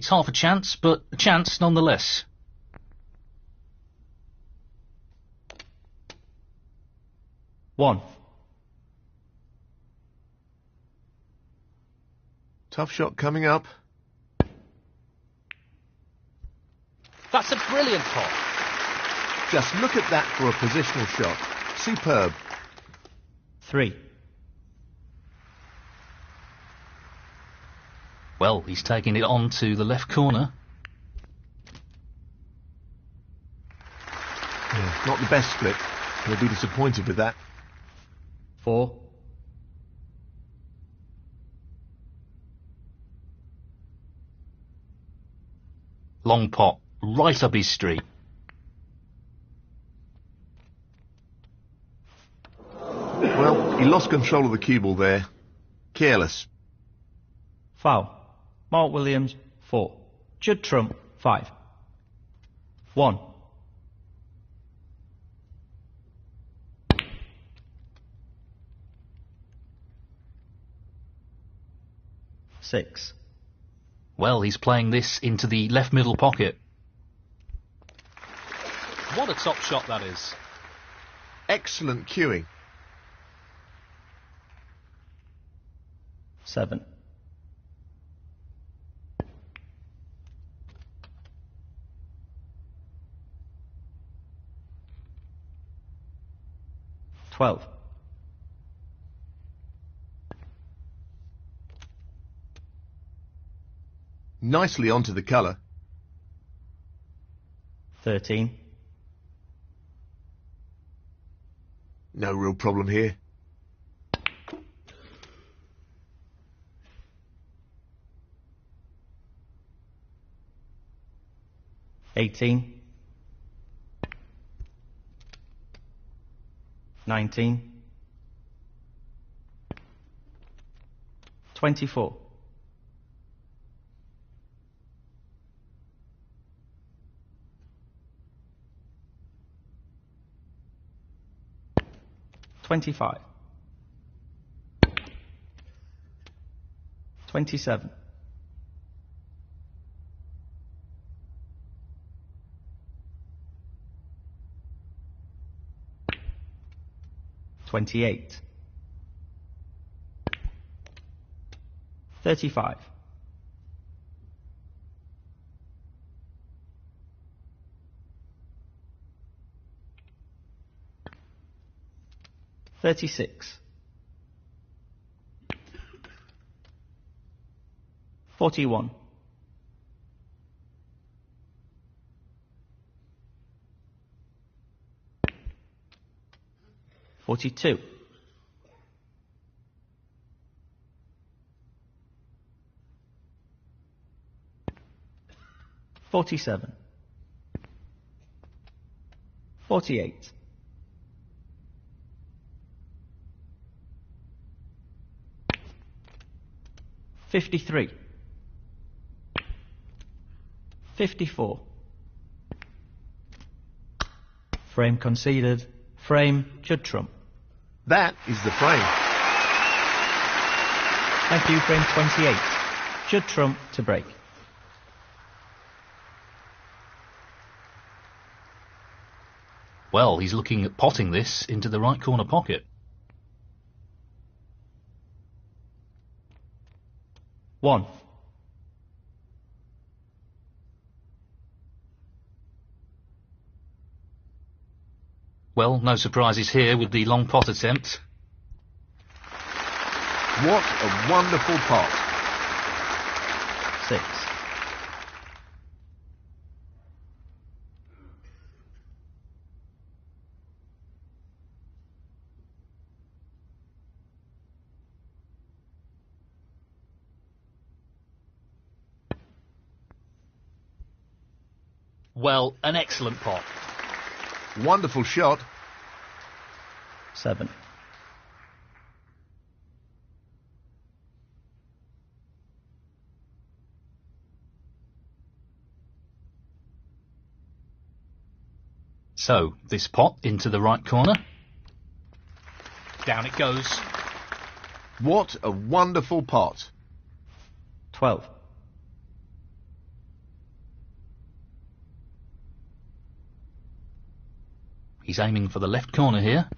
It's half a chance, but a chance nonetheless. One. Tough shot coming up. That's a brilliant pot. Just look at that for a positional shot. Superb. 3. Well, he's taking it on to the left corner. Yeah, not the best split. He'll be disappointed with that. 4. Long pot, right up his street. Well, he lost control of the cue ball there. Careless. Foul. Mark Williams, 4. Judd Trump, 5. 1. Six. Well, he's playing this into the left middle pocket. What a top shot that is. Excellent cueing. 7. 12. 'Nicely onto the colour. 13. No real problem here. 18. 19. 24. 25. 27. 28. 35. 36. 41. 42. 47. 48. 53. 54. Frame conceded. Frame, Judd Trump. That is the frame. Thank you, frame 28. Judd Trump to break. Well, he's looking at potting this into the right corner pocket. 1. Well, no surprises here with the long pot attempt. What a wonderful pot. 6. Well, an excellent pot. Wonderful shot. 7. So, this pot into the right corner. Down it goes. What a wonderful pot. 12. He's aiming for the left corner here.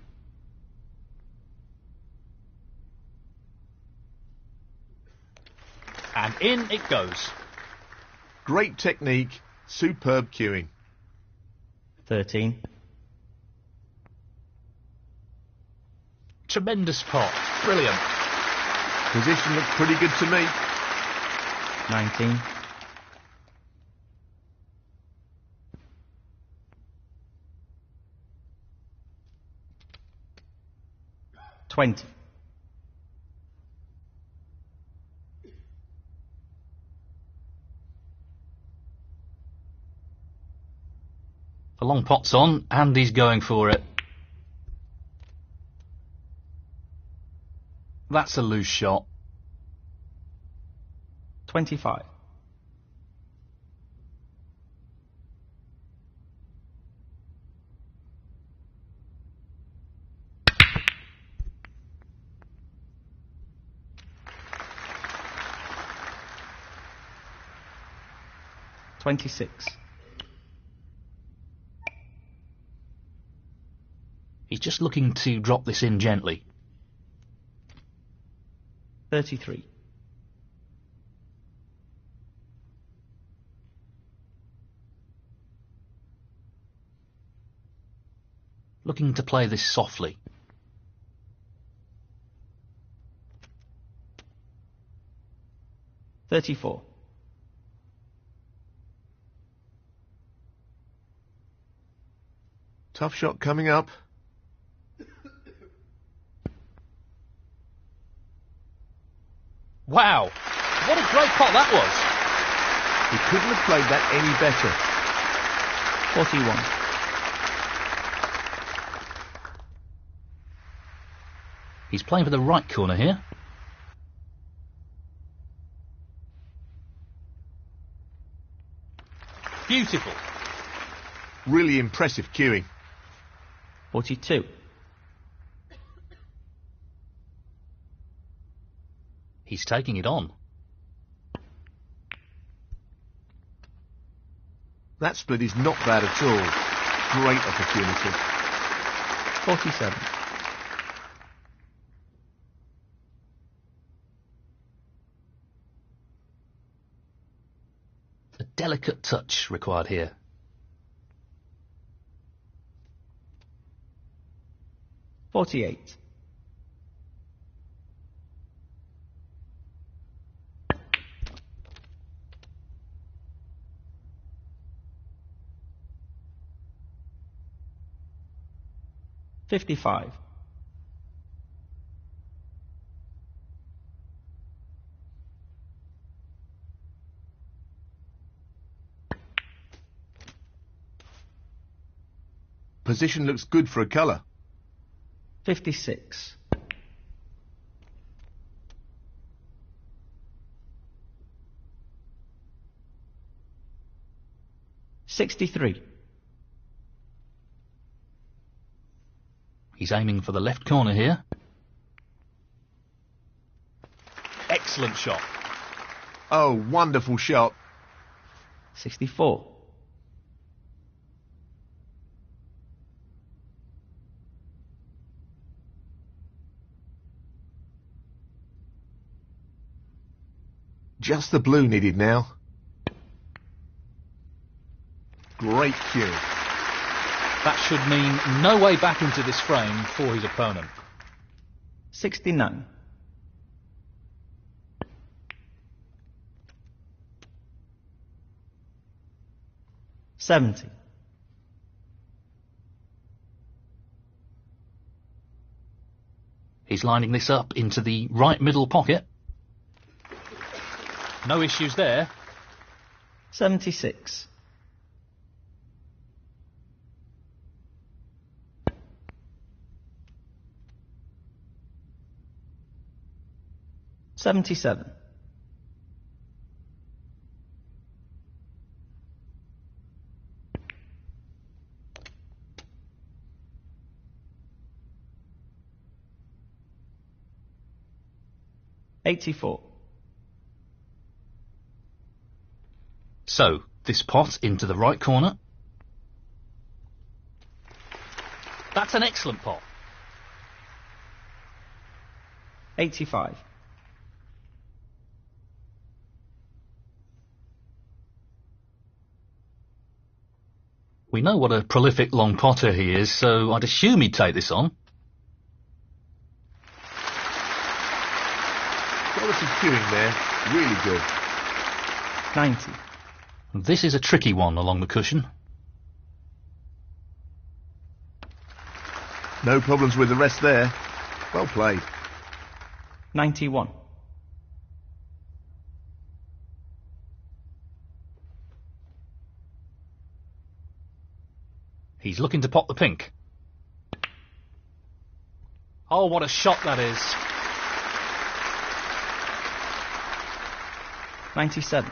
And in it goes. Great technique, superb cueing. 13. Tremendous pot. Brilliant. Position looks pretty good to me. 19. 20. The long pot's on, and he's going for it. That's a loose shot. 25. 26. He's just looking to drop this in gently. 33. Looking to play this softly. 34. Tough shot coming up. Wow, what a great pot that was. He couldn't have played that any better. 41. He's playing for the right corner here. Beautiful. Really impressive cueing. 42. He's taking it on. That split is not bad at all. Great opportunity. 47. A delicate touch required here. 48. 55. 'Position looks good for a colour. 56. 63. He's aiming for the left corner here. Excellent shot. Oh, wonderful shot. 64. 'Just the blue needed now. Great cue. That should mean no way back into this frame for his opponent. 69. 70. He's lining this up into the right middle pocket. No issues there. 76. 77. 84. So, this pot into the right corner. That's an excellent pot. 85. We know what a prolific long potter he is, so I'd assume he'd take this on. Quality cueing there, really good. 90. This is a tricky one along the cushion. No problems with the rest there. Well played. 91. He's looking to pot the pink. Oh, what a shot that is. 97.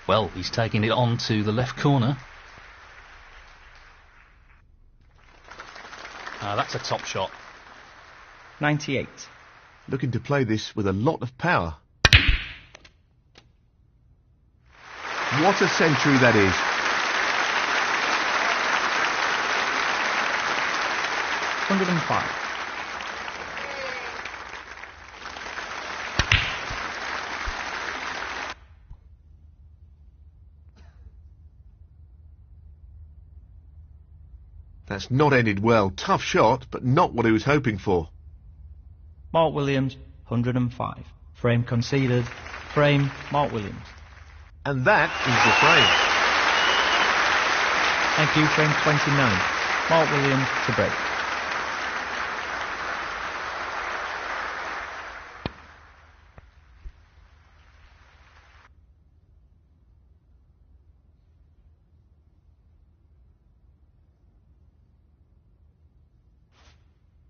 Well, he's taking it on to the left corner. That's a top shot. 98. Looking to play this with a lot of power. What a century that is. 105. That's not ended well. Tough shot, but not what he was hoping for. Mark Williams, 105. Frame conceded. Frame, Mark Williams. And that is the frame. Thank you, frame 29. Mark Williams to break.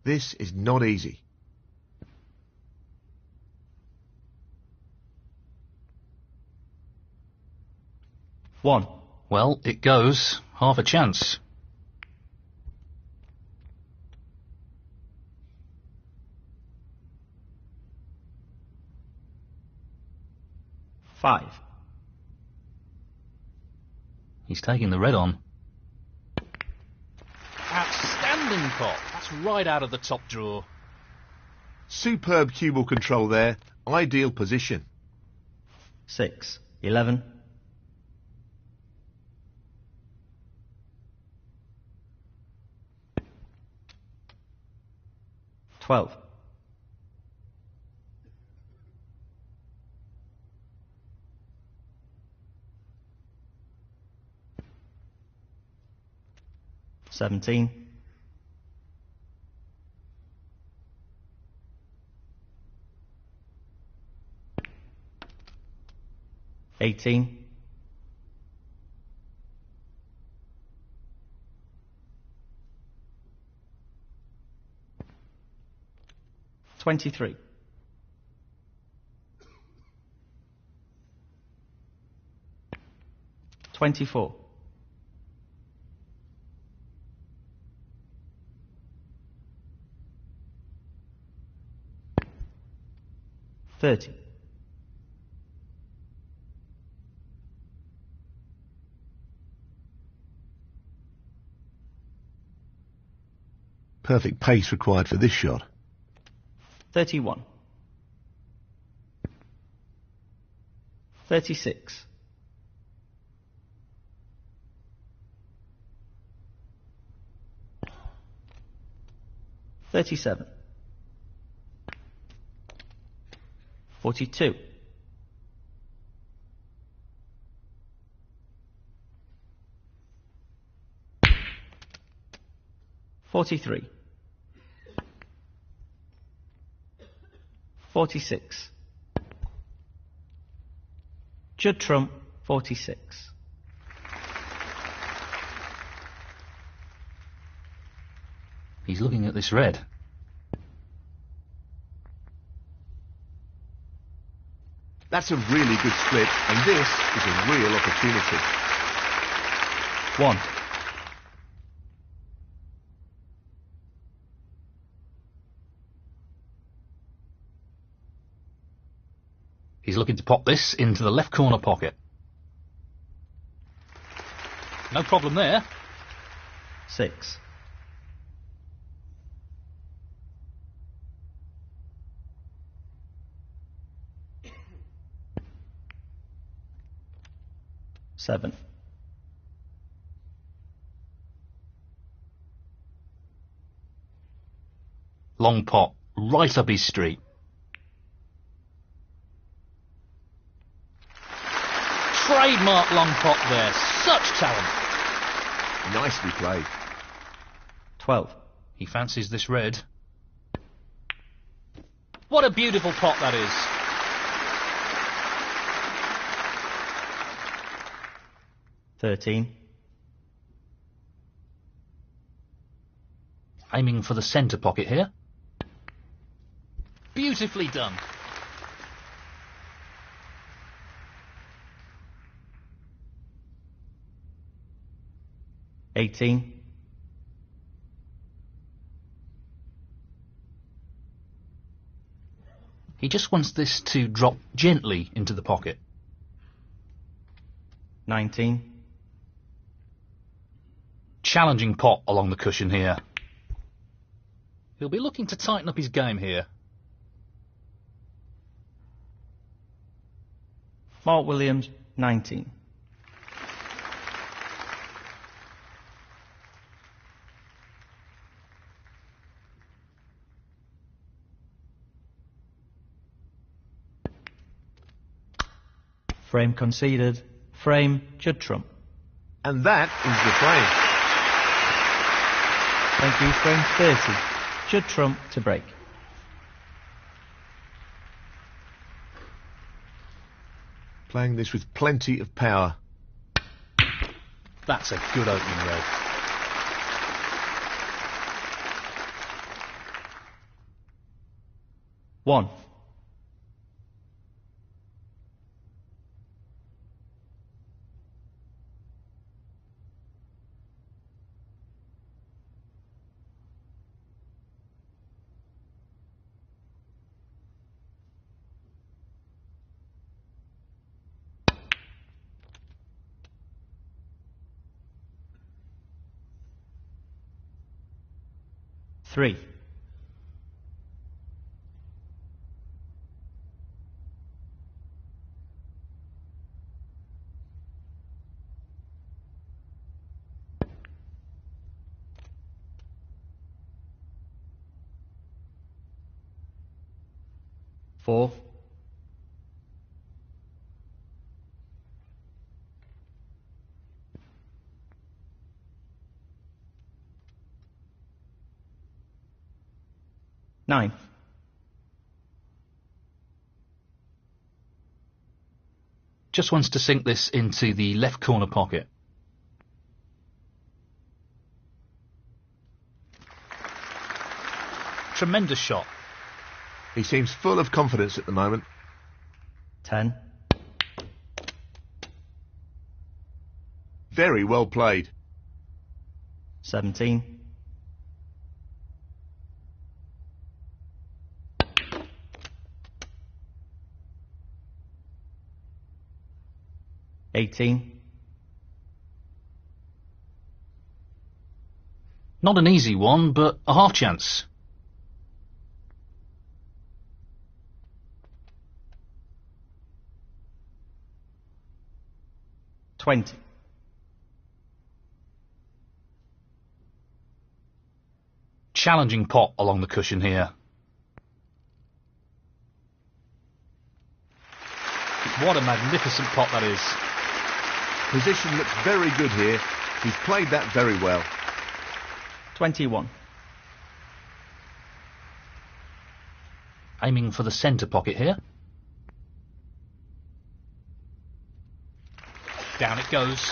This is not easy. One. Well, it goes. Half a chance. 5. He's taking the red on. Outstanding pot. That's right out of the top drawer. Superb cue ball control there. Ideal position. 6. 11. 12. 17. 18. 23. 24. 30. 'Perfect pace required for this shot. 31. 36. 37. 42. 43. 46. Judd trump, 46. He's looking at this red. That's a really good split, and this is a real opportunity. 1. He's looking to pop this into the left corner pocket. No problem there. 6. Seven. Long pot, right up his street. Trademark long pot there. Such talent. Nicely played. 12. He fancies this red. What a beautiful pot that is. 13. Aiming for the centre pocket here. Beautifully done. 18. He just wants this to drop gently into the pocket. 19. Challenging pot along the cushion here. He'll be looking to tighten up his game here. Mark Williams, 19. Frame conceded. Frame, Judd Trump. And that is the frame. Thank you, frame 30. Judd Trump to break. Playing this with plenty of power. That's a good opening red. One. Three. Four. Nine. Just wants to sink this into the left corner pocket. Tremendous shot. He seems full of confidence at the moment. 10. Very well played. 17. $18. Not an easy one, but a half chance. 20. Challenging pot along the cushion here. What a magnificent pot that is. Position looks very good here. He's played that very well. 21. Aiming for the centre pocket here. Down it goes.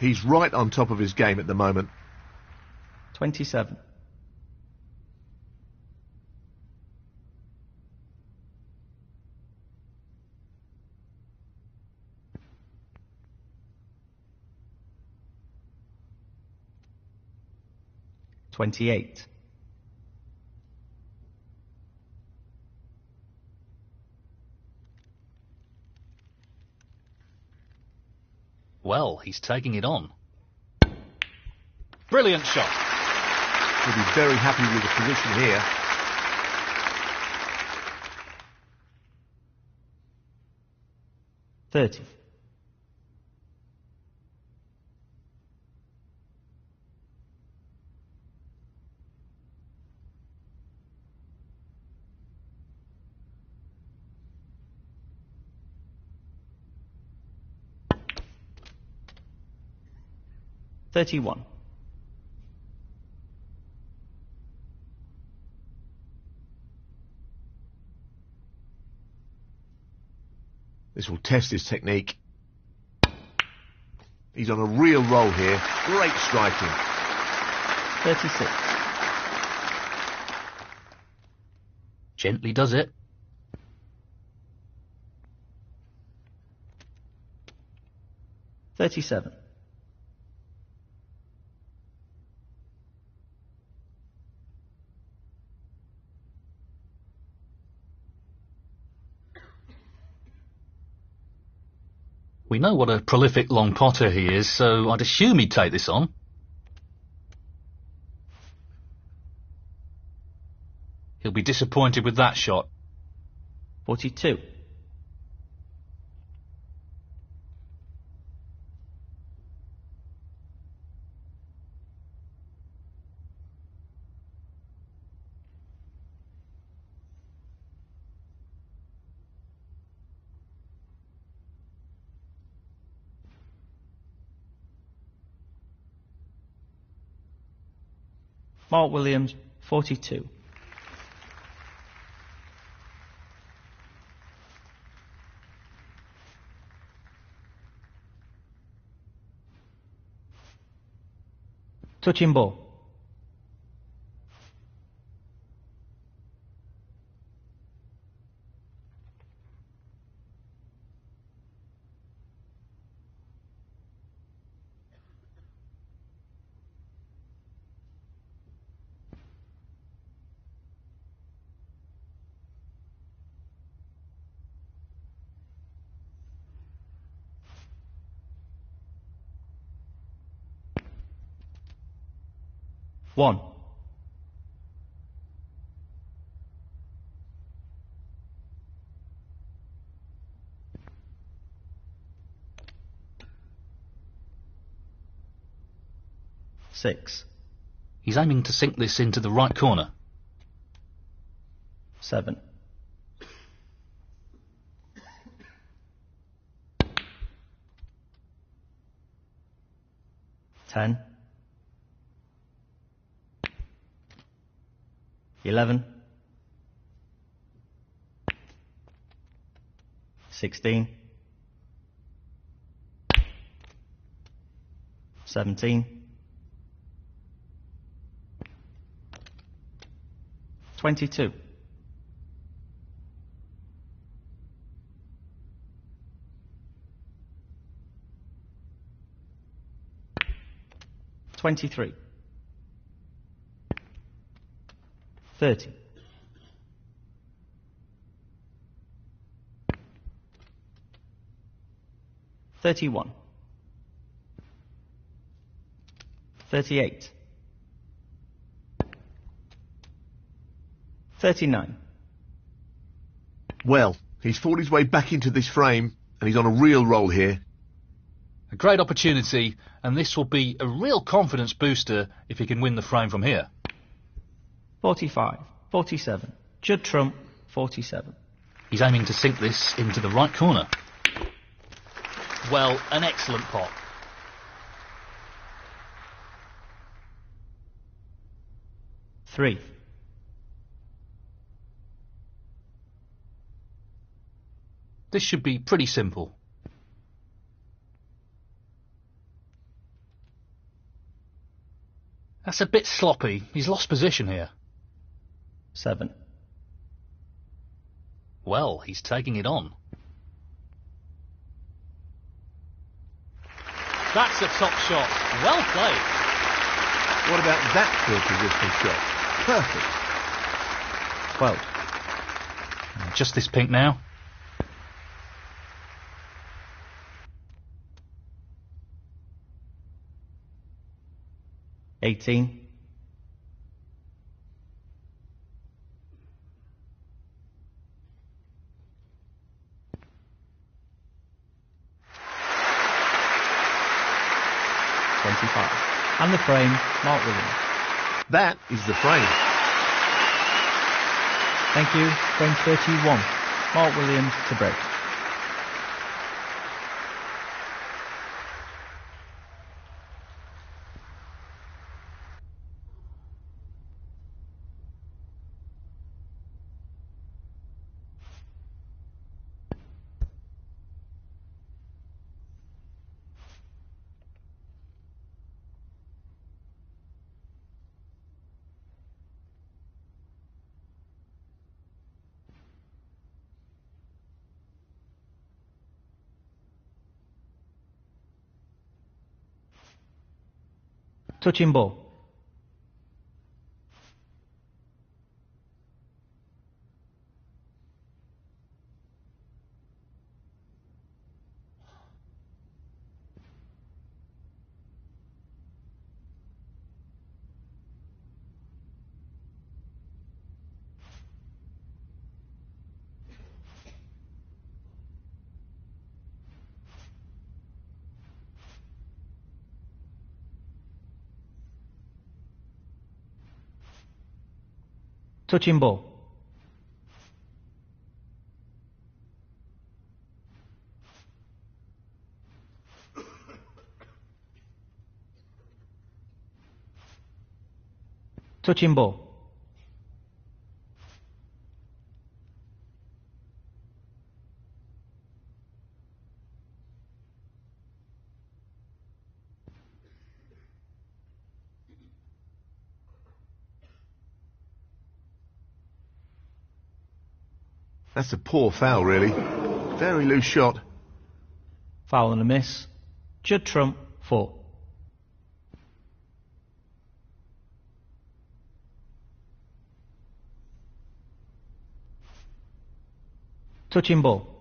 He's right on top of his game at the moment. 27. $28. Well, he's taking it on. Brilliant shot. He'll be very happy with the position here. $30. $31. This will test his technique. He's on a real roll here. Great striking. 36. Gently does it. $37. We know what a prolific long potter he is, so I'd assume he'd take this on. He'll be disappointed with that shot. 42. Mark Williams, 42. Touching ball. One. Six. He's aiming to sink this into the right corner. 7. $10. 11. 16. 17. 22. 23. 30. 31. 38. 39. Well, he's fought his way back into this frame, and he's on a real roll here. A great opportunity, and this will be a real confidence booster if he can win the frame from here. 45. 47. Judd Trump, 47. He's aiming to sink this into the right corner. Well, an excellent pot. Three. This should be pretty simple. That's a bit sloppy. He's lost position here. 7. Well, he's taking it on. That's a top shot. Well played. What about that field position shot? Perfect. 12. Just this pink now. 18. And the frame, Mark Williams. That is the frame. Thank you. Frame 31, Mark Williams to break. Touching ball. Touching ball. Touching ball. That's a poor foul, really. Very loose shot. Foul and a miss. Judd Trump, 4. Touching ball.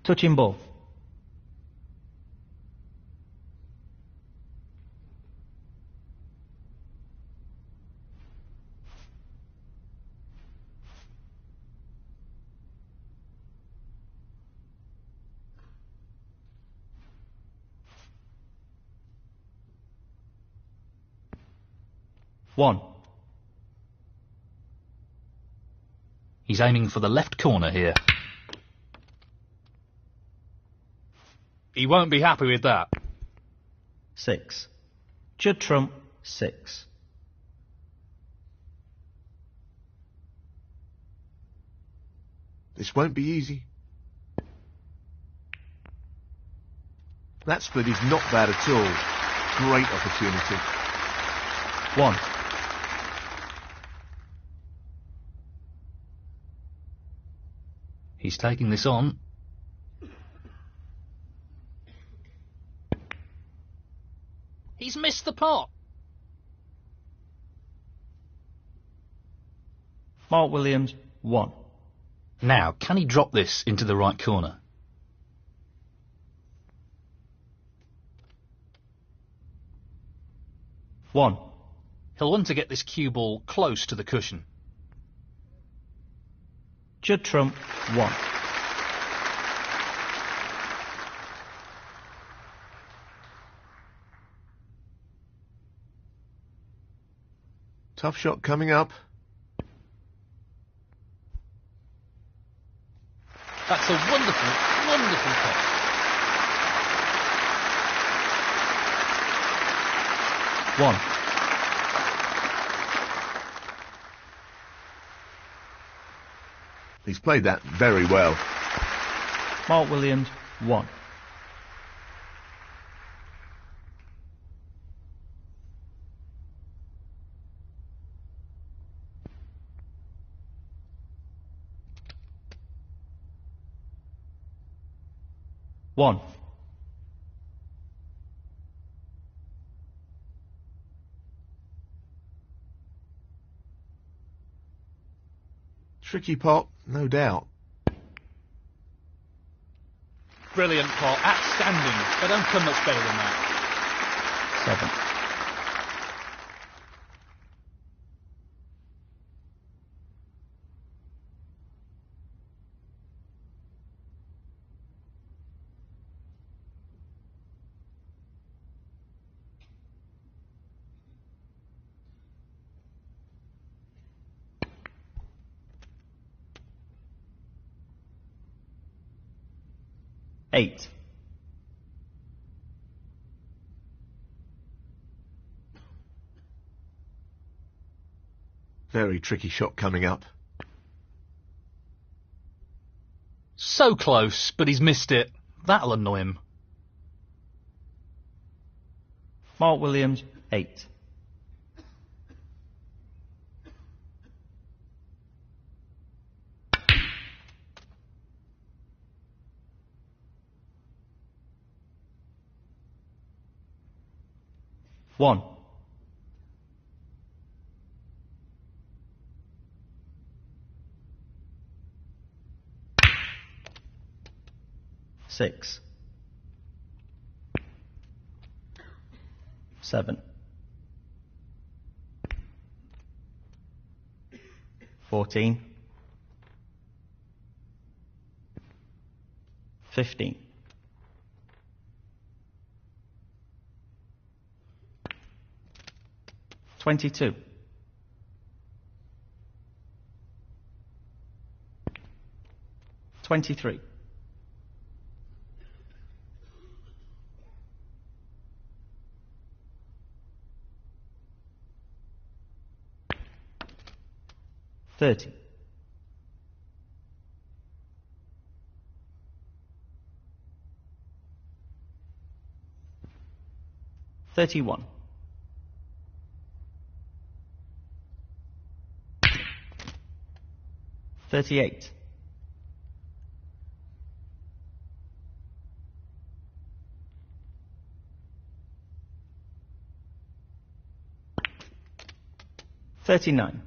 Touching ball. One. He's aiming for the left corner here. He won't be happy with that. 6. Judd Trump, 6. This won't be easy. That split is not bad at all. Great opportunity. 1. He's taking this on. He's missed the pot. Mark Williams, 1. Now, can he drop this into the right corner? One. He'll want to get this cue ball close to the cushion. Judd Trump, 1. Tough shot coming up. That's a wonderful, wonderful pot. One. He's played that very well. Mark Williams, 1. One. Tricky pot, no doubt. Brilliant pot, outstanding. They don't come much better than that. 7. Eight. Very tricky shot coming up. So close, but he's missed it. That'll annoy him. Mark Williams, 8. One. Six. 7. 14. 15. 22. 23. 30. 31. 38. 39.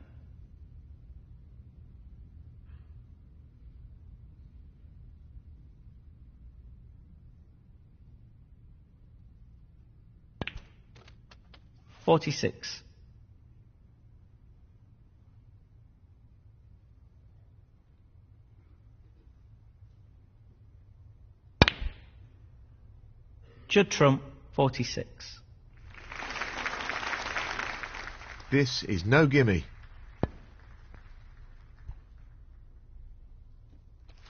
46. 46. This is no gimme.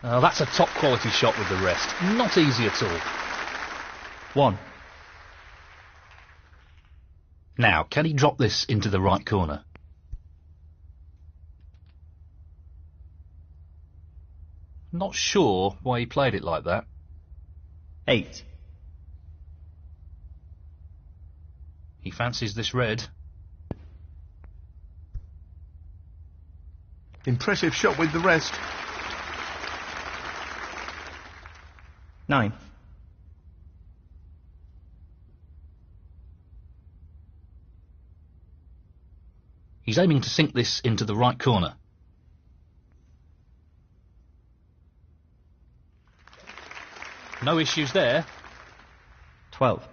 That's a top quality shot with the rest. Not easy at all. 1. Now, can he drop this into the right corner? Not sure why he played it like that. 8. He fancies this red. Impressive shot with the rest. 9. He's aiming to sink this into the right corner. No issues there. 12.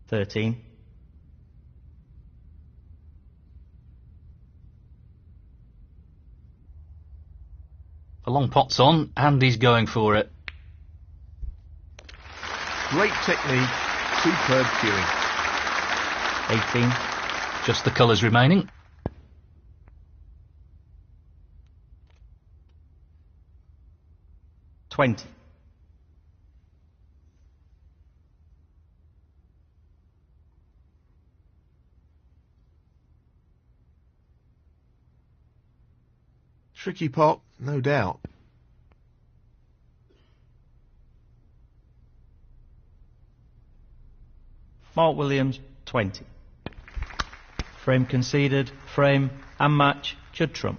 13. 'A long pot's on, and he's going for it. Great technique, superb cueing. 18. Just the colours remaining. 20. 'Tricky pot, no doubt. Mark Williams, 20. Frame conceded, frame and match, Judd Trump.